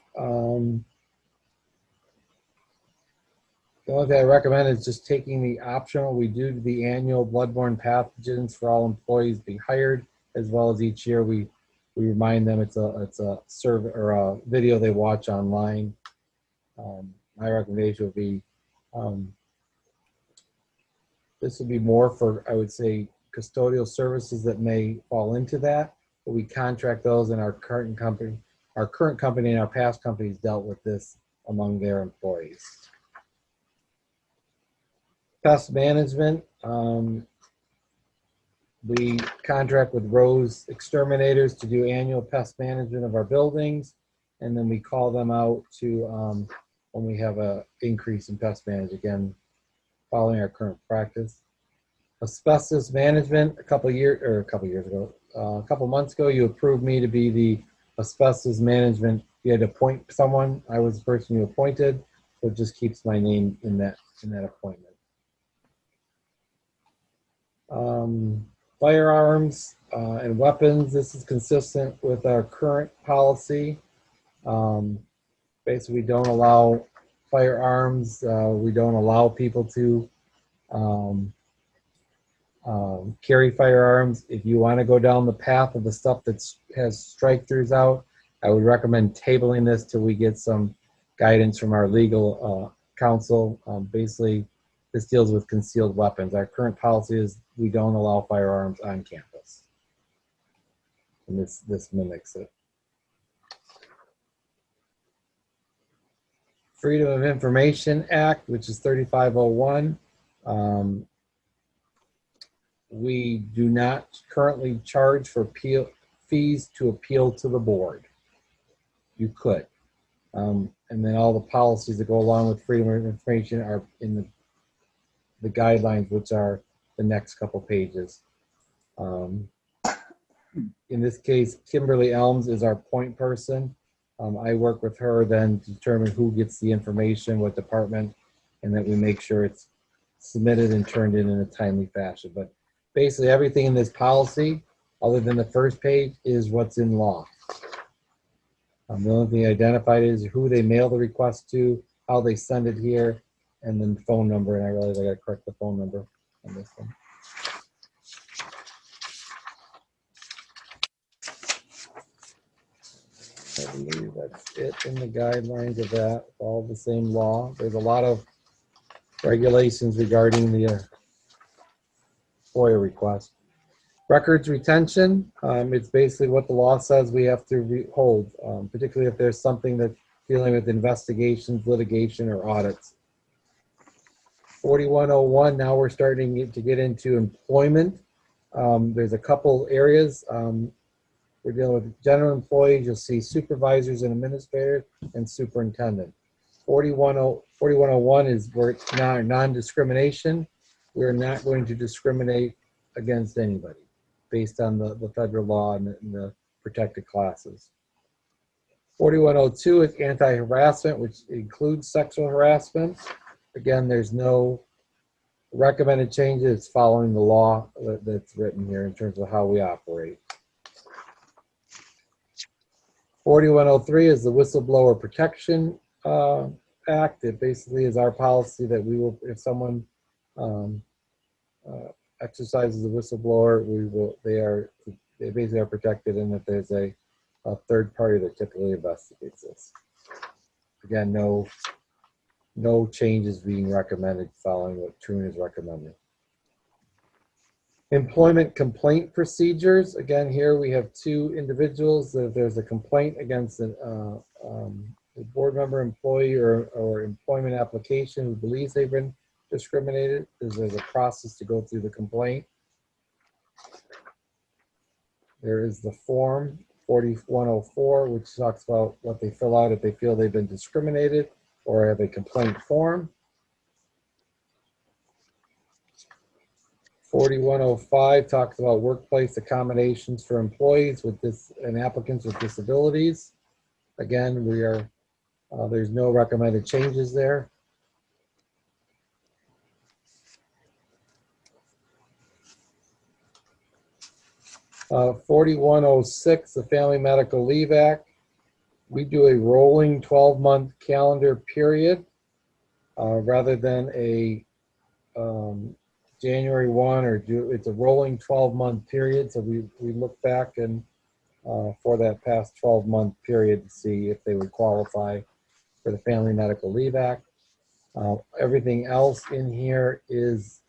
The only thing I recommend is just taking the optional. We do the annual bloodborne pathogens for all employees being hired, as well as each year we remind them it's a survey or a video they watch online. My recommendation would be this would be more for, I would say, custodial services that may fall into that, but we contract those in our current company. Our current company and our past companies dealt with this among their employees. Pest management, we contract with Rose Exterminators to do annual pest management of our buildings, and then we call them out to when we have an increase in pest management, again, following our current practice. Asbestos management, a couple months ago, you approved me to be the asbestos management. You had to appoint someone. I was the person you appointed, so it just keeps my name in that appointment. Firearms and weapons, this is consistent with our current policy. Basically, we don't allow firearms. We don't allow people to carry firearms. If you want to go down the path of the stuff that has strike-throughs out, I would recommend tabling this till we get some guidance from our legal counsel. Basically, this deals with concealed weapons. Our current policy is we don't allow firearms on campus. And this mimics it. Freedom of Information Act, which is 3501. We do not currently charge for fees to appeal to the board. You could. And then all the policies that go along with freedom of information are in the guidelines, which are the next couple pages. In this case, Kimberly Elms is our point person. I work with her then to determine who gets the information, what department, and that we make sure it's submitted and turned in a timely fashion. But basically everything in this policy, other than the first page, is what's in law. The only thing identified is who they mail the request to, how they send it here, and then the phone number. And I realize I got to correct the phone number on this one. I believe that's it in the guidelines of that. All the same law. There's a lot of regulations regarding the FOIA request. Records retention, it's basically what the law says we have to hold, particularly if there's something that's dealing with investigations, litigation, or audits. 4101, now we're starting to get into employment. There's a couple areas. we're dealing with general employees. You'll see supervisors and administrators and superintendent. 4101 is where it's non-discrimination. We're not going to discriminate against anybody based on the federal law and the protected classes. 4102 is anti-harassment, which includes sexual harassment. Again, there's no recommended changes. It's following the law that's written here in terms of how we operate. 4103 is the Whistleblower Protection Act. It basically is our policy that we will, if someone exercises a whistleblower, they basically are protected, and that there's a third party that typically investigates this. Again, no changes being recommended following what Troon is recommending. Employment complaint procedures. Again, here we have two individuals. If there's a complaint against a board member, employee, or employment application who believes they've been discriminated, there's a process to go through the complaint. There is the form 4104, which talks about what they fill out if they feel they've been discriminated or have a complaint form. 4105 talks about workplace accommodations for employees and applicants with disabilities. Again, there's no recommended changes there. Uh, 4106, the Family Medical Leave Act. We do a rolling 12-month calendar period rather than a January 1 it's a rolling 12-month period. So we look back and for that past 12-month period to see if they would qualify for the Family Medical Leave Act. Everything else in here is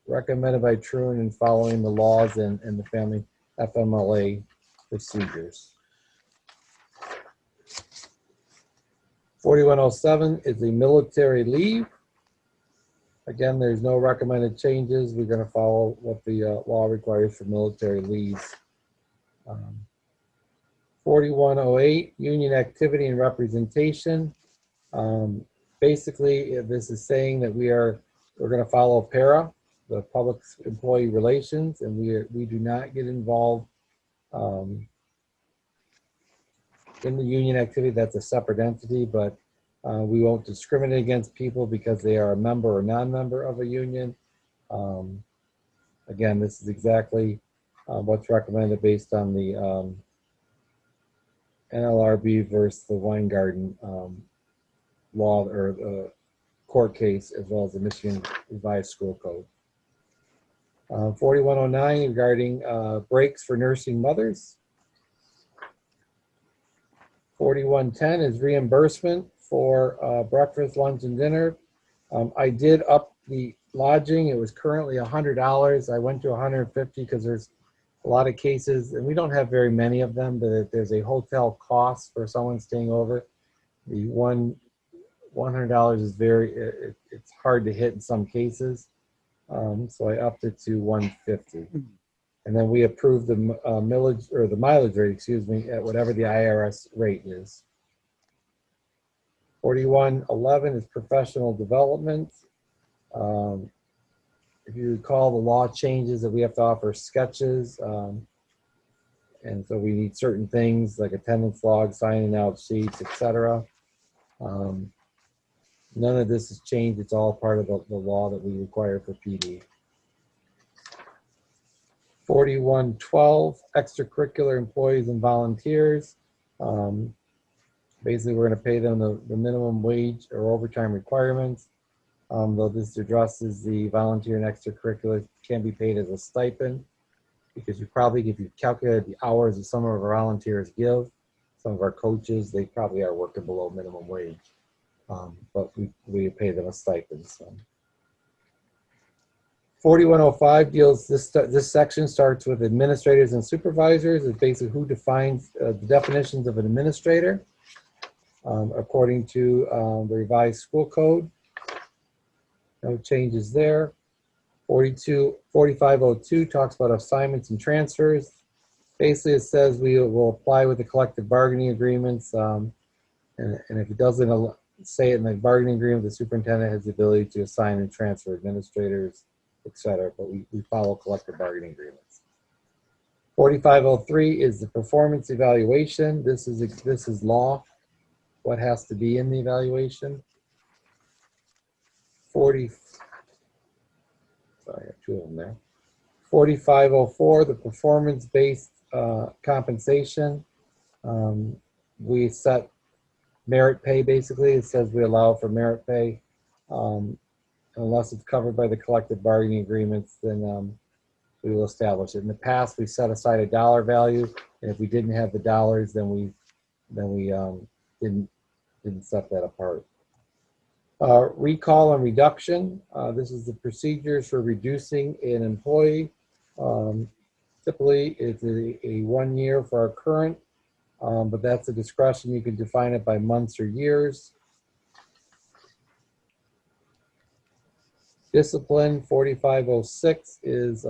recommended by Troon and following the laws and the family FMLA procedures. 4107 is the military leave. Again, there's no recommended changes. We're going to follow what the law requires for military leaves. 4108, union activity and representation. Basically, this is saying that we're going to follow PARA, the Public Employee Relations, and we do not get involved in the union activity. That's a separate entity, but we won't discriminate against people because they are a member or non-member of a union. Again, this is exactly what's recommended based on the NLRB versus the Weingarten law or court case, as well as the Michigan Revised School Code. 4109 regarding breaks for nursing mothers. 4110 is reimbursement for breakfast, lunch, and dinner. I did up the lodging. It was currently $100. I went to $150 because there's a lot of cases, and we don't have very many of them, but there's a hotel cost for someone staying over. The $100 is it's hard to hit in some cases. So I upped it to $150. And then we approved the millage or the mileage rate, excuse me, at whatever the IRS rate is. 4111 is professional development. If you recall, the law changes that we have to offer sketches. And so we need certain things like attendance logs, signing out sheets, etc. None of this has changed. It's all part of the law that we require for PD. 4112, extracurricular employees and volunteers. Basically, we're going to pay them the minimum wage or overtime requirements. Though this addresses the volunteer and extracurricular can be paid as a stipend, because if you calculate the hours that some of our volunteers give, some of our coaches, they probably are working below minimum wage. But we pay them a stipend. So. 4105 deals, this section starts with administrators and supervisors. It's basically who defines the definitions of an administrator according to the revised school code. No changes there. 4502 talks about assignments and transfers. Basically, it says we will apply with the collective bargaining agreements, and if it doesn't say it in the bargaining agreement, the superintendent has the ability to assign and transfer administrators, et cetera, but we follow collective bargaining agreements. 4503 is the performance evaluation. This is law. What has to be in the evaluation? 4504, the performance-based compensation. We set merit pay, basically. It says we allow for merit pay. Unless it's covered by the collective bargaining agreements, then we will establish it. In the past, we set aside a dollar value, and if we didn't have the dollars, then we didn't set that apart. Recall and reduction. This is the procedures for reducing an employee. Typically, it's a 1 year for our current, but that's a discretion. You can define it by months or years. Discipline 4506 is,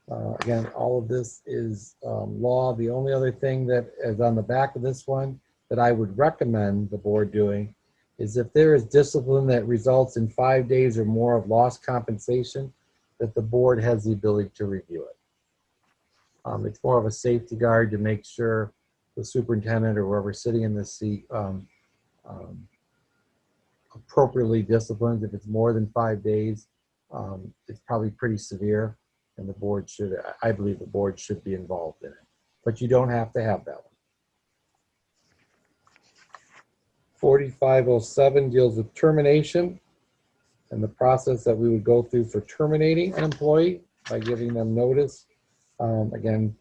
again, all of this is law. The only other thing that is on the back of this one that I would recommend the board doing is if there is discipline that results in 5 days or more of lost compensation, that the board has the ability to review it. It's more of a safety guard to make sure the superintendent or whoever's sitting in the seat appropriately disciplined. If it's more than 5 days, it's probably pretty severe, and the board should, I believe the board should be involved in it. But you don't have to have that one. 4507 deals with termination and the process that we would go through for terminating an employee by giving them notice. Again,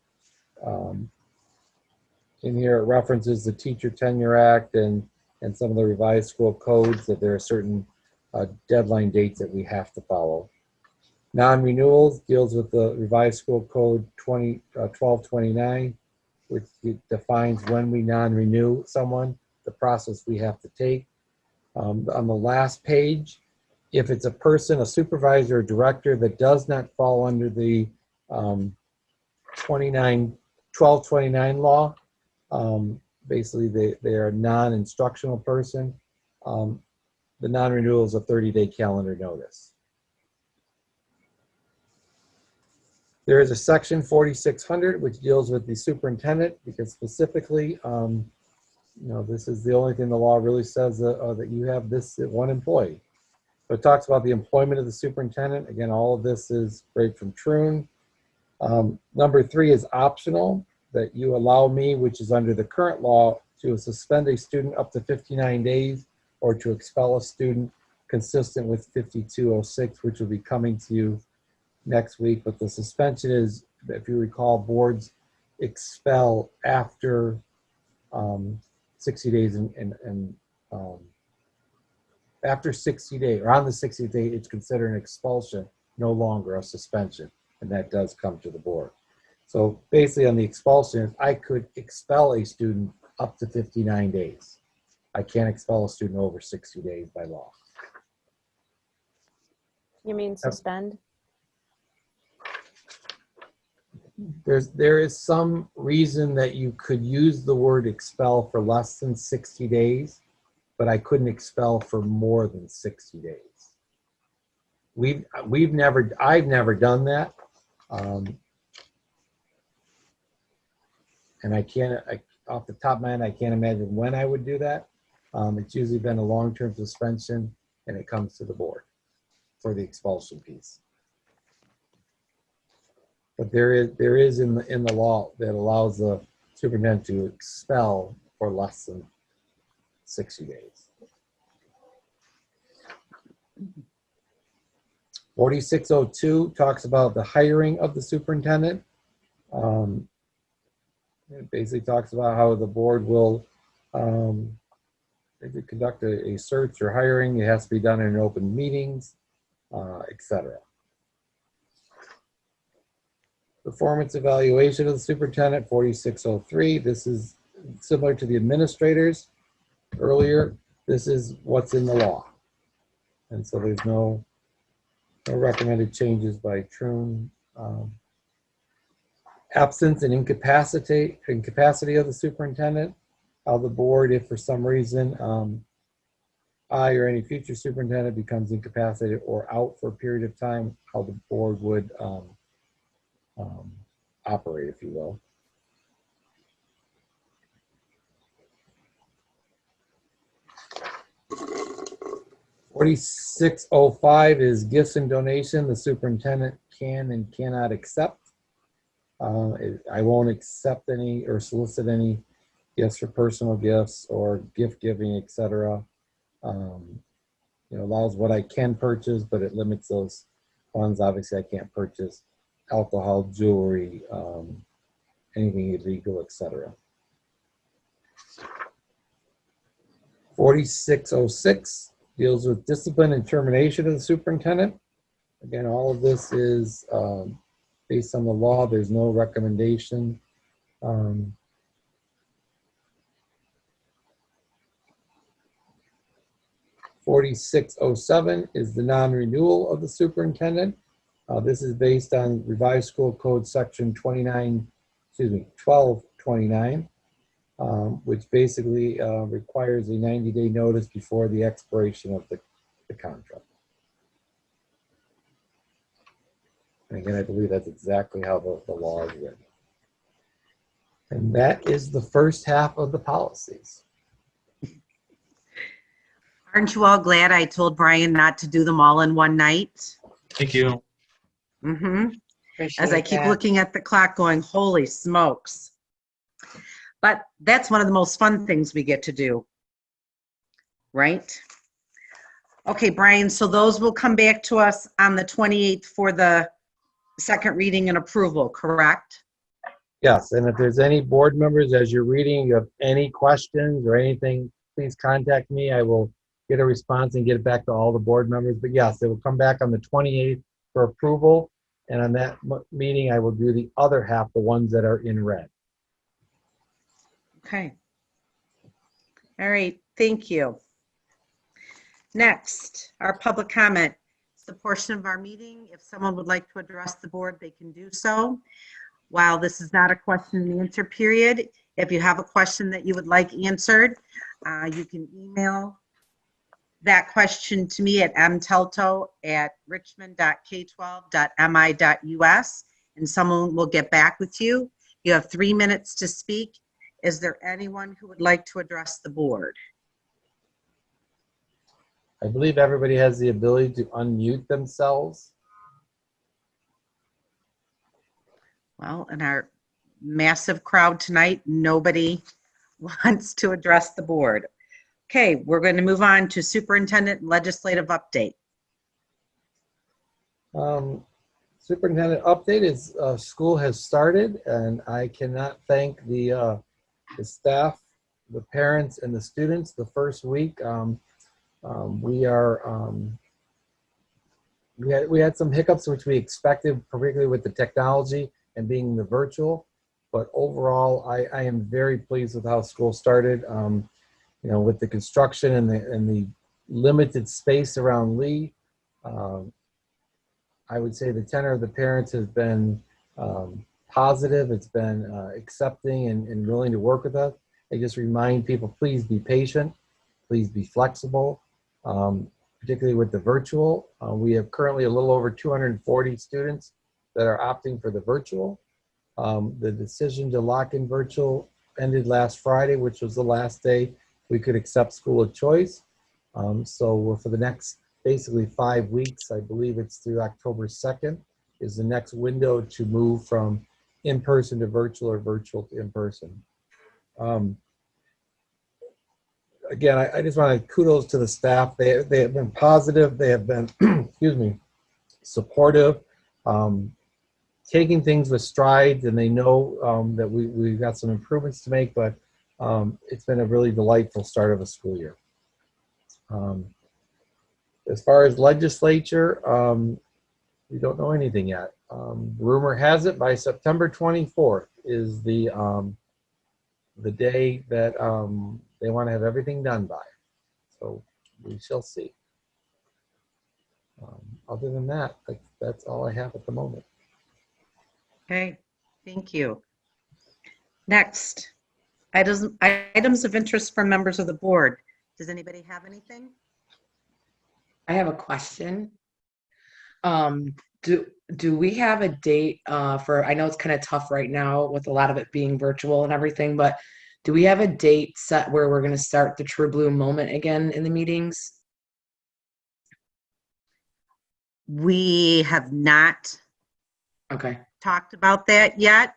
in here it references the Teacher Tenure Act and some of the revised school codes, that there are certain deadline dates that we have to follow. Non-renewals deals with the revised school code 1229, which defines when we non-renew someone, the process we have to take. On the last page, if it's a person, a supervisor or director that does not fall under the 1229 law, basically they are a non-instructional person, the non-renewal is a 30-day calendar notice. There is a section 4600 which deals with the superintendent, because specifically, this is the only thing the law really says that you have this one employee. So it talks about the employment of the superintendent. Again, all of this is right from Troon. Number 3 is optional, that you allow me, which is under the current law, to suspend a student up to 59 days or to expel a student consistent with 5206, which will be coming to you next week. But the suspension is, if you recall, boards expel after 60 days and after 60 days, or on the 60th day, it's considered an expulsion, no longer a suspension, and that does come to the board. So basically on the expulsion, I could expel a student up to 59 days. I can't expel a student over 60 days by law. You mean suspend? There is some reason that you could use the word expel for less than 60 days, but I couldn't expel for more than 60 days. I've never done that. And off the top of my head, I can't imagine when I would do that. It's usually been a long-term suspension, and it comes to the board for the expulsion piece. But there is in the law that allows the superintendent to expel for less than 60 days. 4602 talks about the hiring of the superintendent. It basically talks about how the board will conduct a search or hiring. It has to be done in open meetings, etc. Performance evaluation of the superintendent, 4603. This is similar to the administrators earlier. This is what's in the law. And so there's no recommended changes by Troon. Absence and incapacity of the superintendent. How the board, if for some reason I or any future superintendent becomes incapacitated or out for a period of time, how the board would operate, if you will. $46.05 is gifts and donation the superintendent can and cannot accept. I won't accept any or solicit any gifts for personal gifts or gift giving, etc. Allows what I can purchase, but it limits those funds. Obviously, I can't purchase alcohol, jewelry, anything illegal, etc. 4606 deals with discipline and termination of the superintendent. Again, all of this is based on the law. There's no recommendation. 4607 is the non-renewal of the superintendent. This is based on revised school code section 1229, which basically requires a 90-day notice before the expiration of the contract. And again, I believe that's exactly how the law is written. And that is the first half of the policies. Aren't you all glad I told Brian not to do them all in one night? Thank you. Mm-hmm. Appreciate As I keep that. looking at the clock going, holy smokes. But that's one of the most fun things we get to do, right? Okay, Brian, so those will come back to us on the 28th for the second reading and approval, correct? Yes, and if there's any board members, as you're reading, you have any questions or anything, please contact me. I will get a response and get it back to all the board members. But yes, it will come back on the 28th for approval. And on that meeting, I will do the other half, the ones that are in red. Okay. All right, thank you. Next, our public comment. It's the portion of our meeting. If someone would like to address the board, they can do so. While this is not a question and answer period, if you have a question that you would like answered, you can email that question to me at mtelto@richmond.k12.mi.us, and someone will get back with you. You have 3 minutes to speak. Is there anyone who would like to address the board? I believe everybody has the ability to unmute themselves. Well, in our massive crowd tonight, nobody wants to address the board. Okay, we're going to move on to superintendent legislative update. Superintendent update is school has started, and I cannot thank the staff, the parents, and the students. The first week, we had some hiccups which we expected, particularly with the technology and being the virtual. But overall, I am very pleased with how school started. With the construction and the limited space around Lee, I would say the tenor of the parents has been positive. It's been accepting and willing to work with us. I just remind people, please be patient, please be flexible, particularly with the virtual. We have currently a little over 240 students that are opting for the virtual. The decision to lock in virtual ended last Friday, which was the last day we could accept school of choice. So for the next basically 5 weeks, I believe it's through October 2nd, is the next window to move from in-person to virtual or virtual to in-person. Again, I just want to kudos to the staff. They have been positive. They have been, excuse me, supportive, taking things with strides, and they know that we've got some improvements to make, but it's been a really delightful start of a school year. As far as legislature, we don't know anything yet. Rumor has it by September 24th is the day that they want to have everything done by. So we shall see. Other than that, that's all I have at the moment. Okay, Thank you. Next, items of interest from members of the board. Does anybody have anything? I have a question. Do we have a date for, I know it's kind of tough right now with a lot of it being virtual and everything, but do we have a date set where we're going to start the True Blue moment again in the meetings? We have not Okay. talked about that yet.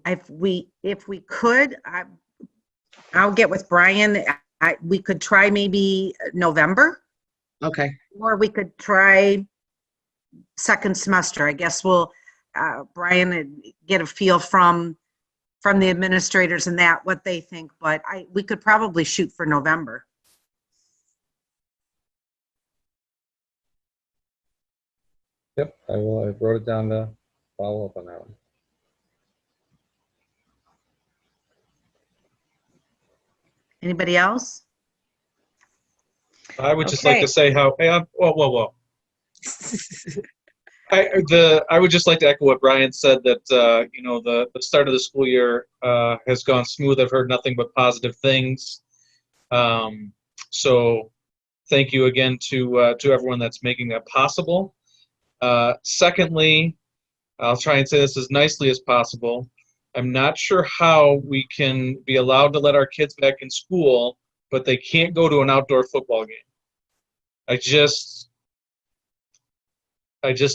If we could, I'll get with Brian. We could try maybe November, Okay. or we could try second semester. I guess we'll, Brian, get a feel from the administrators and that, what they think, but we could probably shoot for November. Yep, I wrote it down to follow up on that one. Anybody else? I would just like Okay. to say how, whoa. I would just like to echo what Brian said, that the start of the school year has gone smooth. I've heard nothing but positive things. So thank you again to everyone that's making that possible. Secondly, I'll try and say this as nicely as possible. I'm not sure how we can be allowed to let our kids back in school, but they can't go to an outdoor football game. I just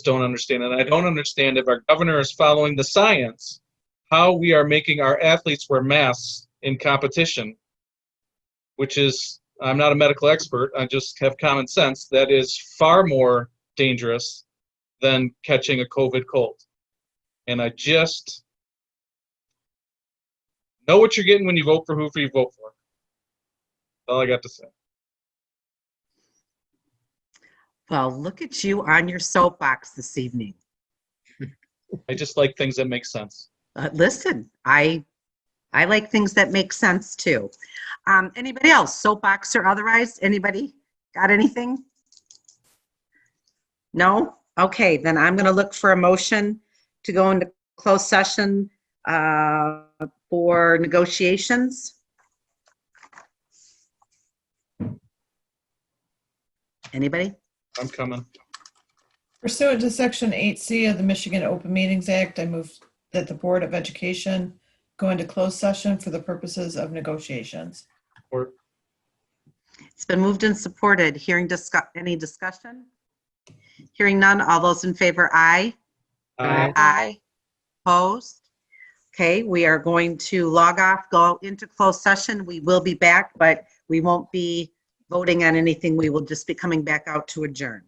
don't understand it. I don't understand, if our governor is following the science, how we are making our athletes wear masks in competition, which is, I'm not a medical expert, I just have common sense, that is far more dangerous than catching a COVID cold. And I just know what you're getting when you vote for whoever you vote for. That's all I got to say. Well, look at you on your soapbox this evening. I just like things that make sense. Listen, I like things that make sense too. Anybody else, soapbox or otherwise? Anybody got anything? No? Okay, then I'm going to look for a motion to go into closed session for negotiations. Anybody? I'm coming. Pursuant to Section 8C of the Michigan Open Meetings Act, I move that the Board of Education go into closed session for the purposes of negotiations. Or It's been moved and supported. Any discussion? Hearing none. All those in favor, aye. Aye. Opposed? Okay, we are going to log off, go into closed session. We will be back, but we won't be voting on anything. We will just be coming back out to adjourn.